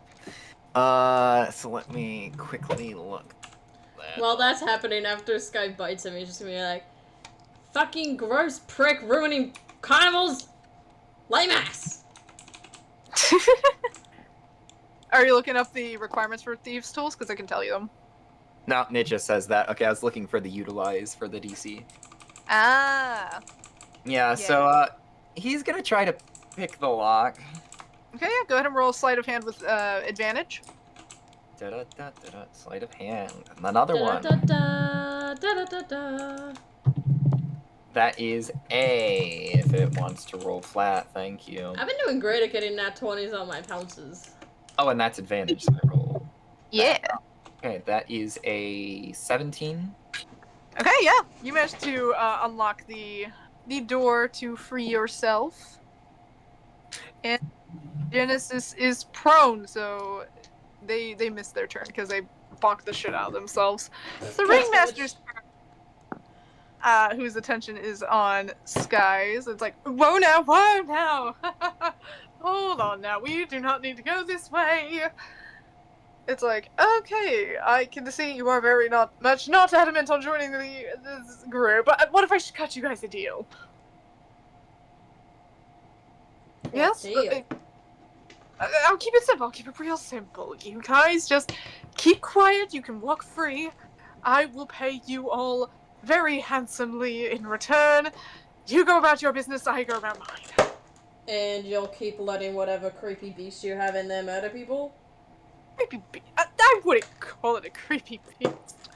Speaker 3: So let me quickly look.
Speaker 1: While that's happening, after Sky bites him, he's just gonna be like, fucking gross prick ruining carnivals! Lame ass!
Speaker 2: Are you looking up the requirements for thieves' tools? Because I can tell you them.
Speaker 3: No, it just says that. Okay, I was looking for the utilize for the DC.
Speaker 2: Ah.
Speaker 3: Yeah, so he's gonna try to pick the lock.
Speaker 2: Okay, yeah, go ahead and roll a sleight of hand with advantage.
Speaker 3: Sleight of hand. Another one. That is A, if it wants to roll flat, thank you.
Speaker 1: I've been doing great at getting nat 20s on my pounces.
Speaker 3: Oh, and that's advantage, so I roll.
Speaker 2: Yeah.
Speaker 3: Okay, that is a 17.
Speaker 2: Okay, yeah. You managed to unlock the door to free yourself. And Genesis is prone, so they missed their turn because they bonked the shit out of themselves. The Ringmaster's turn, whose attention is on Skies. It's like, whoa now! Hold on now, we do not need to go this way. It's like, okay, I can see you are very not adamant on joining this group, but what if I should cut you guys a deal? Yes?
Speaker 1: Deal.
Speaker 2: I'll keep it simple. I'll keep it real simple. You guys just keep quiet. You can walk free. I will pay you all very handsomely in return. You go about your business, I go about mine.
Speaker 1: And you'll keep letting whatever creepy beast you have in there murder people?
Speaker 2: Creepy beast? I wouldn't call it a creepy beast.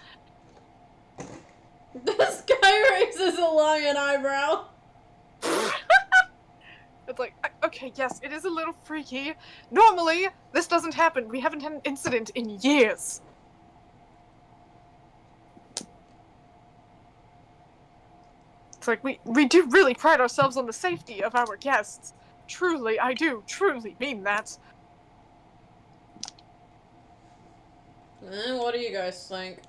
Speaker 1: This guy raises along an eyebrow.
Speaker 2: It's like, okay, yes, it is a little freaky. Normally, this doesn't happen. We haven't had an incident in years. It's like, we do really pride ourselves on the safety of our guests. Truly, I do truly mean that.
Speaker 1: What do you guys think?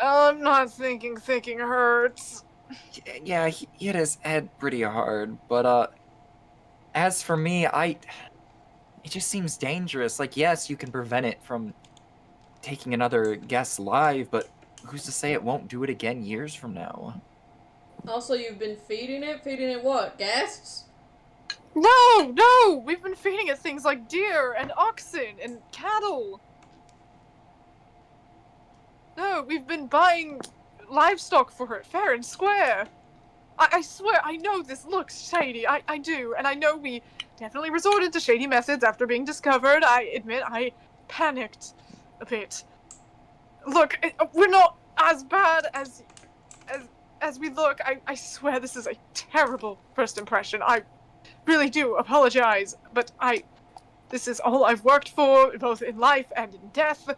Speaker 2: I'm not thinking hurts.
Speaker 3: Yeah, he hit his head pretty hard, but as for me, it just seems dangerous. Like, yes, you can prevent it from taking another guest live, but who's to say it won't do it again years from now?
Speaker 1: Also, you've been feeding it? Feeding it what? Guests?
Speaker 2: No! We've been feeding it things like deer and oxen and cattle. No, we've been buying livestock for it, fair and square. I swear, I know this looks shady. I do, and I know we definitely resorted to shady methods after being discovered. I admit I panicked a bit. Look, we're not as bad as we look. I swear this is a terrible first impression. I really do apologize, but this is all I've worked for, both in life and in death.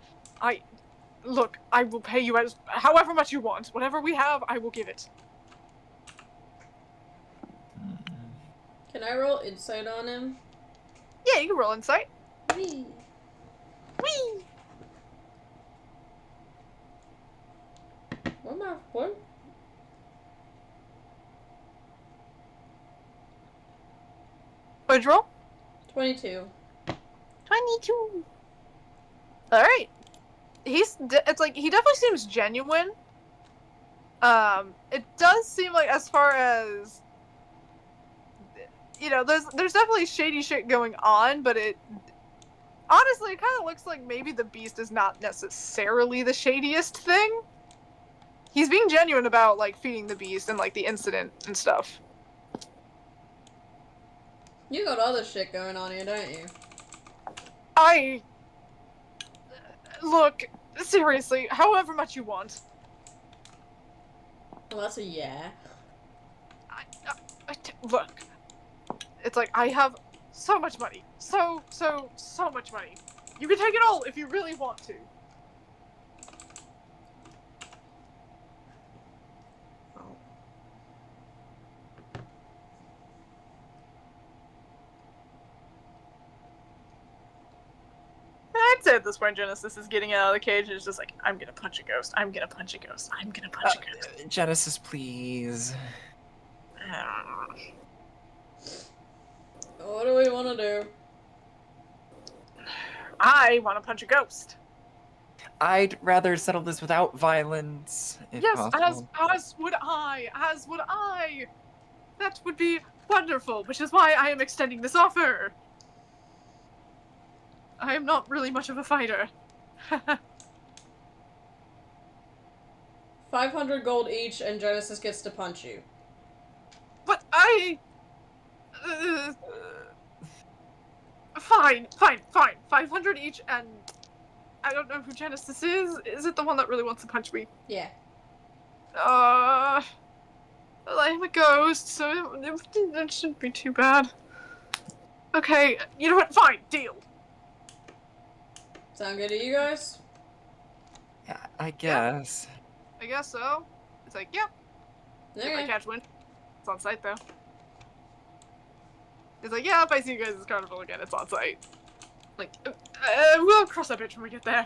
Speaker 2: Look, I will pay you as however much you want. Whatever we have, I will give it.
Speaker 1: Can I roll insight on him?
Speaker 2: Yeah, you can roll insight.
Speaker 1: Whee!
Speaker 2: Whee!
Speaker 1: What?
Speaker 2: What'd you roll?
Speaker 1: 22.
Speaker 2: 22. Alright. It's like, he definitely seems genuine. It does seem like, as far as, you know, there's definitely shady shit going on, but honestly, it kind of looks like maybe the beast is not necessarily the shadiest thing. He's being genuine about, like, feeding the beast and, like, the incident and stuff.
Speaker 1: You got other shit going on here, don't you?
Speaker 2: Look, seriously, however much you want.
Speaker 1: Well, that's a yeah.
Speaker 2: Look, it's like, I have so much money. So much money. You can take it all if you really want to. I'd say at this point, Genesis is getting out of the cage and is just like, I'm gonna punch a ghost. I'm gonna punch a ghost. I'm gonna punch a ghost.
Speaker 3: Genesis, please.
Speaker 1: What do we want to do?
Speaker 2: I want to punch a ghost.
Speaker 3: I'd rather settle this without violence. If
Speaker 2: Yes,
Speaker 3: possible.
Speaker 2: as would I. As would I. That would be wonderful, which is why I am extending this offer. I am not really much of a fighter.
Speaker 1: 500 gold each, and Genesis gets to punch you.
Speaker 2: But I... Fine. 500 each, and I don't know who Genesis is. Is it the one that really wants to punch me?
Speaker 1: Yeah.
Speaker 2: Well, I'm a ghost, so it shouldn't be too bad. Okay, you know what? Fine, deal.
Speaker 1: Sound good to you guys?
Speaker 3: Yeah, I guess.
Speaker 2: I guess so. It's like, yep. If I
Speaker 1: Okay.
Speaker 2: catch wind. It's on site, though. It's like, yeah, if I see you guys at this carnival again, it's on site. Like, we'll cross that bridge when we get there.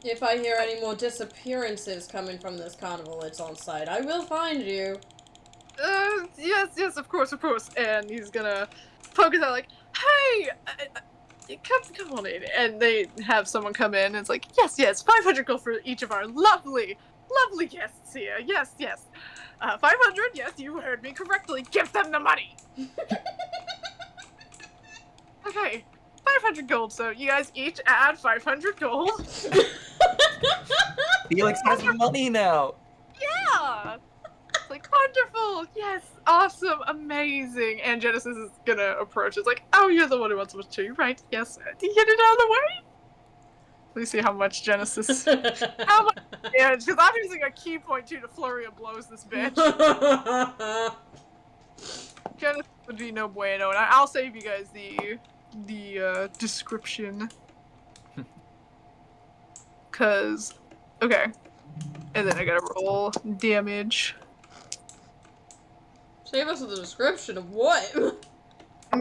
Speaker 1: If I hear any more disappearances coming from this carnival, it's on site. I will find you.
Speaker 2: Yes, of course. And he's gonna poke his out like, hey, come on in. And they have someone come in, and it's like, yes, 500 gold for each of our lovely guests here. Yes. 500, yes, you heard me correctly. Give them the money. Okay, 500 gold, so you guys each add 500 gold.
Speaker 3: Felix has money now.
Speaker 2: Yeah! It's like, wonderful! Yes! Awesome! Amazing! And Genesis is gonna approach. It's like, oh, you're the one who wants to show you, right? Yes. Do you get it out of the way? Let me see how much Genesis... how much damage, because I'm using a key point too to flurry of blows this bitch. Genesis would be no bueno, and I'll save you guys the description. Cause, okay. And then I gotta roll damage.
Speaker 1: Save us with a description of what?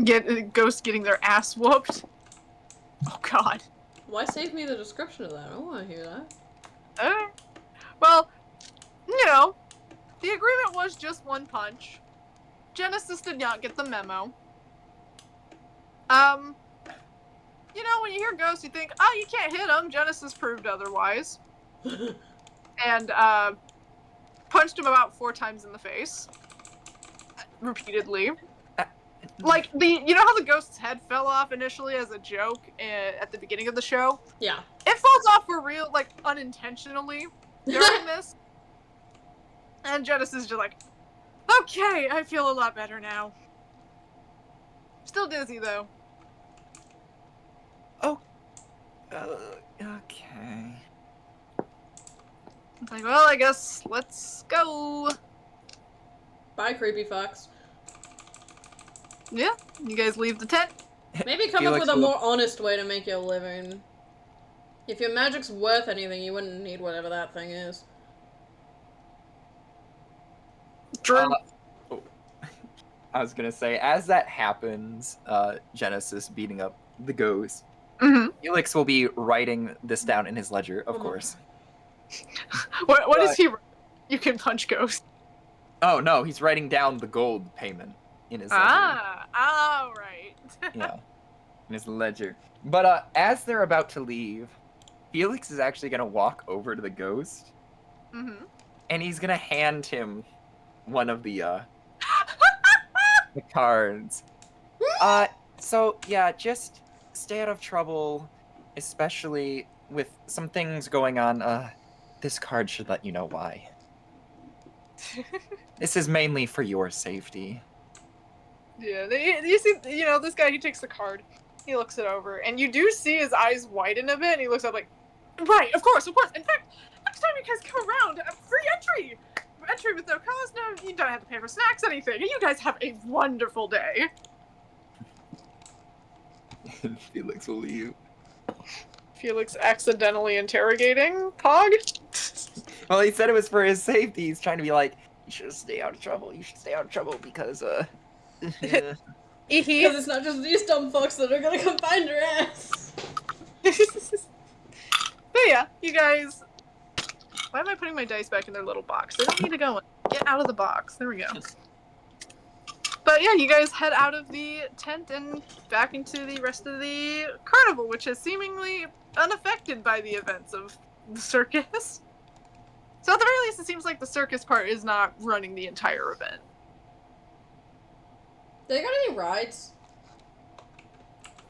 Speaker 2: Get ghost getting their ass whooped. Oh god.
Speaker 1: Why save me the description of that? I don't want to hear that.
Speaker 2: Well, you know, the agreement was just one punch. Genesis did not get the memo. You know, when you hear ghosts, you think, oh, you can't hit him. Genesis proved otherwise. And, punched him about 4 times in the face. Repeatedly. Like, you know how the ghost's head fell off initially as a joke at the beginning of the show?
Speaker 1: Yeah.
Speaker 2: It falls off for real, like, unintentionally during this. And Genesis is just like, okay, I feel a lot better now. Still dizzy, though.
Speaker 3: Oh. Okay.
Speaker 2: It's like, well, I guess let's go.
Speaker 1: Bye, creepy fox.
Speaker 2: Yeah, you guys leave the tent.
Speaker 1: Maybe come
Speaker 3: Felix
Speaker 1: up with a
Speaker 3: will-
Speaker 1: more honest way to make your living. If your magic's worth anything, you wouldn't need whatever that thing is.
Speaker 2: True.
Speaker 3: I was gonna say, as that happens, Genesis beating up the ghost, Felix will be writing this down in his ledger, of course.
Speaker 2: What is he? You can punch ghosts.
Speaker 3: Oh no, he's writing down the gold payment in his ledger.
Speaker 2: Right.
Speaker 3: Yeah, in his ledger. But as they're about to leave, Felix is actually gonna walk over to the ghost, and he's gonna hand him one of the the cards. So yeah, just stay out of trouble, especially with some things going on. This card should let you know why. This is mainly for your safety.
Speaker 2: Yeah, you see, you know, this guy, he takes the card, he looks it over, and you do see his eyes widen a bit, and he looks up like, right, of course. In fact, next time you guys come around, free entry! Entry with no cost, no, you don't have to pay for snacks, anything. You guys have a wonderful day.
Speaker 3: And Felix will leave.
Speaker 2: Felix accidentally interrogating Pog?
Speaker 3: Well, he said it was for his safety. He's trying to be like, you should stay out of trouble. You should stay out of trouble because,
Speaker 1: Because it's not just these dumb fucks that are gonna come find your ass.
Speaker 2: But yeah, you guys... Why am I putting my dice back in their little box? They don't need to go in. Get out of the box. There we go. But yeah, you guys head out of the tent and back into the rest of the carnival, which is seemingly unaffected by the events of the circus. So at the very least, it seems like the circus part is not running the entire event.
Speaker 1: They got any rides?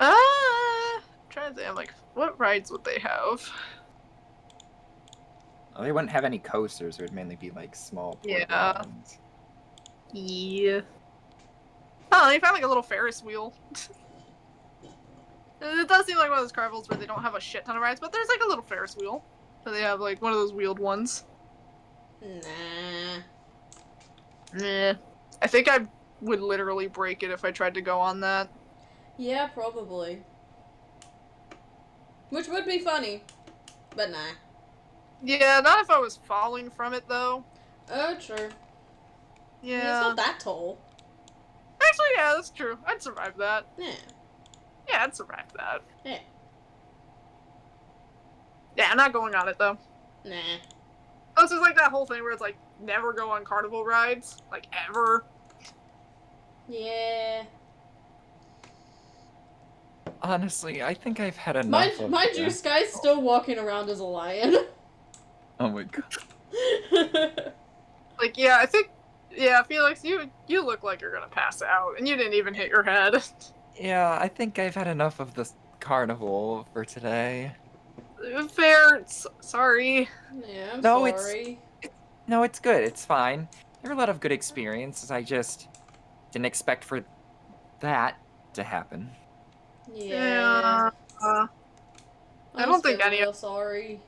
Speaker 2: Trying to think, I'm like, what rides would they have?
Speaker 3: Well, they wouldn't have any coasters. It would mainly be like small.
Speaker 2: Yeah.
Speaker 3: Ones.
Speaker 2: Yeah. Oh, they found like a little Ferris wheel. It does seem like one of those carnivals where they don't have a shit ton of rides, but there's like a little Ferris wheel. So they have like one of those wheeled ones.
Speaker 1: Nah.
Speaker 2: I think I would literally break it if I tried to go on that.
Speaker 1: Yeah, probably. Which would be funny, but nah.
Speaker 2: Yeah, not if I was falling from it though.
Speaker 1: Oh, true.
Speaker 2: Yeah.
Speaker 1: It's not that tall.
Speaker 2: Actually, yeah, that's true. I'd survive that.
Speaker 1: Yeah.
Speaker 2: Yeah, I'd survive that.
Speaker 1: Yeah.
Speaker 2: Yeah, I'm not going on it though.
Speaker 1: Nah.
Speaker 2: Oh, it's just like that whole thing where it's like, never go on carnival rides. Like, ever.
Speaker 1: Yeah.
Speaker 3: Honestly, I think I've had enough of
Speaker 1: Mind you, Sky's still walking around as a lion.
Speaker 3: Oh my god.
Speaker 2: Like, yeah, I think... Yeah, Felix, you look like you're gonna pass out, and you didn't even hit your head.
Speaker 3: Yeah, I think I've had enough of this carnival for today.
Speaker 2: Fair. Sorry.
Speaker 1: Yeah, I'm
Speaker 3: No,
Speaker 1: sorry.
Speaker 3: No, it's good. It's fine. There were a lot of good experiences. I just didn't expect for that to happen.
Speaker 1: Yeah.
Speaker 2: I
Speaker 1: I'm
Speaker 2: don't think
Speaker 1: still
Speaker 2: any
Speaker 1: real
Speaker 2: of...
Speaker 1: sorry.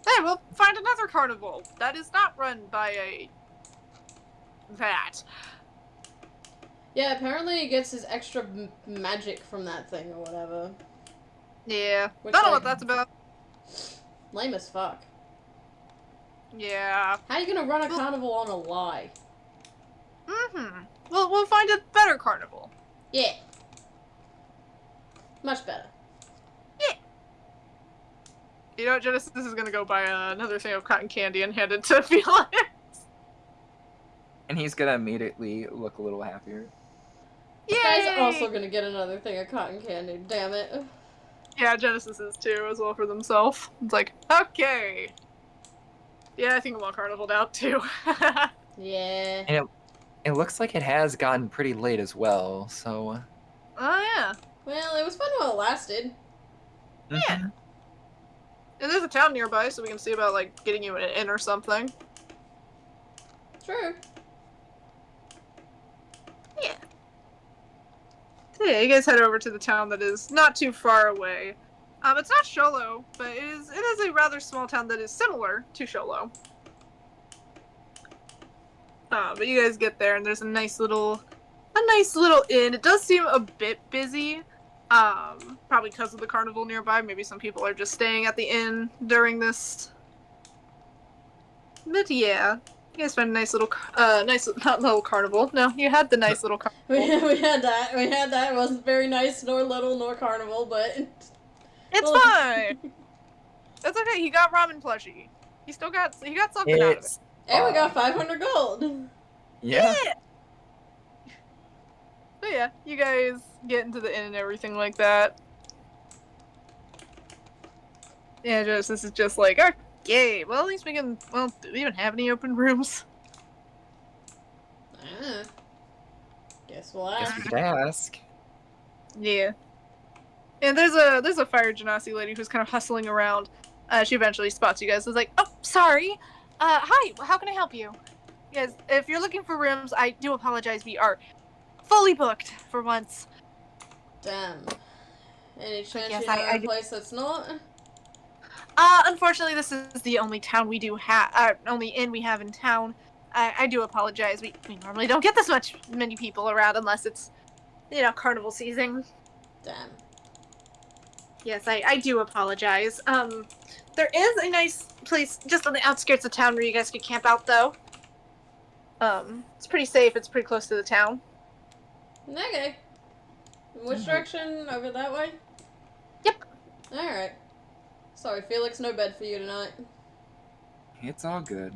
Speaker 2: Hey, we'll find another carnival that is not run by a... that.
Speaker 1: Yeah, apparently he gets his extra magic from that thing or whatever.
Speaker 2: Yeah.
Speaker 1: Which,
Speaker 2: Don't know
Speaker 1: like-
Speaker 2: what that's about.
Speaker 1: Lame as fuck.
Speaker 2: Yeah.
Speaker 1: How you gonna run a carnival on a lie?
Speaker 2: Mm-hmm. We'll find a better carnival.
Speaker 1: Yeah. Much better.
Speaker 2: You know what, Genesis is gonna go buy another thing of cotton candy and hand it to Felix.
Speaker 3: And he's gonna immediately look a little happier.
Speaker 1: This guy's
Speaker 2: Yay!
Speaker 1: also gonna get another thing of cotton candy, damn it.
Speaker 2: Yeah, Genesis is too, as well for themselves. It's like, okay. Yeah, I think I'm all carnivaled out too.
Speaker 1: Yeah.
Speaker 3: And it looks like it has gotten pretty late as well, so...
Speaker 2: Oh, yeah.
Speaker 1: Well, it was fun while it lasted.
Speaker 2: Yeah. And there's a town nearby, so we can see about, like, getting you an inn or something.
Speaker 1: True.
Speaker 2: Yeah. So yeah, you guys head over to the town that is not too far away. It's not Sholo, but it is a rather small town that is similar to Sholo. But you guys get there, and there's a nice little inn. It does seem a bit busy. Probably because of the carnival nearby. Maybe some people are just staying at the inn during this. But yeah, you guys find a nice little, not little carnival. No, you had the nice little carnival.
Speaker 1: We had that. We had that. It wasn't very nice, nor little, nor carnival, but...
Speaker 2: It's
Speaker 1: Well-
Speaker 2: fine. It's okay. He got ramen plushie. He got something out of it.
Speaker 1: And we got 500 gold.
Speaker 3: Yeah.
Speaker 2: But yeah, you guys get into the inn and everything like that. Yeah, this is just like, okay, well, at least we can, well, do we even have any open rooms?
Speaker 1: Guess we'll
Speaker 3: Guess
Speaker 1: ask.
Speaker 3: we could ask.
Speaker 2: Yeah. And there's a fire genasi lady who's kind of hustling around. She eventually spots you guys. It's like, oh, sorry. Hi, how can I help you? Yes, if you're looking for rooms, I do apologize. We are fully booked for once.
Speaker 1: Damn. Any chance
Speaker 2: Yes,
Speaker 1: you know
Speaker 2: I
Speaker 1: a place that's not?
Speaker 2: Unfortunately, this is the only town we do have, only inn we have in town. I do apologize. We normally don't get this many people around unless it's, carnival season.
Speaker 1: Damn.
Speaker 2: Yes, I do apologize. There is a nice place just on the outskirts of town where you guys could camp out, though. It's pretty safe. It's pretty close to the town.
Speaker 1: Okay. Which direction? Over that way?
Speaker 2: Yep.
Speaker 1: Alright. Sorry, Felix, no bed for you tonight.
Speaker 3: It's all good.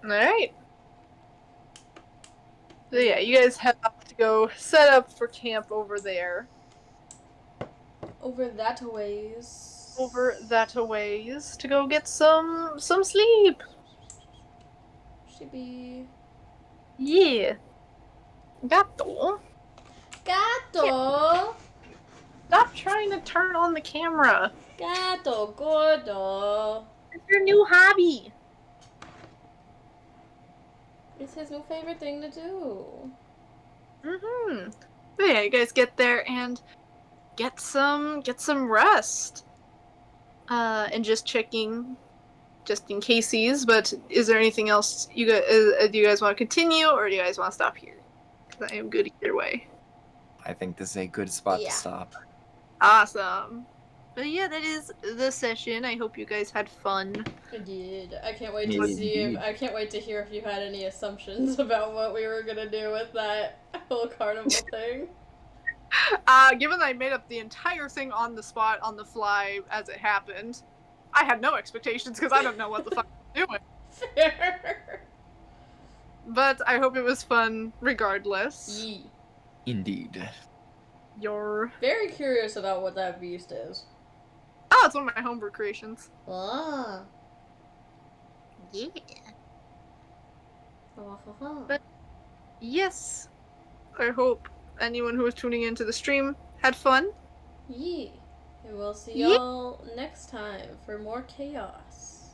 Speaker 2: Alright. So yeah, you guys have to go set up for camp over there.
Speaker 1: Over that a ways.
Speaker 2: Over that a ways to go get some sleep.
Speaker 1: Shippy.
Speaker 2: Yeah. Gato.
Speaker 1: Gato!
Speaker 2: Stop trying to turn on the camera.
Speaker 1: Gato gordo.
Speaker 2: It's your new hobby.
Speaker 1: It's his new favorite thing to do.
Speaker 2: Mm-hmm. But yeah, you guys get there and get some rest. And just checking, just in cases. But is there anything else you guys? Do you guys want to continue, or do you guys want to stop here? Because I am good either way.
Speaker 3: I think this is a good spot
Speaker 1: Yeah.
Speaker 3: to stop.
Speaker 2: Awesome. But yeah, that is the session. I hope you guys had fun.
Speaker 1: I did. I can't wait to
Speaker 3: Indeed.
Speaker 1: see if I can't wait to hear if you had any assumptions about what we were gonna do with that whole carnival thing.
Speaker 2: Given that I made up the entire thing on the spot, on the fly, as it happened, I had no expectations because I don't know what the fuck I'm doing.
Speaker 1: Fair.
Speaker 2: But I hope it was fun regardless.
Speaker 1: Yee.
Speaker 3: Indeed.
Speaker 2: Your
Speaker 1: Very curious about what that beast is.
Speaker 2: Oh, it's one of my homebrew creations.
Speaker 1: Ah.
Speaker 4: Yeah.
Speaker 2: But yes, I hope anyone who was tuning into the stream had fun.
Speaker 1: Yee. And we'll see
Speaker 2: Yee.
Speaker 1: y'all next time for more chaos.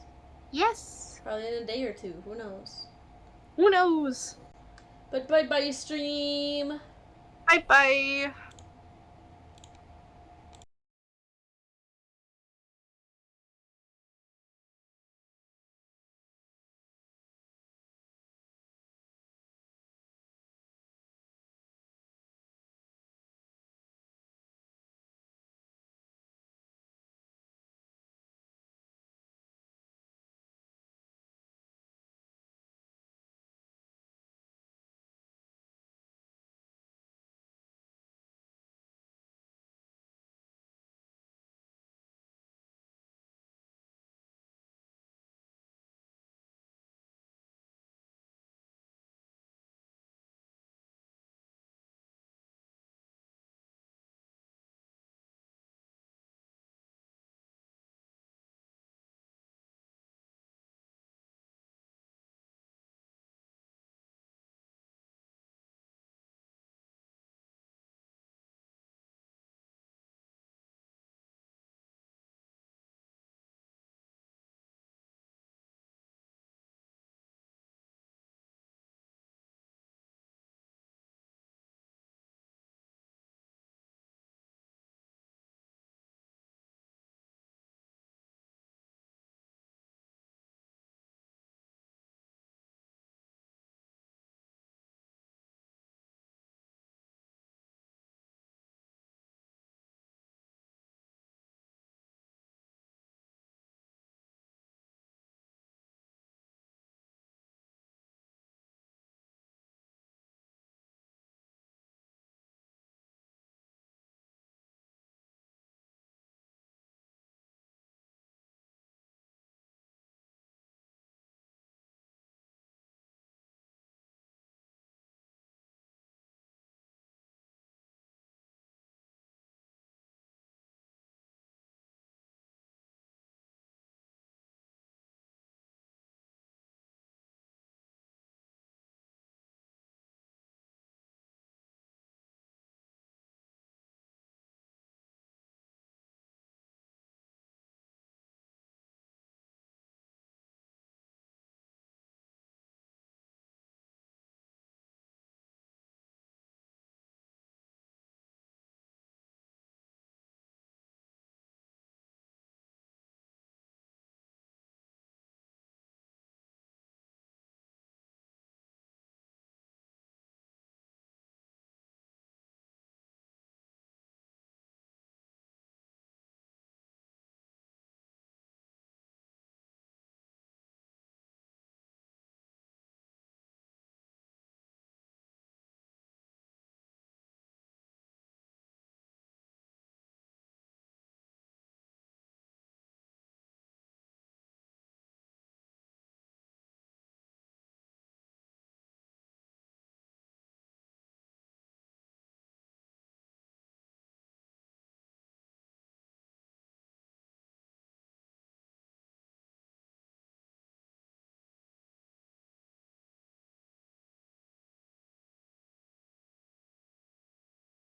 Speaker 4: Yes.
Speaker 1: Probably in a day or two. Who knows?
Speaker 2: Who knows?
Speaker 1: But bye bye, stream.
Speaker 2: Bye bye.